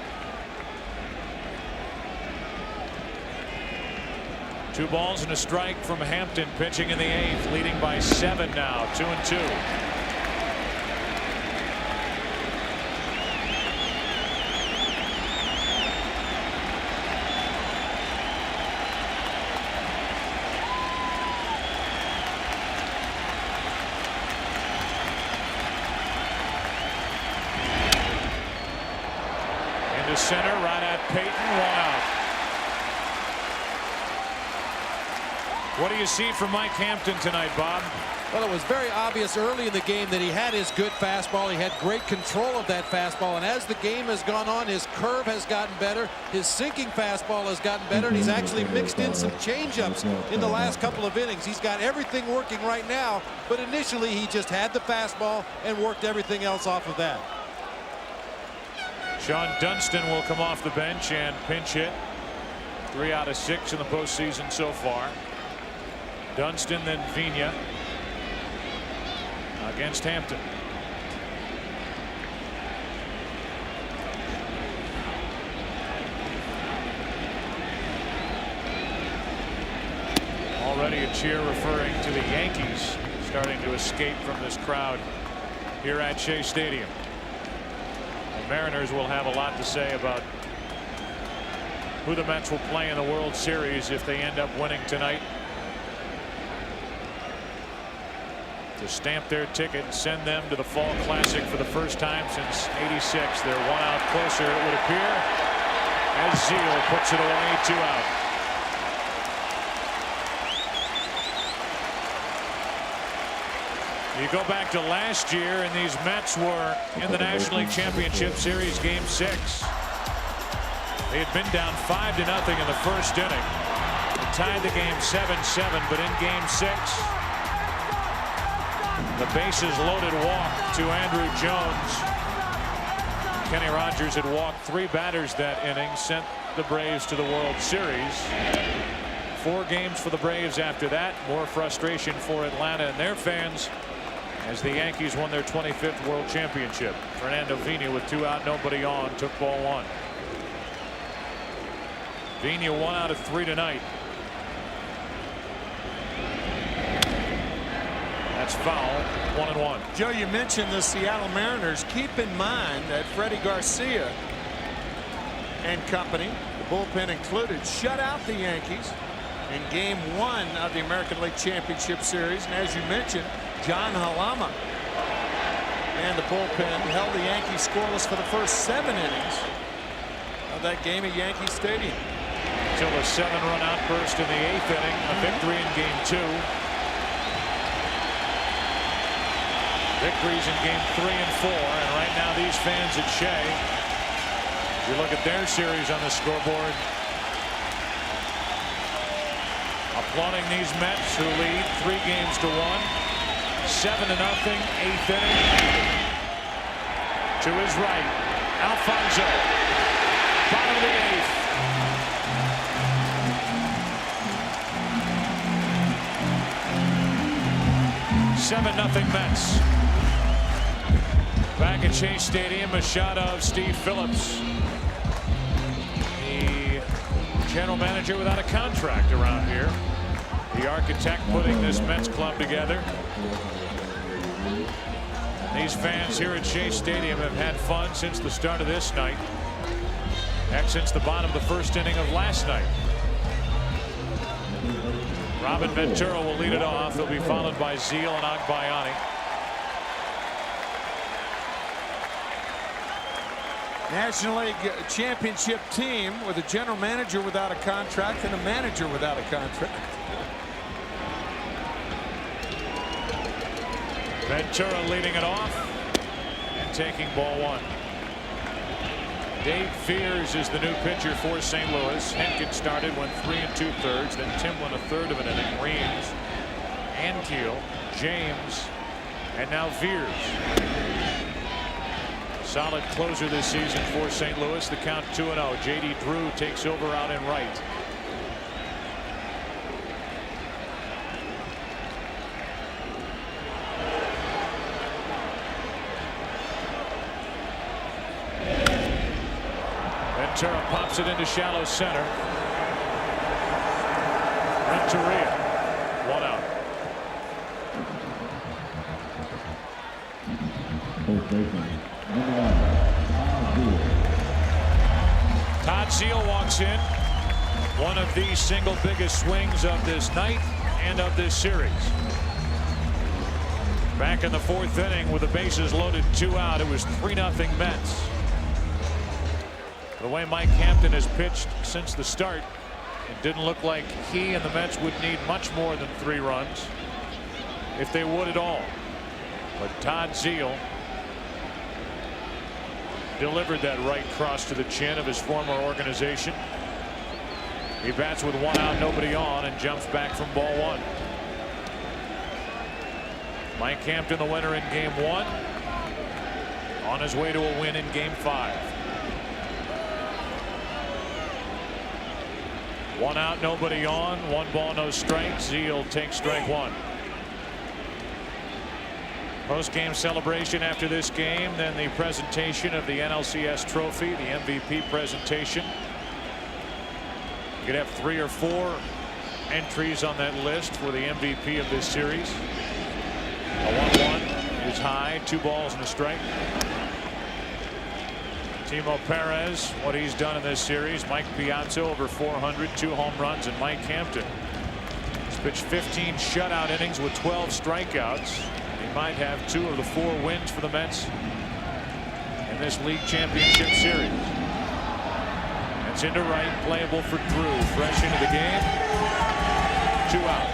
2 balls and a strike from Hampton pitching in the 8th, leading by 7 now, 2-2. Center, right at Peyton, 1 out. What do you see from Mike Hampton tonight, Bob? Well, it was very obvious early in the game that he had his good fastball. He had great control of that fastball, and as the game has gone on, his curve has gotten better, his sinking fastball has gotten better, and he's actually mixed in some changeups in the last couple of innings. He's got everything working right now, but initially he just had the fastball and worked everything else off of that. Sean Dunston will come off the bench and pinch hit. 3 out of 6 in the postseason so far. Dunston, then Vina against Hampton. Already a cheer referring to the Yankees starting to escape from this crowd here at Shea Stadium. Mariners will have a lot to say about who the Mets will play in the World Series if they end up winning tonight. To stamp their ticket and send them to the Fall Classic for the first time since '86. They're 1 out closer, it would appear, as Zeal puts it away, 2 out. You go back to last year, and these Mets were in the National League Championship Series Game 6. They had been down 5-0 in the first inning. They tied the game 7-7, but in Game 6, the bases loaded walk to Andrew Jones. Kenny Rogers had walked 3 batters that inning, sent the Braves to the World Series. 4 games for the Braves after that. More frustration for Atlanta and their fans as the Yankees won their 25th World Championship. Fernando Vina with 2 out, nobody on, took ball 1. Vina 1 out of 3 tonight. That's foul. 1-1. Joe, you mentioned the Seattle Mariners. Keep in mind that Freddie Garcia and company, the bullpen included, shut out the Yankees in Game 1 of the American League Championship Series. And as you mentioned, John Halama and the bullpen held the Yankees scoreless for the first 7 innings of that game at Yankee Stadium. Until a 7-run outburst in the 8th inning, a victory in Game 2. Victories in Game 3 and 4, and right now these fans at Shea, you look at their series on the scoreboard, applauding these Mets who lead 3-1. 7-0, 8th inning. To his right, Alfonso, bottom of the 8th. $7-0 Mets. Back at Chase Stadium, a shot of Steve Phillips, the general manager without a contract around here, the architect putting this Mets club together. These fans here at Chase Stadium have had fun since the start of this night. Heck, since the bottom of the first inning of last night. Robin Ventura will lead it off. He'll be followed by Zeal and Agbayani. National League Championship team with a general manager without a contract and a manager without a contract. Ventura leading it off and taking ball 1. Dave Fears is the new pitcher for St. Louis. Henkin started, went 3 2/3. Then Timlin a third of an inning. Reams, Ankiel, James, and now Fears. Solid closer this season for St. Louis. The count 2-0. J.D. Drew takes over out in right. Ventura pops it into shallow center. Renteria, 1 out. Todd Zeal walks in. One of the single biggest swings of this night and of this series. Back in the 4th inning with the bases loaded, 2 out. It was 3-0 Mets. The way Mike Hampton has pitched since the start, it didn't look like he and the Mets would need much more than 3 runs, if they would at all. But Todd Zeal delivered that right cross to the chin of his former organization. He bats with 1 out, nobody on, and jumps back from ball 1. Mike Hampton, the winner in Game 1, on his way to a win in Game 5. 1 out, nobody on, 1 ball, no strikes. Zeal takes strike 1. Post-game celebration after this game, then the presentation of the NLCS trophy, the MVP presentation. You could have 3 or 4 entries on that list for the MVP of this series. A 1-1 is high, 2 balls and a strike. Timo Perez, what he's done in this series. Mike Piazza over 400, 2 home runs, and Mike Hampton has pitched 15 shutout innings with 12 strikeouts. He might have 2 of the 4 wins for the Mets in this league championship series. It's into right, playable for Drew. Fresh into the game. 2 out.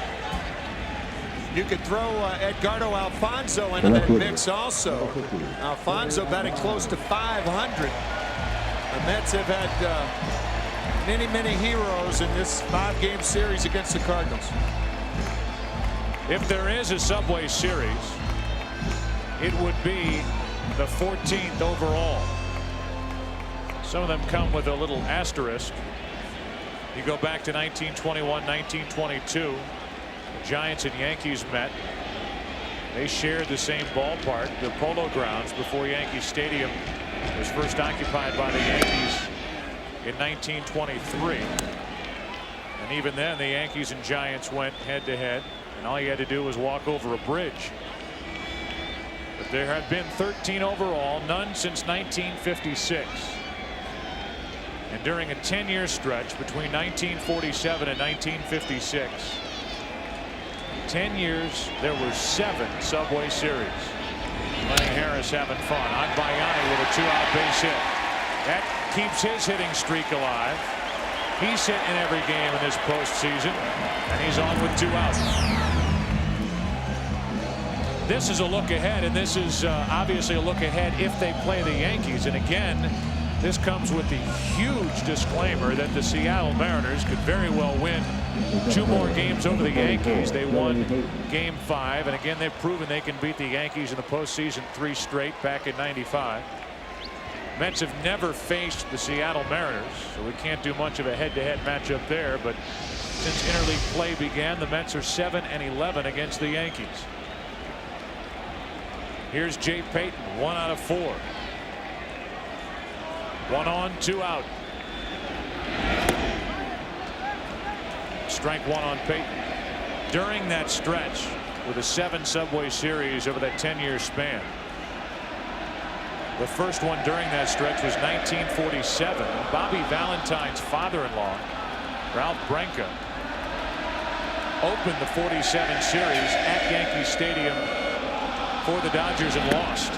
You could throw Edgardo Alfonso into that mix also. Alfonso batting close to 500. The Mets have had many heroes in this 5-game series against the Cardinals. If there is a Subway Series, it would be the 14th overall. Some of them come with a little asterisk. You go back to 1921, 1922. The Giants and Yankees met. They shared the same ballpark, the Polo Grounds, before Yankee Stadium was first occupied by the Yankees in 1923. And even then, the Yankees and Giants went head to head, and all you had to do was walk over a bridge. But there have been 13 overall, none since 1956. And during a 10-year stretch between 1947 and 1956, 10 years, there were 7 Subway Series. Lenny Harris having fun. Agbayani with a 2-out base hit. That keeps his hitting streak alive. He's hit in every game in this postseason, and he's on with 2 outs. This is a look ahead, and this is obviously a look ahead if they play the Yankees. And again, this comes with the huge disclaimer that the Seattle Mariners could very well win 2 more games over the Yankees. They won Game 5, and again, they've proven they can beat the Yankees in the postseason 3 straight back in '95. Mets have never faced the Seattle Mariners, so we can't do much of a head-to-head matchup there. But since interleague play began, the Mets are 7-11 against the Yankees. Here's Jay Payton, 1 out of 4. 1 on, 2 out. Strike 1 on Payton. During that stretch with a 7 Subway Series over that 10-year span, the first one during that stretch was 1947. Bobby Valentine's father-in-law, Ralph Branca, opened the 47 series at Yankee Stadium for the Dodgers and lost.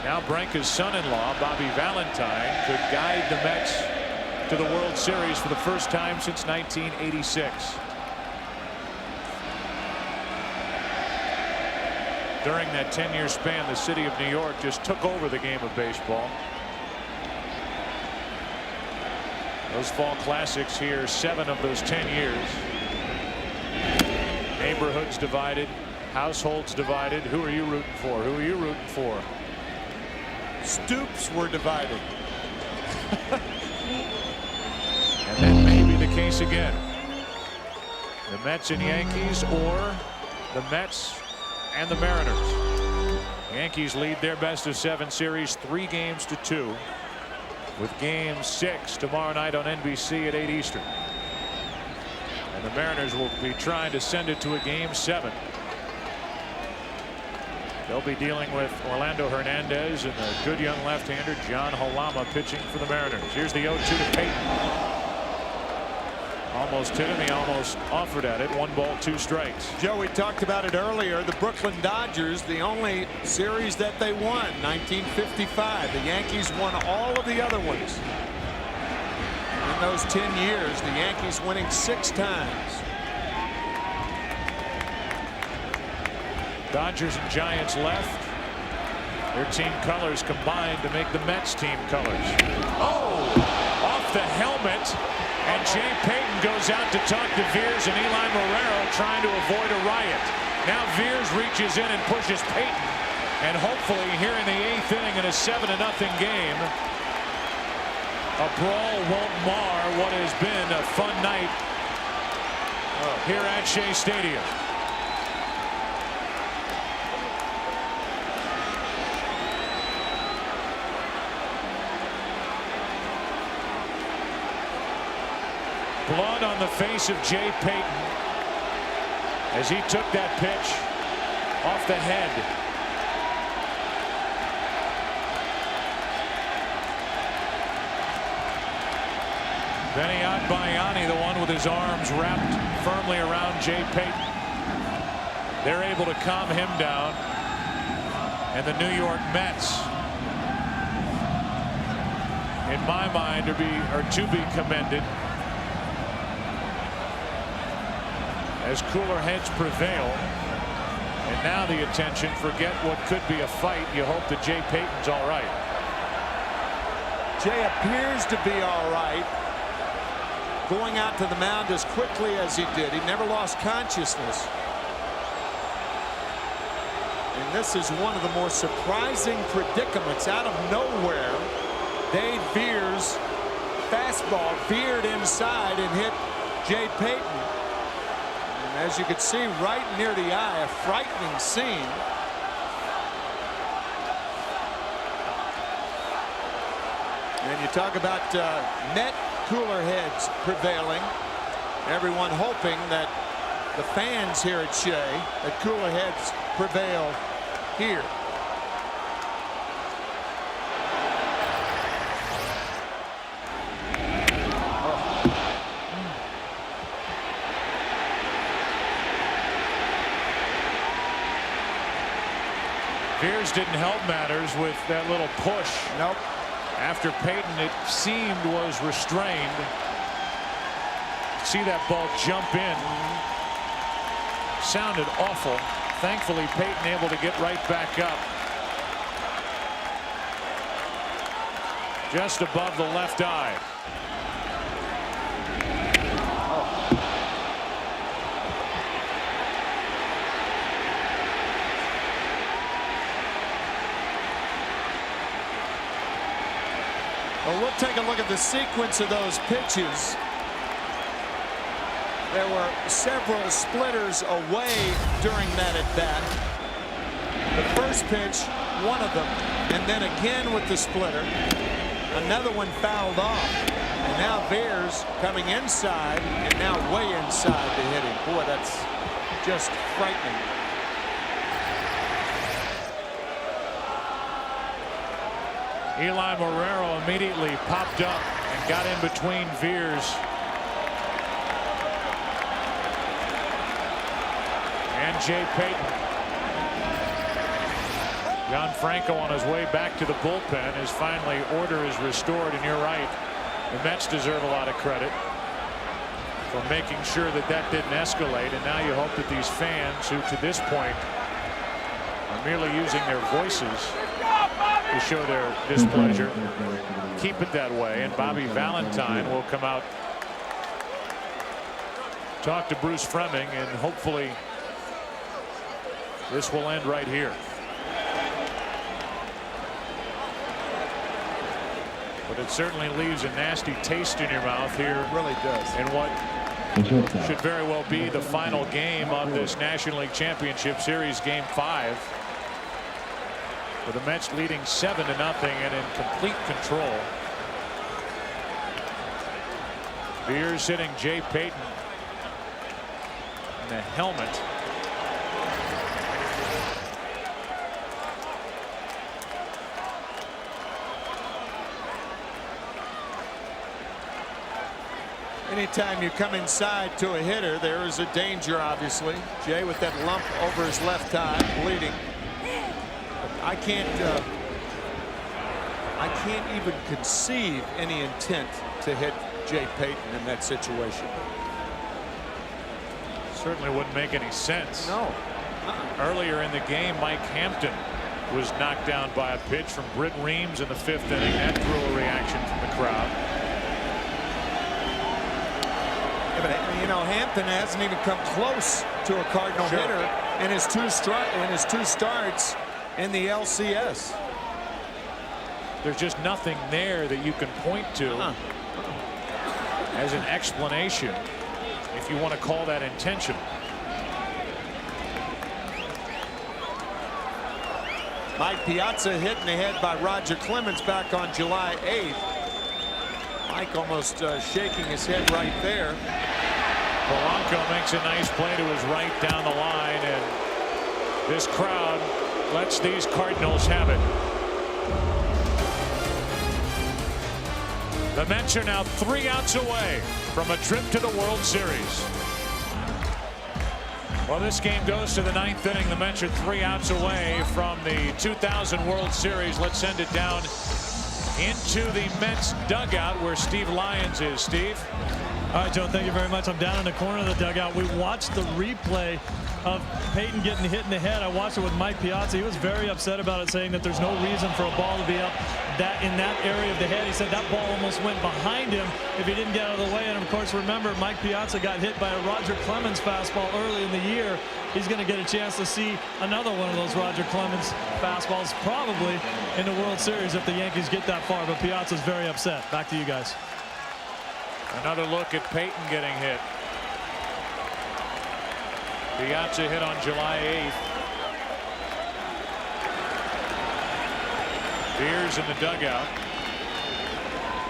Now Branca's son-in-law, Bobby Valentine, could guide the Mets to the World Series for the first time since 1986. During that 10-year span, the city of New York just took over the game of baseball. Those fall classics here, 7 of those 10 years. Neighborhoods divided, households divided. Who are you rooting for? Who are you rooting for? Stoops were divided. And that may be the case again. The Mets and Yankees, or the Mets and the Mariners. Yankees lead their best-of-7 series 3-2, with Game 6 tomorrow night on NBC at 8 Eastern. And the Mariners will be trying to send it to a Game 7. They'll be dealing with Orlando Hernandez and the good young left-hander John Halama pitching for the Mariners. Here's the 0-2 to Payton. Almost hit him. He almost offered at it. 1 ball, 2 strikes. Joe, we talked about it earlier. The Brooklyn Dodgers, the only series that they won, 1955. The Yankees won all of the other ones. In those 10 years, the Yankees winning 6 times. Dodgers and Giants left. Their team colors combined to make the Mets team colors. Oh, off the helmet. And Jay Payton goes out to talk to Veers and Eli Marrero, trying to avoid a riot. Now Veers reaches in and pushes Payton. And hopefully here in the 8th inning in a 7-0 game, a brawl won't mar what has been a fun night here at Shea Stadium. Blood on the face of Jay Payton as he took that pitch off the head. Benny Agbayani, the one with his arms wrapped firmly around Jay Payton. They're able to calm him down. And the New York Mets, in my mind, are to be commended, as cooler heads prevail. And now the attention, forget what could be a fight. You hope that Jay Payton's all right. Jay appears to be all right. Going out to the mound as quickly as he did. He never lost consciousness. And this is one of the more surprising predicaments. Out of nowhere, Dave Veer's fastball veered inside and hit Jay Payton. And as you could see right near the eye, a frightening scene. And you talk about net cooler heads prevailing. Everyone hoping that the fans here at Shea, that cooler heads prevail here. Veers didn't help matters with that little push. Nope. After Payton, it seemed, was restrained. See that ball jump in. Sounded awful. Thankfully, Payton able to get right back up. Just above the left eye. Well, we'll take a look at the sequence of those pitches. There were several splitters away during that at bat. The first pitch, one of them, and then again with the splitter. Another one fouled off. And now Veers coming inside and now way inside to hit him. Boy, that's just frightening. Eli Marrero immediately popped up and got in between Veers and Jay Payton. John Franco on his way back to the bullpen as finally order is restored. And you're right, the Mets deserve a lot of credit for making sure that that didn't escalate. And now you hope that these fans, who to this point are merely using their voices to show their displeasure, keep it that way. And Bobby Valentine will come out, talk to Bruce Fleming, and hopefully this will end right here. But it certainly leaves a nasty taste in your mouth here. It really does. And what should very well be the final game of this National League Championship Series, Game 5. With the Mets leading 7-0 and in complete control. Veers hitting Jay Payton in the helmet. Anytime you come inside to a hitter, there is a danger, obviously. Jay with that lump over his left eye, bleeding. I can't even conceive any intent to hit Jay Payton in that situation. Certainly wouldn't make any sense. No. Earlier in the game, Mike Hampton was knocked down by a pitch from Britt Reams in the 5th inning. That drew a reaction from the crowd. Yeah, but you know, Hampton hasn't even come close to a Cardinal hitter in his two starts in the LCS. There's just nothing there that you can point to as an explanation, if you want to call that intentional. Mike Piazza hit in the head by Roger Clemens back on July 8th. Mike almost shaking his head right there. Polanco makes a nice play to his right down the line, and this crowd lets these Cardinals have it. The Mets are now 3 outs away from a trip to the World Series. Well, this game goes to the 9th inning. The Mets are 3 outs away from the 2000 World Series. Let's send it down into the Mets dugout where Steve Lyons is. Steve? All right, Joe, thank you very much. I'm down in the corner of the dugout. We watched the replay of Peyton getting hit in the head. I watched it with Mike Piazza. He was very upset about it, saying that there's no reason for a ball to be up in that area of the head. He said that ball almost went behind him if he didn't get out of the way. And, of course, remember, Mike Piazza got hit by a Roger Clemens fastball early in the year. He's going to get a chance to see another one of those Roger Clemens fastballs probably in the World Series if the Yankees get that far. But Piazza's very upset. Back to you guys. Another look at Peyton getting hit. Piazza hit on July 8th. Beers in the dugout.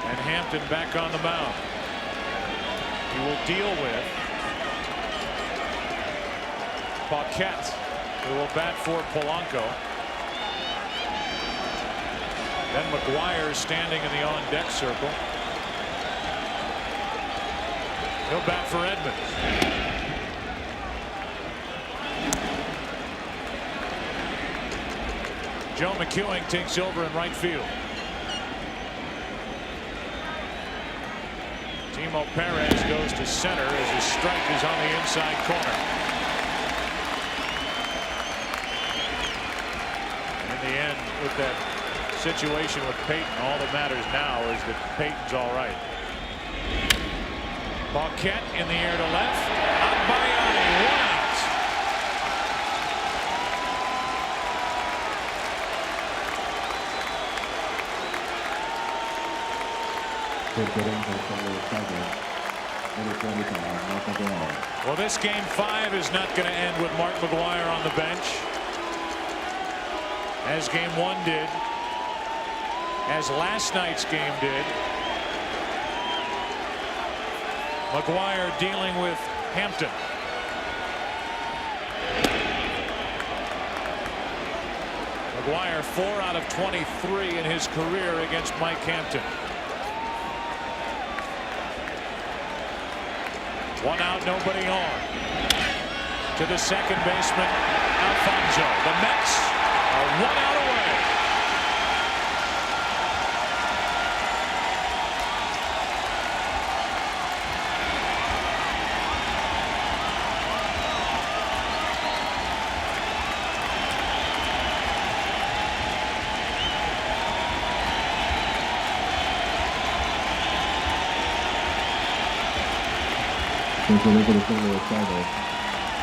And Hampton back on the mound. He will deal with Paquette, who will bat for Polanco. Then McGuire standing in the on-deck circle. He'll bat for Edmonds. Joe McEwing takes over in right field. Timo Perez goes to center as his strike is on the inside corner. And in the end, with that situation with Peyton, all that matters now is that Peyton's all right. Paquette in the air to left. Agbayani, 1 out. Well, this game 5 is not going to end with Mark McGuire on the bench, as game 1 did, as last night's game did. McGuire dealing with Hampton. McGuire 4 out of 23 in his career against Mike Hampton. 1 out, nobody on. To the second baseman, Alfonso. The Mets are 1 out away.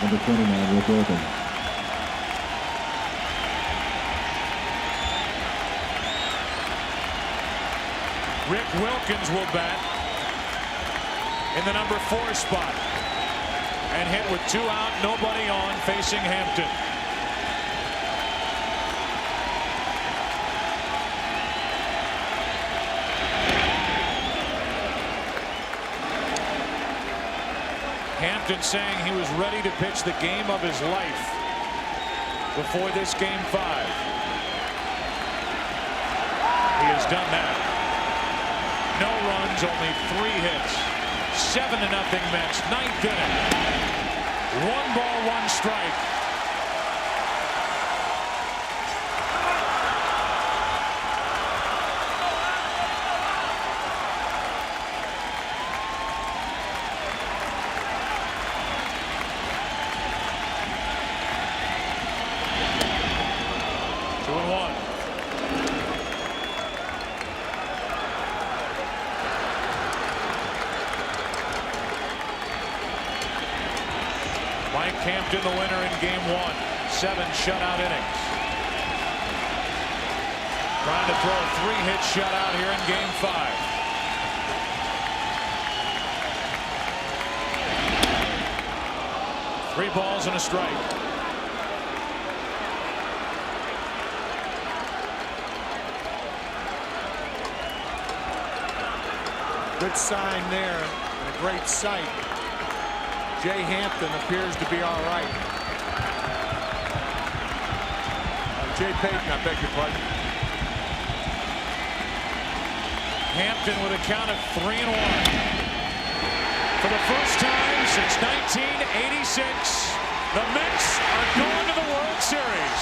Number 29, Rick Wilkins. Rick Wilkins will bat in the number 4 spot and hit with 2 out, nobody on, facing Hampton. Hampton saying he was ready to pitch the game of his life before this game 5. He has done that. No runs, only 3 hits. 7-0 Mets, 9th inning. 1 ball, 1 strike. Hampton the winner in game 1. 7 shutout innings. Trying to throw a 3-hit shutout here in game 5. Three balls and a strike. Good sign there and a great sight. Jay Hampton appears to be all right. Jay Peyton, I beg your pardon. Hampton with a count of 3-1. For the first time since 1986, the Mets are going to the World Series.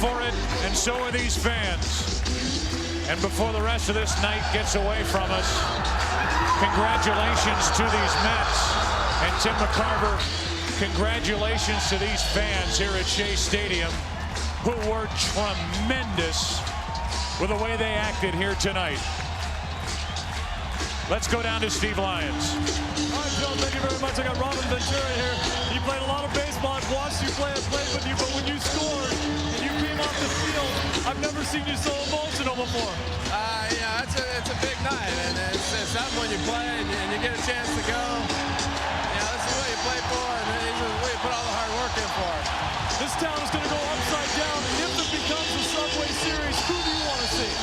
for it, and so are these fans. And before the rest of this night gets away from us, congratulations to these Mets. And Tim McCarver, congratulations to these fans here at Shea Stadium, who were tremendous with the way they acted here tonight. Let's go down to Steve Lyons. All right, Joe, thank you very much. I got Robin Ventura here. He played a lot of baseball. I've watched you play. I've played with you. But when you scored and you came off the field, I've never seen you so emotional before. Yeah, it's a big night. And it's something when you play and you get a chance to go. This is what you play for. And this is what you put all the hard work in for. This town is going to go upside down. If it becomes a Subway Series, who do you want to see?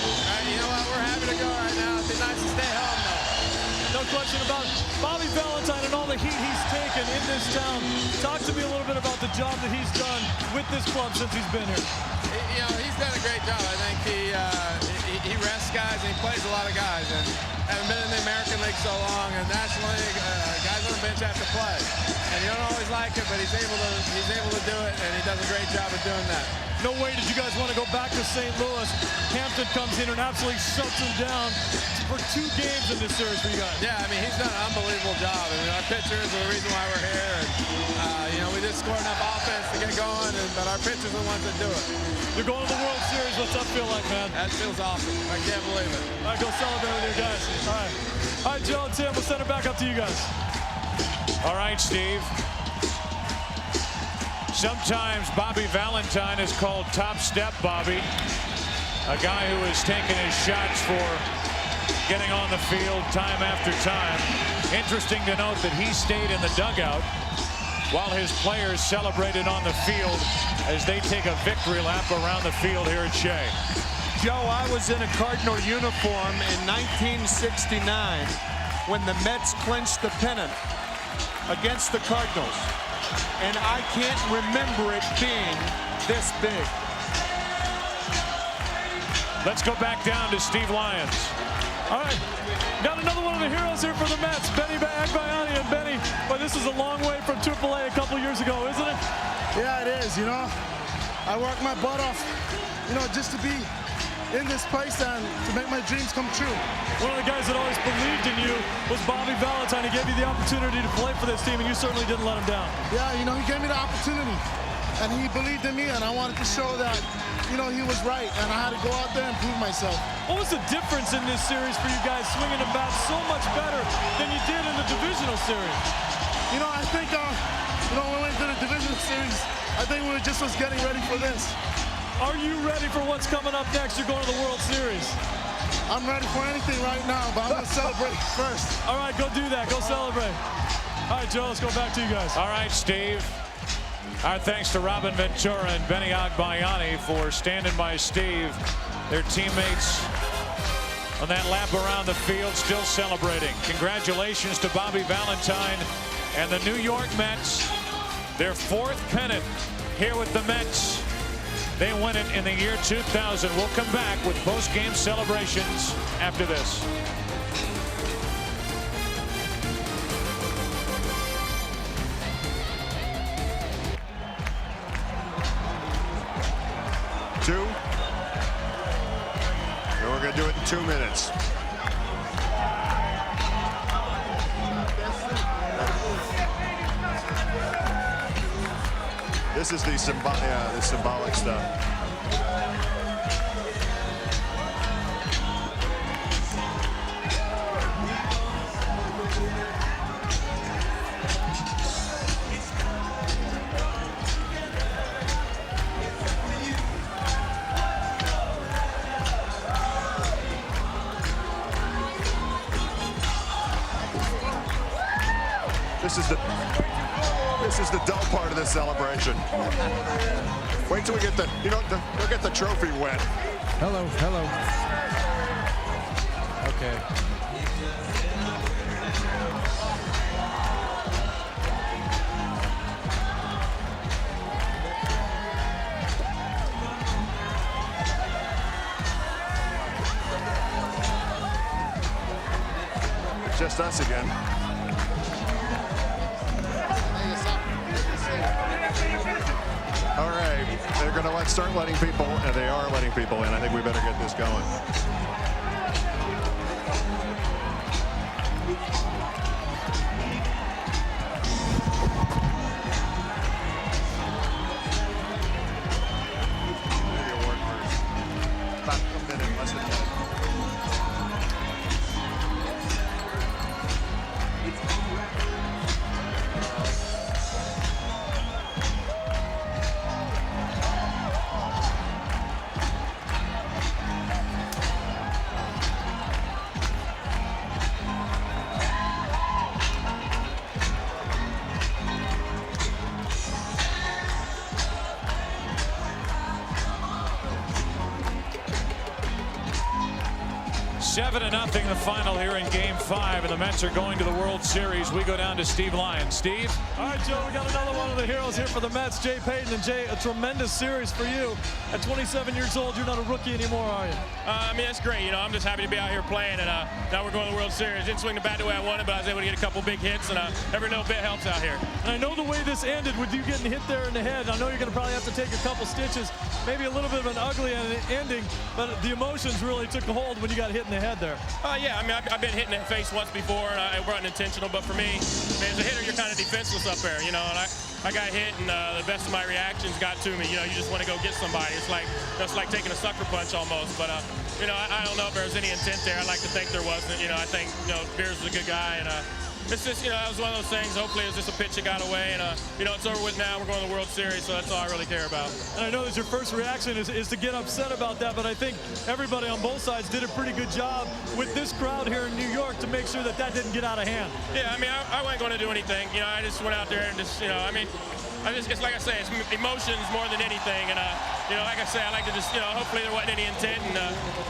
You know what? We're happy to go right now. It'd be nice to stay home, though. No question about it. Bobby Valentine and all the heat he's taken in this town. Talk to me a little bit about the job that he's done with this club since he's been here. He's done a great job. I think he rests guys and he plays a lot of guys. And having been in the American League so long and National League, guys on the bench have to play. And you don't always like it, but he's able to do it, and he does a great job of doing that. No way did you guys want to go back to St. Louis. Hampton comes in and absolutely shuts them down for 2 games in this series for you guys. Yeah, I mean, he's done an unbelievable job. I mean, our pitchers are the reason why we're here. And, we just score enough offense to get going, but our pitchers are the ones that do it. You're going to the World Series. What's that feel like, man? That feels awesome. I can't believe it. All right, go celebrate with your guys. All right. All right, Joe and Tim, we'll send it back up to you guys. All right, Steve. Sometimes Bobby Valentine is called Top Step Bobby, a guy who has taken his shots for getting on the field time after time. Interesting to note that he stayed in the dugout while his players celebrated on the field as they take a victory lap around the field here at Shea. Joe, I was in a Cardinal uniform in 1969 when the Mets clinched the pennant against the Cardinals. And I can't remember it being this big. Let's go back down to Steve Lyons. All right, got another one of the heroes here for the Mets, Benny Agbayani. And Benny, but this is a long way from AAA a couple years ago, isn't it? Yeah, it is. I worked my butt off, just to be in this place and to make my dreams come true. One of the guys that always believed in you was Bobby Valentine. He gave you the opportunity to play for this team, and you certainly didn't let him down. Yeah, he gave me the opportunity, and he believed in me, and I wanted to show that, he was right, and I had to go out there and prove myself. What was the difference in this series for you guys, swinging the bat so much better than you did in the divisional series? I think, when we went to the divisional series, I think we were just getting ready for this. Are you ready for what's coming up next? You're going to the World Series. I'm ready for anything right now, but I'm going to celebrate first. All right, go do that. Go celebrate. All right, Joe, let's go back to you guys. All right, Steve. Our thanks to Robin Ventura and Benny Agbayani for standing by Steve. Their teammates on that lap around the field still celebrating. Congratulations to Bobby Valentine and the New York Mets. Their 4th pennant here with the Mets. They win it in the year 2000. We'll come back with post-game celebrations after this. Two. And we're going to do it in 2 minutes. This is the symbolic stuff. This is the dull part of the celebration. Wait till we get they'll get the trophy wet. Hello. Okay. Just us again. All right, they're going to let start letting people, and they are letting people in. I think we better get this going. About a minute, less than 10. Seven to nothing the final here in Game 5, and the Mets are going to the World Series. We go down to Steve Lyons. Steve? All right, Joe, we got another one of the heroes here for the Mets, Jay Payton. And Jay, a tremendous series for you. At 27 years old, you're not a rookie anymore, are you? I mean, that's great. You know, I'm just happy to be out here playing, and now we're going to the World Series. Didn't swing the bat the way I wanted, but I was able to get a couple big hits, and every little bit helps out here. And I know the way this ended with you getting hit there in the head. I know you're going to probably have to take a couple stitches, maybe a little bit of an ugly ending, but the emotions really took a hold when you got hit in the head there. Yeah, I mean, I've been hit in the face once before, and it wasn't intentional, but for me, as a hitter, you're kind of defenseless up there, you know, and I got hit, and the best of my reactions got to me. You know, you just want to go get somebody. It's like taking a sucker punch almost, but, you know, I don't know if there was any intent there. I'd like to think there wasn't. You know, I think, you know, Beers was a good guy, and it's just, you know, that was one of those things. Hopefully it was just a pitch that got away, and, you know, it's over with now. We're going to the World Series, so that's all I really care about. And I know that your first reaction is to get upset about that, but I think everybody on both sides did a pretty good job with this crowd here in New York to make sure that that didn't get out of hand. Yeah, I mean, I wasn't going to do anything. You know, I just went out there and just, you know, I mean, it's like I say, it's emotions more than anything, and you know, like I say, I like to just, you know, hopefully there wasn't any intent, and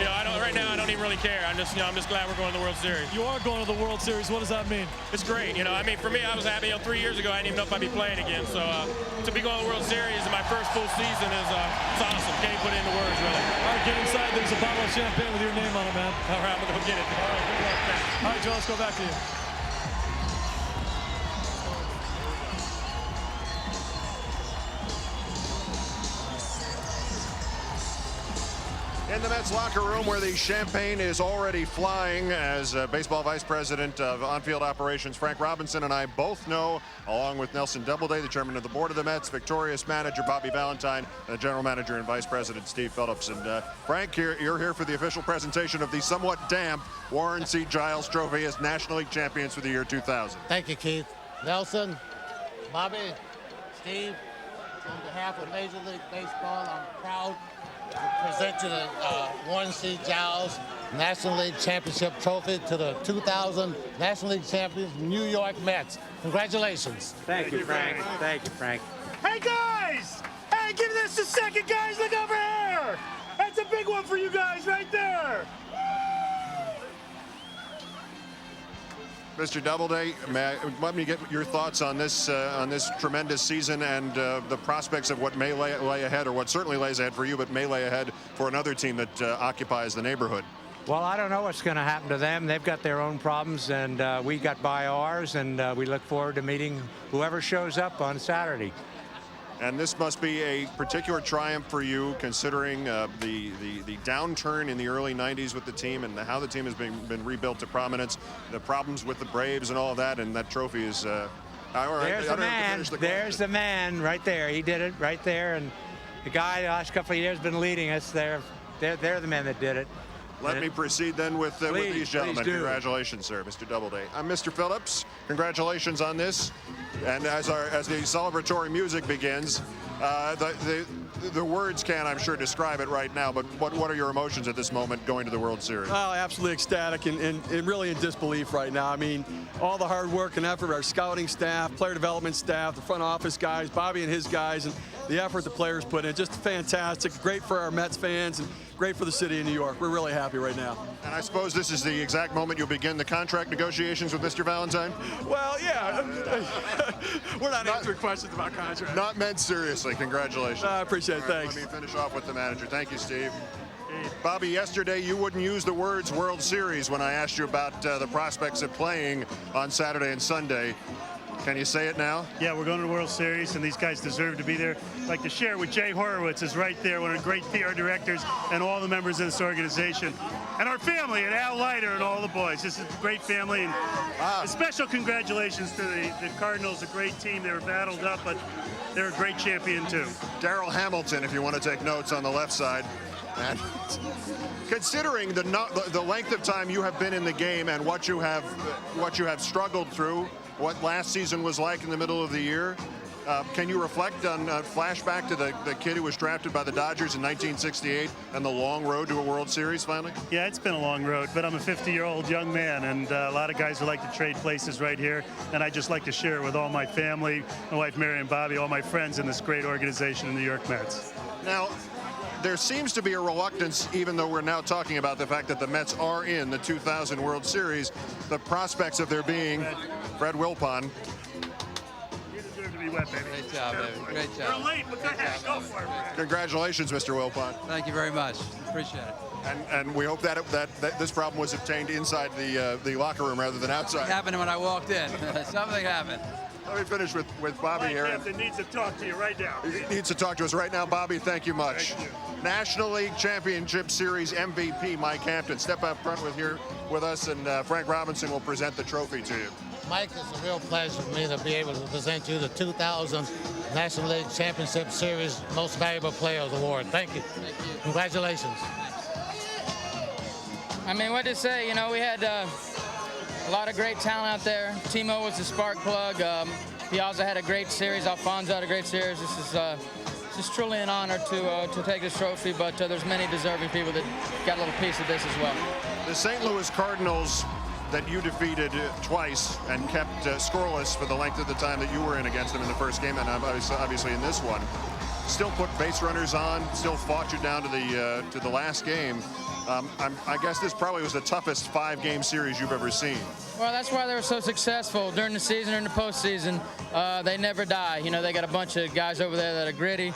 you know, right now I don't even really care. I'm just glad we're going to the World Series. You are going to the World Series. What does that mean? It's great. You know, I mean, for me, I was happy. You know, 3 years ago, I didn't even know if I'd be playing again. So to be going to the World Series in my first full season is it's awesome. Can't even put it into words, really. All right, get inside. There's a bottle of champagne with your name on it, man. All right, I'm gonna go get it. All right, good luck, man. All right, Joe, let's go back to you. In the Mets locker room, where the champagne is already flying, as baseball vice president of on-field operations Frank Robinson and I both know, along with Nelson Doubleday, the chairman of the board of the Mets, victorious manager Bobby Valentine, and the general manager and vice president Steve Phillips. And Frank, you're here for the official presentation of the somewhat damp Warren C. Giles Trophy as National League champions for the year 2000. Thank you, Keith. Nelson, Bobby, Steve, on behalf of Major League Baseball, I'm proud to present you the Warren C. Giles National League Championship Trophy to the 2000 National League champions, New York Mets. Congratulations. Thank you, Frank. Thank you, Frank. Hey, guys! Hey, give this a second, guys. Look over here. That's a big one for you guys right there. Mr. Doubleday, let me get your thoughts on this tremendous season and the prospects of what may lay ahead, or what certainly lays ahead for you, but may lay ahead for another team that occupies the neighborhood. Well, I don't know what's going to happen to them. They've got their own problems, and we got by ours, and we look forward to meeting whoever shows up on Saturday. And this must be a particular triumph for you, considering the downturn in the early 90s with the team and how the team has been rebuilt to prominence, the problems with the Braves and all of that, and that trophy is... There's the man. There's the man right there. He did it right there, and the guy the last couple of years been leading us. They're the men that did it. Let me proceed then with these gentlemen. Congratulations, sir, Mr. Doubleday. Mr. Phillips, congratulations on this. And as the celebratory music begins, the words can't, I'm sure, describe it right now, but what are your emotions at this moment going to the World Series? Oh, absolutely ecstatic and really in disbelief right now. I mean, all the hard work and effort, our scouting staff, player development staff, the front office guys, Bobby and his guys, and the effort the players put in, just fantastic. Great for our Mets fans and great for the city of New York. We're really happy right now. And I suppose this is the exact moment you'll begin the contract negotiations with Mr. Valentine? Well, yeah. We're not answering questions about contracts. Not meant seriously. Congratulations. I appreciate it. Thanks. Let me finish off with the manager. Thank you, Steve. Bobby, yesterday you wouldn't use the words World Series when I asked you about the prospects of playing on Saturday and Sunday. Can you say it now? Yeah, we're going to the World Series, and these guys deserve to be there. I'd like to share with Jay Horowitz is right there, one of the great PR directors, and all the members of this organization. And our family, and Al Leiter and all the boys. This is a great family, and a special congratulations to the Cardinals, a great team. They were battled up, but they're a great champion, too. Darryl Hamilton, if you want to take notes on the left side. And considering the length of time you have been in the game and what you have struggled through, what last season was like in the middle of the year, can you reflect on flashback to the kid who was drafted by the Dodgers in 1968 and the long road to a World Series finally? Yeah, it's been a long road, but I'm a 50-year-old young man, and a lot of guys would like to trade places right here, and I just like to share it with all my family, my wife Mary and Bobby, all my friends in this great organization, the New York Mets. Now, there seems to be a reluctance, even though we're now talking about the fact that the Mets are in the 2000 World Series, the prospects of there being Fred Wilpon. You deserve to be wet, baby. Great job, baby. Great job. You're late, but go ahead. Go for it, Fred. Congratulations, Mr. Wilpon. Thank you very much. Appreciate it. And we hope that this problem was obtained inside the locker room rather than outside. It happened when I walked in. Something happened. Let me finish with Bobby here. Captain needs to talk to you right now. He needs to talk to us right now. Bobby, thank you much. Thank you. National League Championship Series MVP Mike Hampton. Step up front with us, and Frank Robinson will present the trophy to you. Mike, it's a real pleasure for me to be able to present you the 2000 National League Championship Series Most Valuable Players Award. Thank you. Thank you. Congratulations. I mean, what to say? You know, we had a lot of great talent out there. Timo was the spark plug. He also had a great series. Alfonso had a great series. This is truly an honor to take this trophy, but there's many deserving people that got a little piece of this as well. The St. Louis Cardinals that you defeated twice and kept scoreless for the length of the time that you were in against them in the first game, and obviously in this one, still put base runners on, still fought you down to the last game. I guess this probably was the toughest 5-game series you've ever seen. Well, that's why they were so successful during the season and the postseason. They never die. You know, they got a bunch of guys over there that are gritty,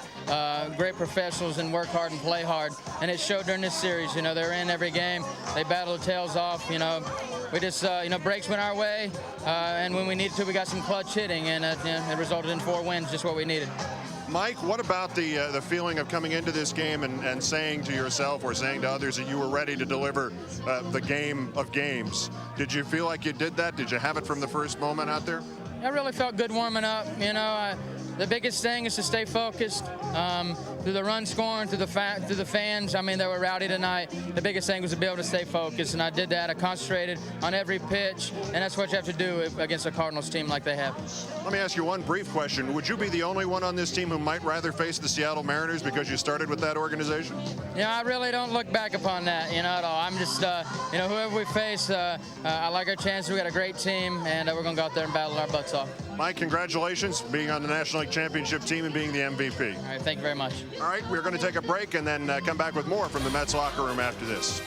great professionals, and work hard and play hard. And it showed during this series. You know, they're in every game. They battled their tails off. You know, we just, breaks went our way. And when we needed to, we got some clutch hitting, and it resulted in 4 wins, just what we needed. Mike, what about the feeling of coming into this game and saying to yourself or saying to others that you were ready to deliver the game of games? Did you feel like you did that? Did you have it from the first moment out there? I really felt good warming up. You know, the biggest thing is to stay focused through the run scoring, through the fans. I mean, they were rowdy tonight. The biggest thing was to be able to stay focused, and I did that. I concentrated on every pitch, and that's what you have to do against a Cardinals team like they have. Let me ask you one brief question. Would you be the only one on this team who might rather face the Seattle Mariners because you started with that organization? Yeah, I really don't look back upon that, at all. I'm just, whoever we face, I like our chances. We got a great team, and we're going to go out there and battle our butts off. Mike, congratulations being on the National League Championship team and being the MVP. All right, thank you very much. All right, we're going to take a break and then come back with more from the Mets locker room after this.